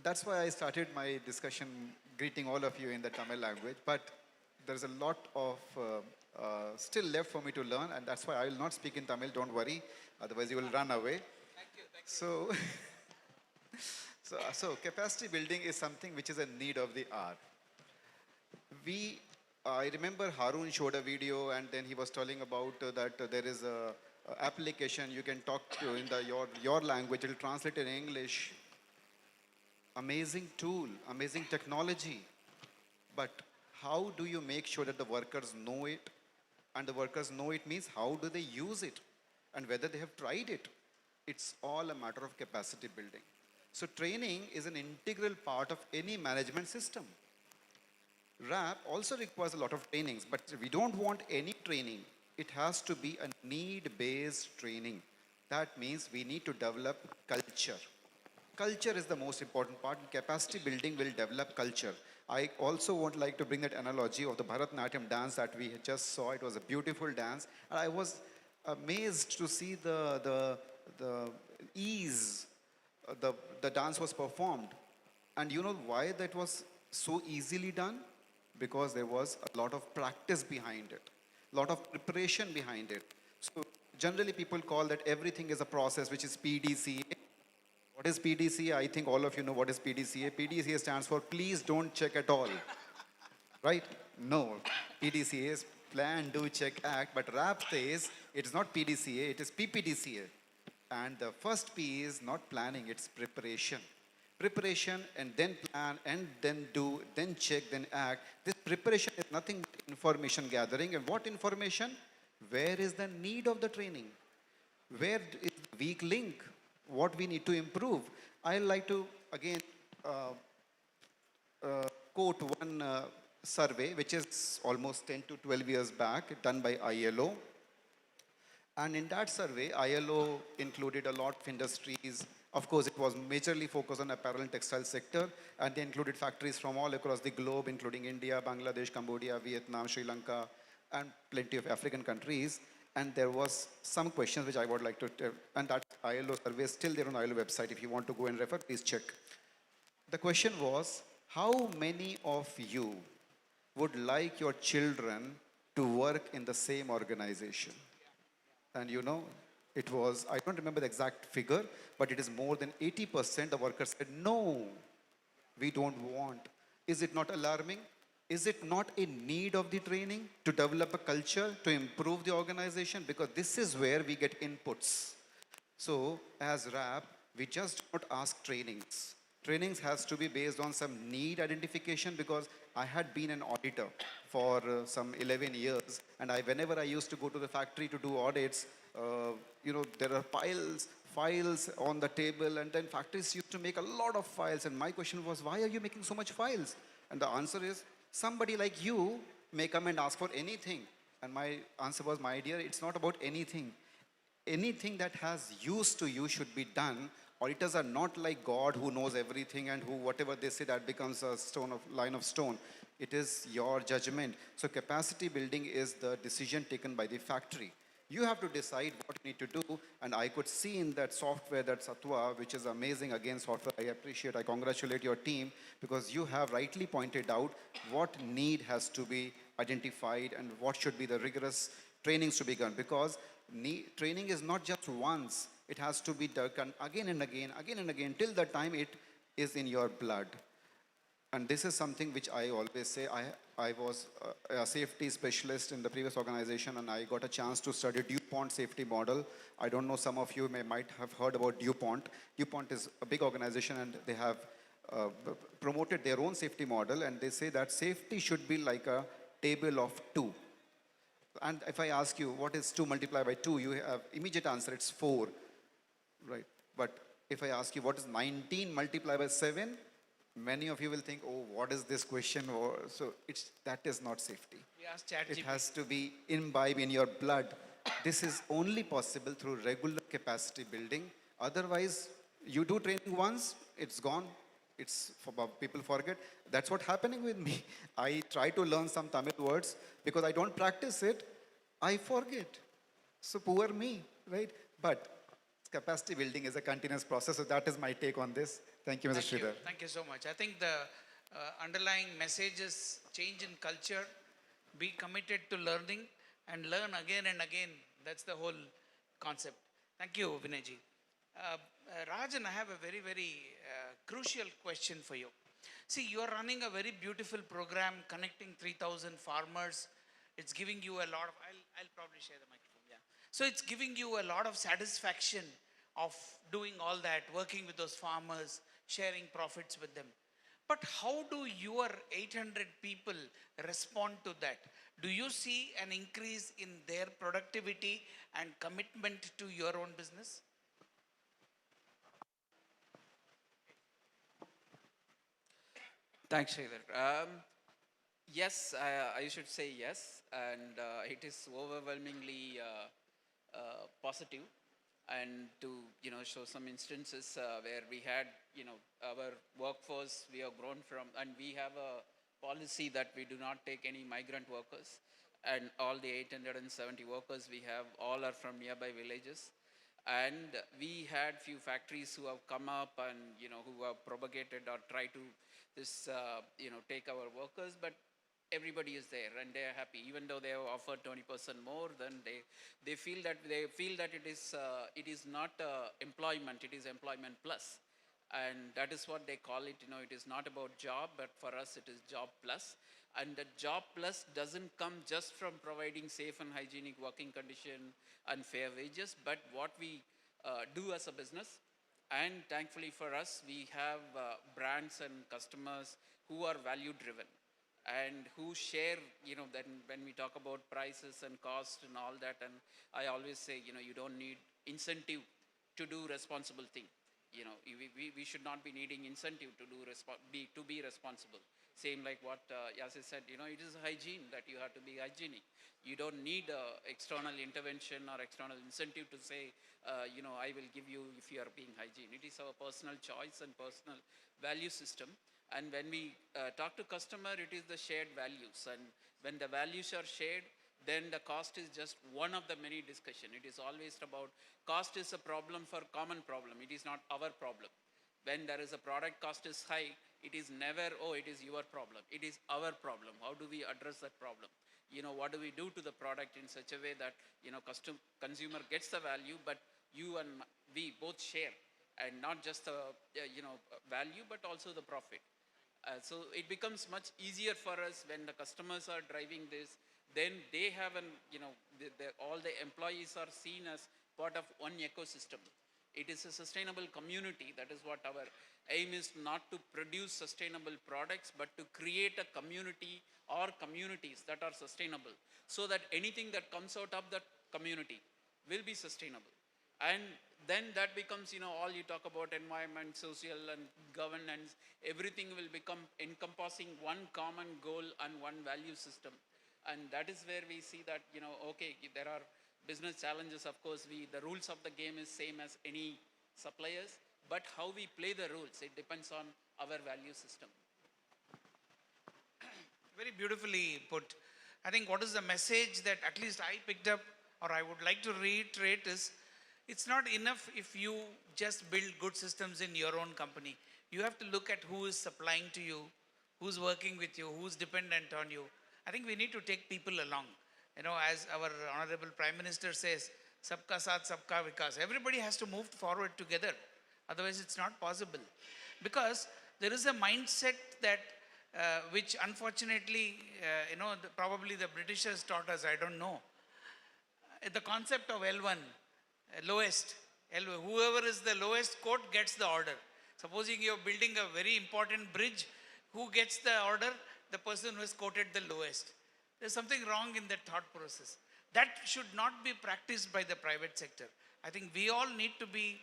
That's why I started my discussion greeting all of you in the Tamil language, but there's a lot of still left for me to learn, and that's why I will not speak in Tamil, don't worry, otherwise you will run away. So, so capacity building is something which is a need of the hour. I remember Harun showed a video and then he was telling about that there is a application you can talk to in your language, it will translate in English. Amazing tool, amazing technology. But how do you make sure that the workers know it? And the workers know it means how do they use it? And whether they have tried it? It's all a matter of capacity building. So training is an integral part of any management system. RAP also requires a lot of trainings, but we don't want any training. It has to be a need-based training. That means we need to develop culture. Culture is the most important part. Capacity building will develop culture. I also would like to bring that analogy of the Bharatanatyam dance that we just saw. It was a beautiful dance. And I was amazed to see the ease the dance was performed. And you know why that was so easily done? Because there was a lot of practice behind it, a lot of preparation behind it. So generally people call that everything is a process, which is PDCA. What is PDCA? I think all of you know what is PDCA. PDCA stands for please don't check at all. Right? No. PDCA is plan, do, check, act. But RAP says it's not PDCA, it is PPDCA. And the first P is not planning, it's preparation. Preparation and then plan and then do, then check, then act. This preparation is nothing but information gathering. And what information? Where is the need of the training? Where is the weak link? What we need to improve? I like to again quote one survey which is almost 10 to 12 years back, done by ILO. And in that survey, ILO included a lot of industries. Of course, it was majorly focused on apparel and textile sector, and they included factories from all across the globe, including India, Bangladesh, Cambodia, Vietnam, Sri Lanka, and plenty of African countries. And there was some questions which I would like to tell, and that ILO survey is still there on ILO website. If you want to go and refer, please check. The question was, how many of you would like your children to work in the same organization? And you know, it was, I don't remember the exact figure, but it is more than 80% the workers said, no, we don't want. Is it not alarming? Is it not a need of the training to develop a culture, to improve the organization? Because this is where we get inputs. So as RAP, we just don't ask trainings. Trainings has to be based on some need identification, because I had been an auditor for some 11 years, and whenever I used to go to the factory to do audits, you know, there are files on the table, and then factories used to make a lot of files, and my question was, why are you making so much files? And the answer is, somebody like you may come and ask for anything. And my answer was, my dear, it's not about anything. Anything that has use to you should be done. Auditors are not like God who knows everything and who whatever they say that becomes a line of stone. It is your judgment. So capacity building is the decision taken by the factory. You have to decide what you need to do. And I could see in that software, that Satwa, which is amazing again software, I appreciate, I congratulate your team because you have rightly pointed out what need has to be identified and what should be the rigorous trainings to be done. Because training is not just once, it has to be done again and again, till the time it is in your blood. And this is something which I always say. I was a safety specialist in the previous organization and I got a chance to study DuPont safety model. I don't know, some of you might have heard about DuPont. DuPont is a big organization and they have promoted their own safety model, and they say that safety should be like a table of two. And if I ask you, what is 2 multiplied by 2? You have immediate answer, it's 4, right? But if I ask you, what is 19 multiplied by 7? Many of you will think, oh, what is this question? So that is not safety. We asked It ChatGPT. has to be imbibed in your blood. This is only possible through regular capacity building. Otherwise, you do training once, it's gone. It's for people forget. That's what happening with me. I try to learn some Tamil words because I don't practice it. I forget. So poor me, right? But capacity building is a continuous process. So that is my take on this. Thank you, Mr. Sridhar. Thank you so much. I think the underlying message is change in culture, be committed to learning, and learn again and again. That's the whole concept. Thank you, Vinayji. Rajan, I have a very, very crucial question for you. See, you are running a very beautiful program connecting 3,000 farmers. It's giving you a lot of, I'll probably share the microphone, yeah. So it's giving you a lot of satisfaction of doing all that, working with those farmers, sharing profits with them. But how do your 800 people respond to that? Do you see an increase in their productivity and commitment to your own business? Thanks, Sridhar. Yes, I should say yes, and it is overwhelmingly positive. And to show some instances where we had our workforce we have grown from, and we have a policy that we do not take any migrant workers, and all the 870 workers we have all are from nearby villages. And we had few factories who have come up and who have propagated or tried to this take our workers, but everybody is there and they are happy. Even though they have offered 20% more, then they feel that it is not employment, it is employment plus. And that is what they call it. It is not about job, but for us it is job plus. And the job plus doesn't come just from providing safe and hygienic working condition and fair wages, but what we do as a business. And thankfully for us, we have brands and customers who are value driven and who share, then when we talk about prices and cost and all that, and I always say, you don't need incentive to do responsible thing. We should not be needing incentive to be responsible. Same like what Yasir said, it is hygiene that you have to be hygienic. You don't need external intervention or external incentive to say, I will give you if you are being hygiene. It is our personal choice and personal value system. And when we talk to customer, it is the shared values. And when the values are shared, then the cost is just one of the many discussion. It is always about cost is a problem for common problem. It is not our problem. When there is a product cost is high, it is never, oh, it is your problem. It is our problem. How do we address that problem? What do we do to the product in such a way that, consumer gets the value, but you and we both share, and not just the, value, but also the profit. So it becomes much easier for us when the customers are driving this. Then they have all the employees are seen as part of one ecosystem. It is a sustainable community. That is what our aim is, not to produce sustainable products, but to create a community or communities that are sustainable, so that anything that comes out of that community will be sustainable. And then that becomes, all you talk about environment, social and governance, everything will become encompassing one common goal and one value system. And that is where we see that, okay, there are business challenges. Of course, the rules of the game is same as any suppliers, but how we play the rules, it depends on our value system. Very beautifully put. I think what is the message that at least I picked up, or I would like to reiterate, is it's not enough if you just build good systems in your own company. You have to look at who is supplying to you, who's working with you, who's dependent on you. I think we need to take people along. You know, as our Honorable Prime Minister says, Sabka Saath, Sabka Vikas. Everybody has to move forward together. Otherwise, it's not possible. Because there is a mindset that, which unfortunately, probably the Britishers taught us, I don't know. The concept of L1, lowest, whoever is the lowest quote gets the order. Supposing you're building a very important bridge, who gets the order? The person who has quoted the lowest. There's something wrong in that thought process. That should not be practiced by the private sector. I think we all need to be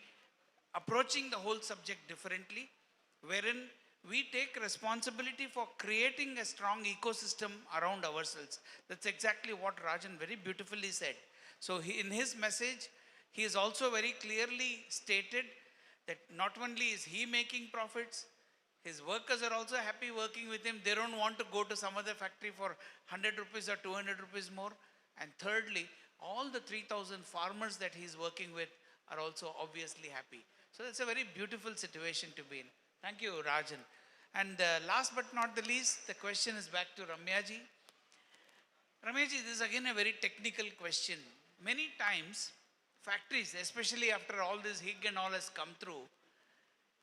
approaching the whole subject differently, wherein we take responsibility for creating a strong ecosystem around ourselves. That's exactly what Rajan very beautifully said. So in his message, he has also very clearly stated that not only is he making profits, his workers are also happy working with him. They don't want to go to some other factory for 100 rupees or 200 rupees more. And thirdly, all the 3,000 farmers that he's working with are also obviously happy. So that's a very beautiful situation to be in. Thank you, Rajan. And last but not the least, the question is back to Ramyaji. Ramyaji, this is again a very technical question. Many times, factories, especially after all this HIG and all has come through,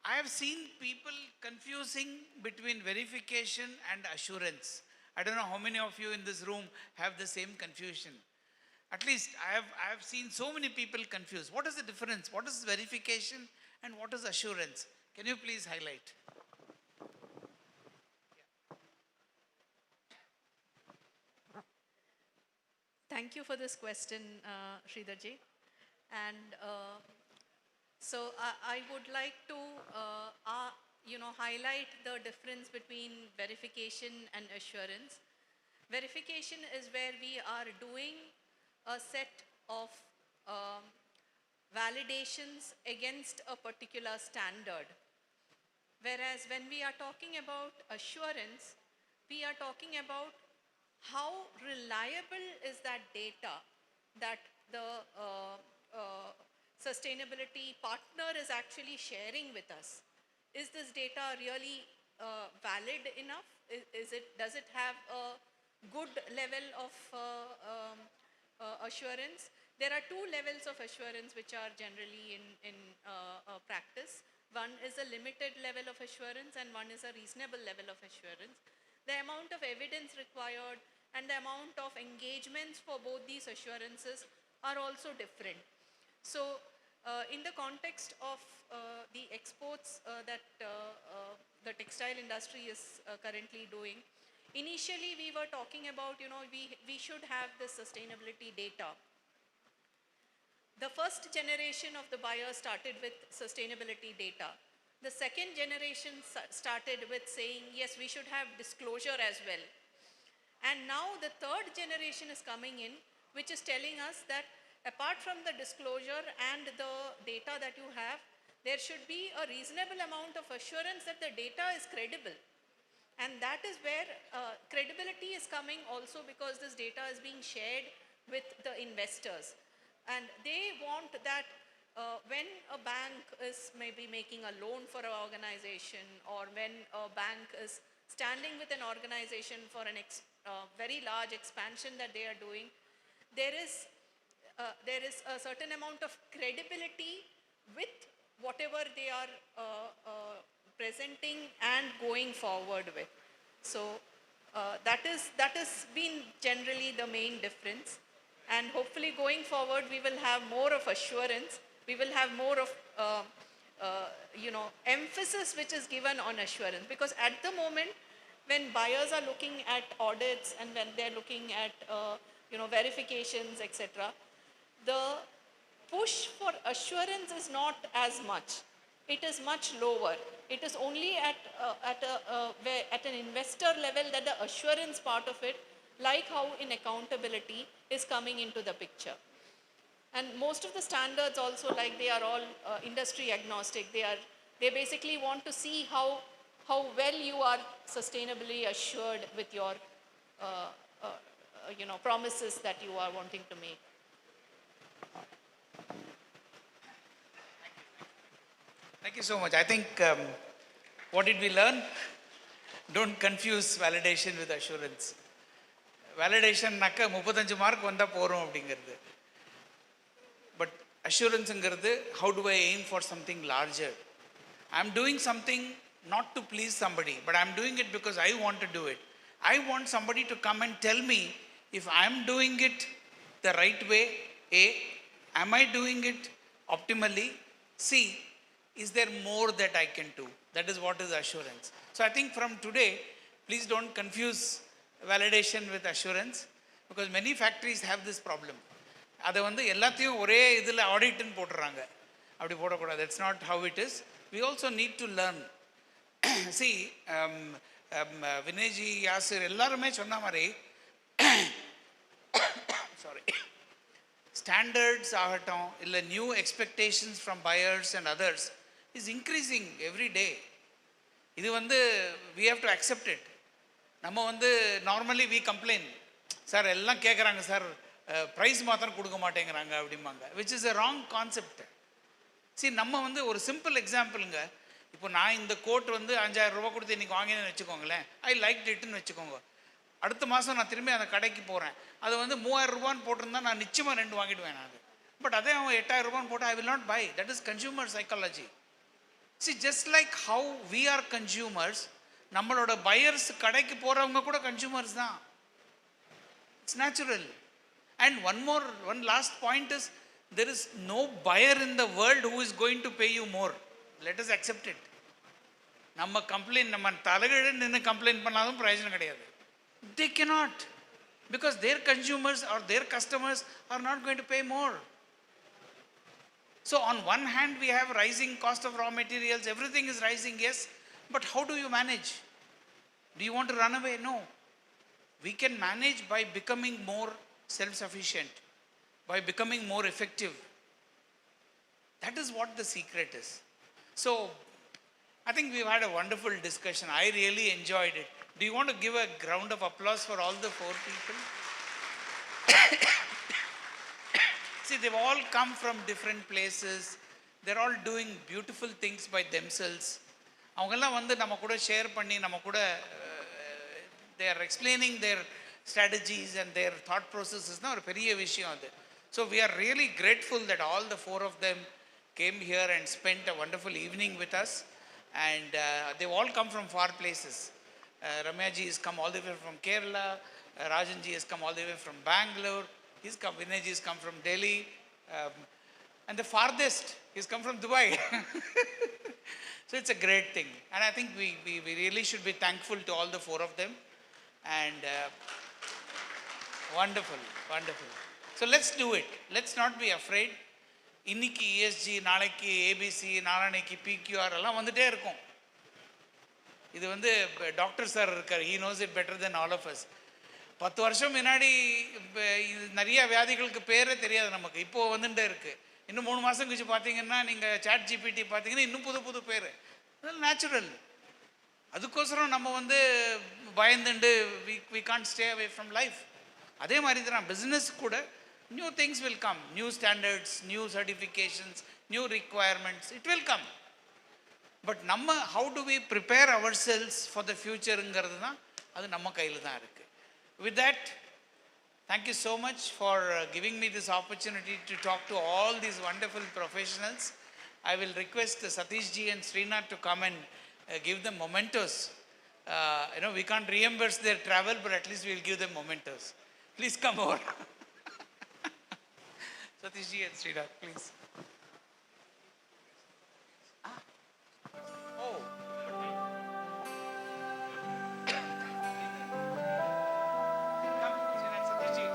I have seen people confusing between verification and assurance. I don't know how many of you in this room have the same confusion. At least I have seen so many people confused. What is the difference? What is verification and what is assurance? Can you please highlight? Thank you for this question, Sridharji. And so I would like to, highlight the difference between verification and assurance. Verification is where we are doing a set of validations against a particular standard. Whereas when we are talking about assurance, we are talking about how reliable is that data that the sustainability partner is actually sharing with us. Is this data really valid enough? Does it have a good level of assurance? There are two levels of assurance which are generally in practice. One is a limited level of assurance and one is a reasonable level of assurance. The amount of evidence required and the amount of engagements for both these assurances are also different. So in the context of the exports that the textile industry is currently doing, initially we were talking about, we should have the sustainability data. The first generation of the buyers started with sustainability data. The second generation started with saying, yes, we should have disclosure as well. And now the third generation is coming in, which is telling us that apart from the disclosure and the data that you have, there should be a reasonable amount of assurance that the data is credible. And that is where credibility is coming also, because this data is being shared with the investors. And they want that when a bank is maybe making a loan for an organization, or when a bank is standing with an organization for a very large expansion that they are doing, there is a certain amount of credibility with whatever they are presenting and going forward with. So that has been generally the main difference. And hopefully going forward, we will have more of assurance. We will have more of, emphasis which is given on assurance. Because at the moment, when buyers are looking at audits and when they're looking at, verifications, etc., the push for assurance is not as much. It is much lower. It is only at an investor level that the assurance part of it, like how in accountability, is coming into the picture. And most of the standards also, like, they are all industry agnostic. They basically want to see how well you are sustainably assured with your promises that you are wanting to make. Thank you so much. I think, what did we learn? Don't confuse validation with assurance. Validation-நாக்க 35 mark வந்தால் போகிறோம் அப்படிங்கிறது. But assurance-ங்கிறது, how do I aim for something larger? I'm doing something not to please somebody, but I'm doing it because I want to do it. I want somebody to come and tell me if I'm doing it the right way, A, am I doing it optimally? C, is there more that I can do? That is what is assurance. So I think from today, please don't confuse validation with assurance, because many factories have this problem. அதை வந்து எல்லாத்தையும் ஒரே இதில் ஆடிட்டுன்னு போட்டுறாங்க. அப்படி போடக்கூடாது. That's not how it is. We also need to learn. See, வினய்ஜி, Yasser எல்லாருமே சொன்ன மாதிரி சாரி, ஸ்டாண்டர்ட்ஸ் ஆகட்டும் இல்லை new expectations from buyers and others is increasing every day. இது வந்து we have to accept it. நம்ம வந்து நார்மலி we complain, சார் எல்லாம் கேட்குறாங்க சார், ப்ரைஸ் மாத்திரம் கொடுக்க மாட்டேங்கிறாங்க அப்படிம்பாங்க, which is a wrong concept. See, நம்ம வந்து ஒரு சிம்பிள் எக்ஸாம்பிளுங்க. இப்போ நான் இந்த கோட் வந்து 5000 ரூபா கொடுத்து இன்றைக்கி வாங்கினேன்னு வச்சுக்கோங்களேன், ஐ லைக் இட்டுன்னு வச்சுக்கோங்க. அடுத்த மாதம் நான் திரும்பி அந்த கடைக்கு போகிறேன், அது வந்து 3000 ரூபான்னு போட்டிருந்தா நான் நிச்சயமாக 2 வாங்கிடுவேன் நான். பட் அதே அவன் 8000 ரூபான்னு போட்டு I will not buy. That is consumer psychology. See, just like how we are consumers, நம்மளோட buyers கடைக்கு போகிறவங்க கூட consumers தான். It's natural. And one last point is, there is no buyer in the world who is going to pay you more. Let us accept it. நம்ம complaint, நம்ம தலைகீழ நின்று complaint பண்ணாலும் பிரயோஜனம் கிடையாது. They cannot, because their consumers or their customers are not going to pay more. So on one hand, we have rising cost of raw materials, everything is rising, yes, but how do you manage? Do you want to run away? No. We can manage by becoming more self-sufficient, by becoming more effective. That is what the secret is. So I think we've had a wonderful discussion. I really enjoyed it. Do you want to give a round of applause for all the 4 people? See, they've all come from different places. They're all doing beautiful things by themselves. அவங்கெல்லாம் வந்து நம்ம கூட share பண்ணி நம்ம கூட they are explaining their strategies and their thought processes. ஒரு பெரிய விஷயம் அது. So we are really grateful that all the 4 of them came here and spent a wonderful evening with us. And they've all come from far places. Ramyaji has come all the way from Kerala. Rajanji has come all the way from Bangalore. Vinayji has come from Delhi. And the farthest, he's come from Dubai. So it's a great thing. And I think we really should be thankful to all the 4 of them. And wonderful, wonderful. So let's do it. Let's not be afraid. இன்னைக்கு ESG, நாளைக்கு ABC, நாளைக்கு PQR எல்லாம் வந்துட்டே இருக்கும். இது வந்து doctor sir இருக்கார், he knows it better than all of us. 10 வருஷம் முன்னாடி நிறைய வியாதிகளுக்கு பேரே தெரியாது நமக்கு, இப்போது வந்துட்டே இருக்குது. இன்னும் 3 மாதம் கழிச்சு பார்த்தீங்கன்னா நீங்கள் சாட் ஜிபிடி பார்த்தீங்கன்னா இன்னும் புது பேர். அதெல்லாம் நேச்சுரல். அதுக்கோசரம் நம்ம வந்து பயந்துண்டு we can't stay away from life. அதே மாதிரி தான் பிஸ்னஸ் கூட new things will come, new standards, new certifications, new requirements, it will come. But how do we prepare ourselves for the future ங்கிறது தான் அது நம்ம கையில் தான் இருக்குது. With that, thank you so much for giving me this opportunity to talk to all these wonderful professionals. I will request Satish ji and Srinath to come and give them mementos. We can't reimburse their travel, but at least we'll give them mementos. Please come over. Satish ji and Srinath, please. Oh. Come, Satish ji.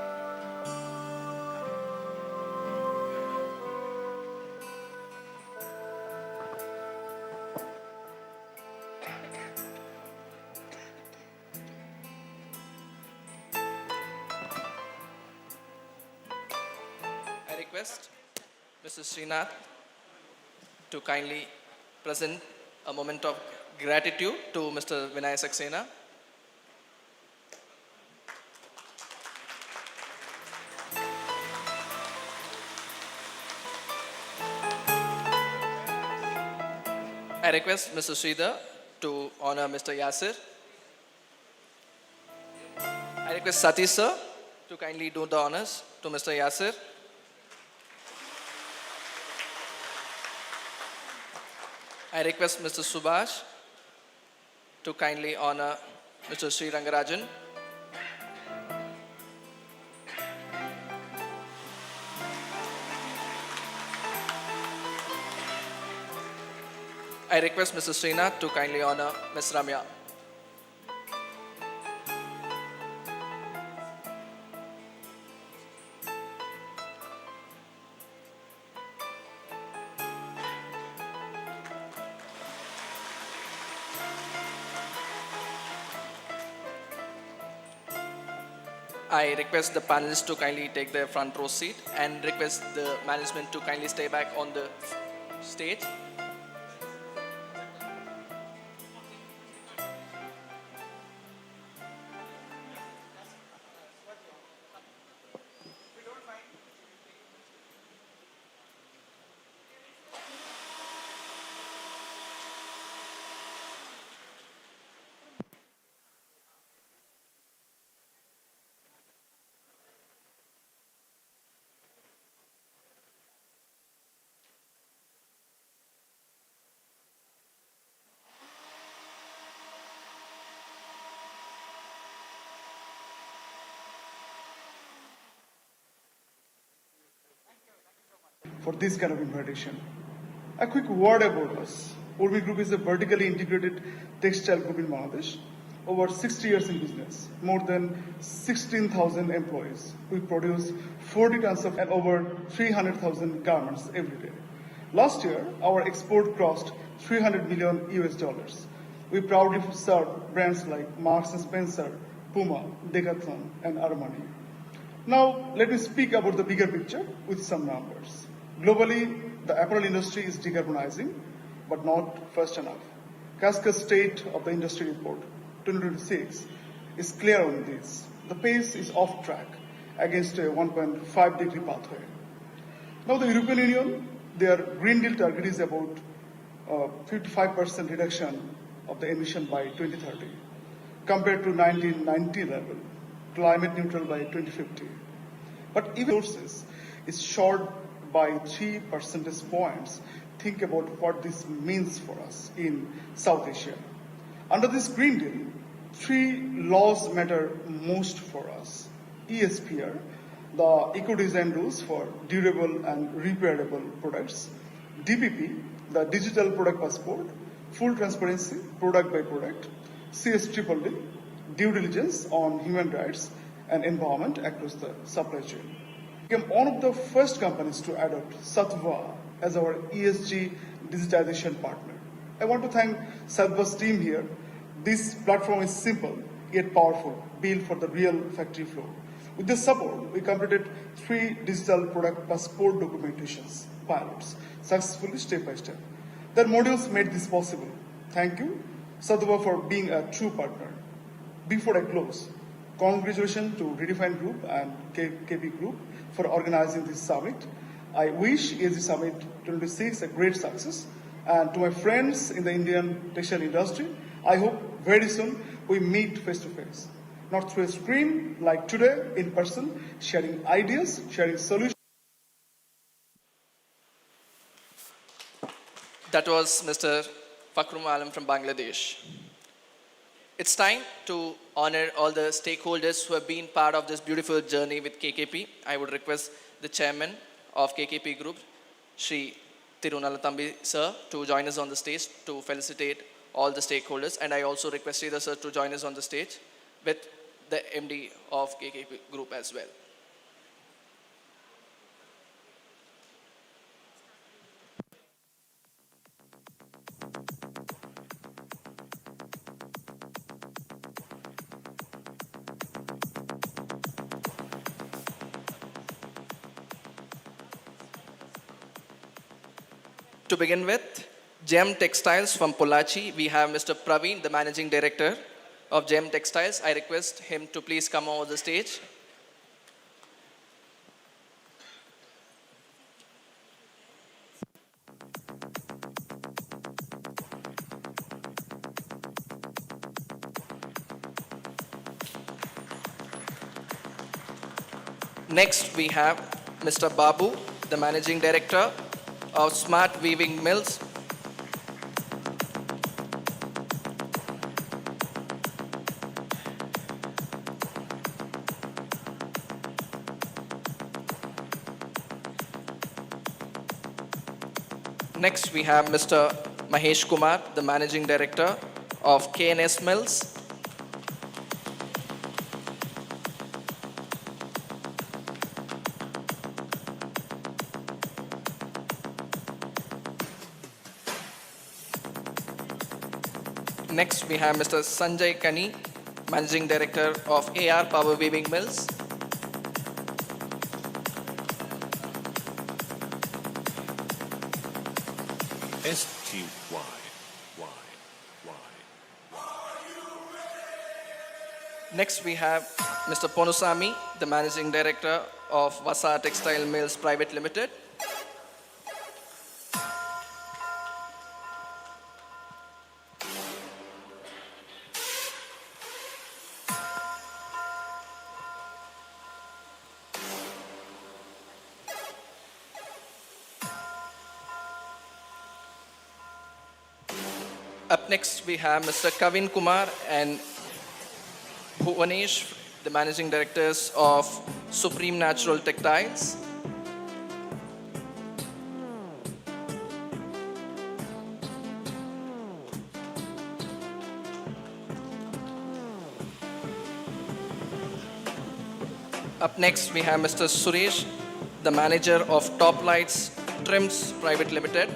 I request Mr. Srinath to kindly present a moment of gratitude to Mr. Vinay Saxena. I request Mr. Sridhar to honor Mr. Yasir. I request Satish sir to kindly do the honors to Mr. Yasir. I request Mr. Subhash to kindly honor Mr. Sri Rangarajan. I request Mr. Srinath to kindly honor Ms. Ramya. I request the panelists to kindly take their front row seat and request the management to kindly stay back on the stage. For this kind of invitation. A quick word about us. Urmi Group is a vertically integrated textile group in Bangladesh. Over 60 years in business, more than 16,000 employees. We produce 40 tons of and over 300,000 garments every day. Last year, our export crossed 300 million US dollars. We proudly serve brands like Marks and Spencer, Puma, Decathlon, and Armani. Now, let me speak about the bigger picture with some numbers. Globally, the apparel industry is decarbonizing, but not fast enough. Casca's State of the Industry Report 2026 is clear on this. The pace is off track against a 1.5 degree pathway. Now, the European Union, their Green Deal target is about 55% reduction of the emission by 2030, compared to 1990 level, climate neutral by 2050. But even sources is short by 3 percentage points. Think about what this means for us in South Asia. Under this Green Deal, 3 laws matter most for us. ESPR, the eco-design rules for durable and repairable products. DPP, the digital product passport, full transparency, product by product. CSDDD, due diligence on human rights and environment across the supply chain. We became one of the first companies to adopt Sattva as our ESG digitization partner. I want to thank Sattva's team here. This platform is simple yet powerful, built for the real factory floor. With this support, we completed 3 digital product passport documentations, pilots, successfully step by step. Their modules made this possible. Thank you, Sattva, for being a true partner. Before I close, congratulations to Redefine Group and KP Group for organizing this summit. I wish Esg Summit 2026 a great success. And to my friends in the Indian textile industry, I hope very soon we meet face to face, not through a screen like today, in person, sharing ideas, sharing solutions. That was Mr. Fakhrum Alam from Bangladesh. It's time to honor all the stakeholders who have been part of this beautiful journey with KKP. I would request the chairman of KKP Group, Shri Tirunalatambi sir, to join us on the stage to felicitate all the stakeholders. And I also request Sridhar sir to join us on the stage with the MD of KKP Group as well. To begin with, Gem Textiles from Pollachi, we have Mr. Praveen, the Managing Director of Gem Textiles. I request him to please come over the stage. Next, we have Mr. Babu, the Managing Director of Smart Weaving Mills. Next, we have Mr. Mahesh Kumar, the Managing Director of KNS Mills. Next, we have Mr. Sanjay Kani, Managing Director of AR Power Weaving Mills. STY. Next, we have Mr. Ponusami, the Managing Director of Vasa Textile Mills Private Limited. Up next, we have Mr. Kavin Kumar and Bhuvanesh, the Managing Directors of Supreme Natural Textiles. Up next, we have Mr. Suresh, the Manager of Top Lights Trims Private Limited.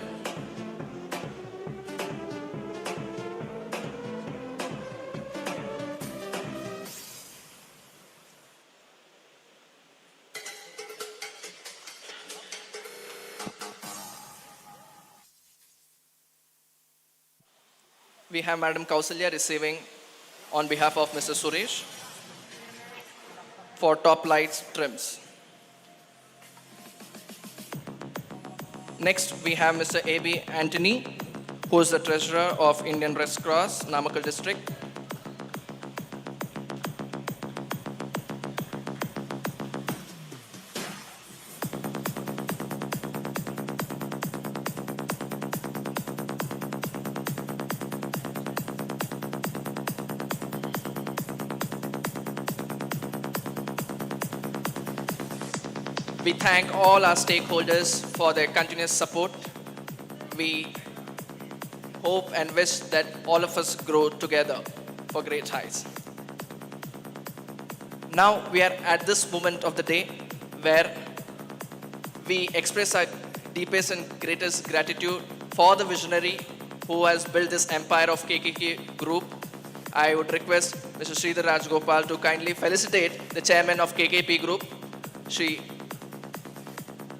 We have Madam Kausalya receiving on behalf of Mr. Suresh for Top Lights Trims. Next, we have Mr. A.B. Anthony, who is the Treasurer of Indian Red Cross, Namakkal District. We thank all our stakeholders for their continuous support. We hope and wish that all of us grow together for great heights. Now we are at this moment of the day where we express our deepest and greatest gratitude for the visionary who has built this empire of KKK Group. I would request Mr. Sridhar Rajgopal to kindly felicitate the chairman of KKP Group, Shri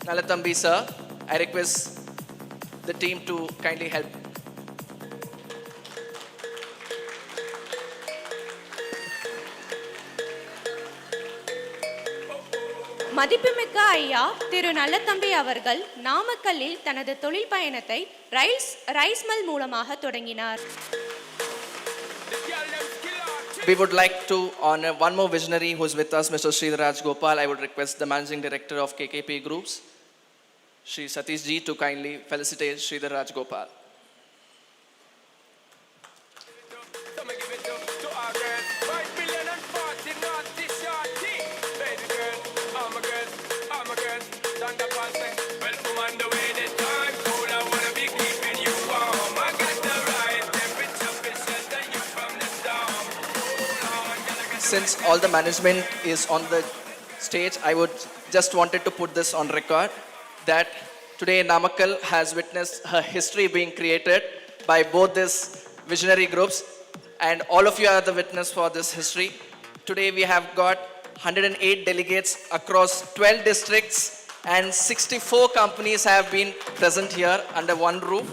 Nalathambi sir. I request the team to kindly help. மதிப்புமிக்க ஐயா திரு நல்லதம்பி அவர்கள் நாமக்கல்லில் தனது தொழில் பயணத்தை rice mill மூலமாக தொடங்கினார். We would like to honor one more visionary who is with us, Mr. Sridhar Rajgopal. I would request the Managing Director of KKP Groups, Shri Satish Ji, to kindly felicitate Sridhar Rajgopal. Since all the management is on the stage, I would just wanted to put this on record that today Namakkal has witnessed a history being created by both these visionary groups, and all of you are the witness for this history. Today we have got 108 delegates across 12 districts and 64 companies have been present here under one roof.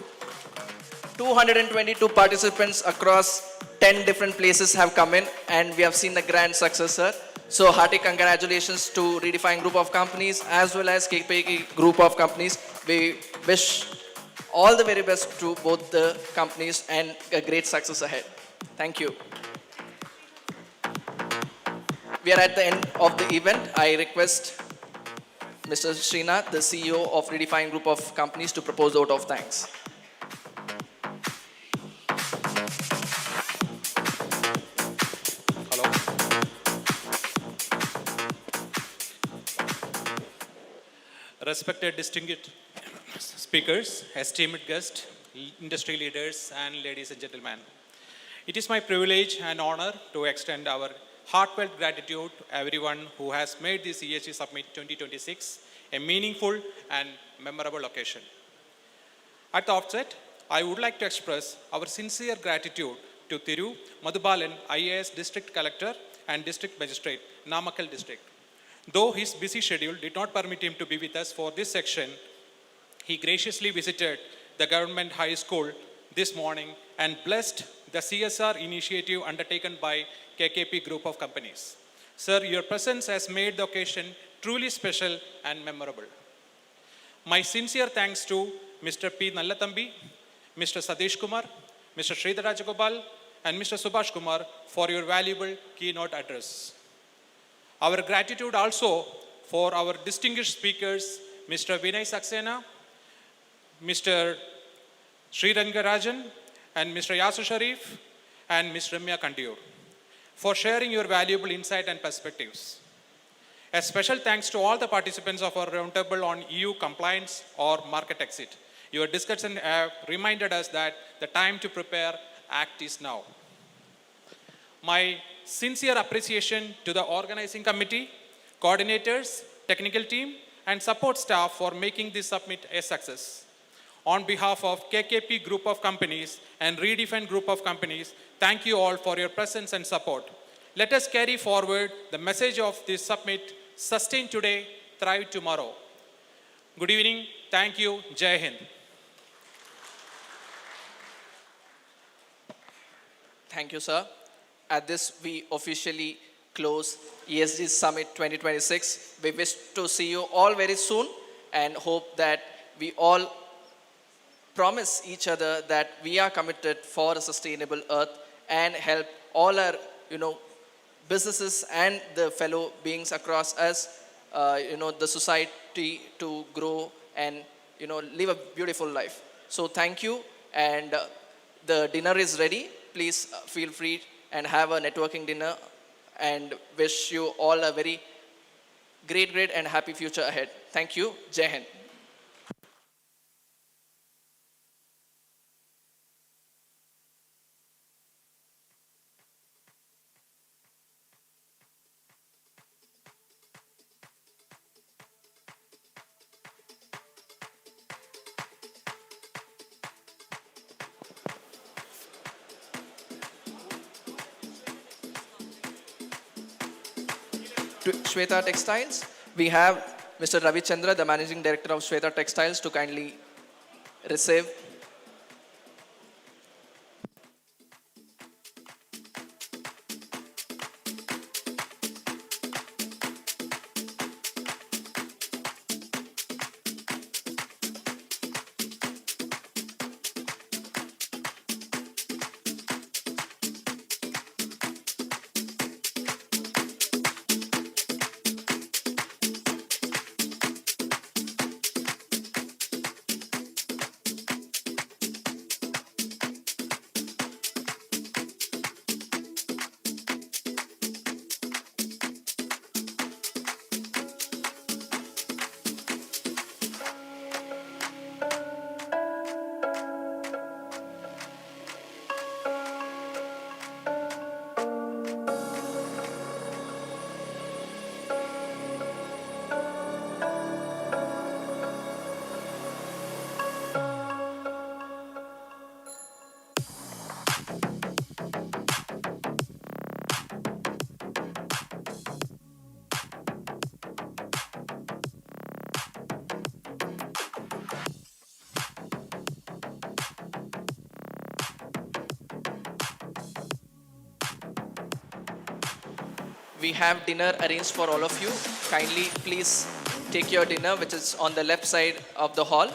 222 participants across 10 different places have come in, and we have seen a grand success, sir. So hearty congratulations to Redefine Group of Companies as well as KPK Group of Companies. We wish all the very best to both the companies and a great success ahead. Thank you. We are at the end of the event. I request Mr. Srinath, the CEO of Redefine Group of Companies, to propose the vote of thanks. Respected distinguished speakers, esteemed guests, industry leaders, and ladies and gentlemen. It is my privilege and honor to extend our heartfelt gratitude to everyone who has made this ESG Summit 2026 a meaningful and memorable occasion. At the outset, I would like to express our sincere gratitude to Thiru Madhubalan, IAS District Collector and District Magistrate, Namakkal District. Though his busy schedule did not permit him to be with us for this section, he graciously visited the government high school this morning and blessed the CSR initiative undertaken by KKP Group of Companies. Sir, your presence has made the occasion truly special and memorable. My sincere thanks to Mr. P. Nallatambi, Mr. Sadish Kumar, Mr. Sridhar Rajagopal, and Mr. Subhash Kumar for your valuable keynote address. Our gratitude also for our distinguished speakers, Mr. Vinay Saxena, Mr. Sri Rangarajan, and Mr. Yasu Sharif, and Ms. Ramya Kandiur, for sharing your valuable insight and perspectives. A special thanks to all the participants of our roundtable on EU compliance or market exit. Your discussion have reminded us that the time to prepare, act is now. My sincere appreciation to the organizing committee, coordinators, technical team, and support staff for making this summit a success. On behalf of KKP Group of Companies and Redefine Group of Companies, thank you all for your presence and support. Let us carry forward the message of this summit: sustain today, thrive tomorrow. Good evening. Thank you. Jai Hind. Thank you, sir. At this, we officially close ESG Summit 2026. We wish to see you all very soon and hope that we all promise each other that we are committed for a sustainable earth and help all our, businesses and the fellow beings across us, the society to grow and, live a beautiful life. So thank you, and the dinner is ready. Please feel free and have a networking dinner, and wish you all a very great and happy future ahead. Thank you. Jai Hind. To Shweta Textiles, we have Mr. Ravi Chandra, the Managing Director of Shweta Textiles, to kindly receive. We have dinner arranged for all of you. Kindly please take your dinner, which is on the left side of the hall.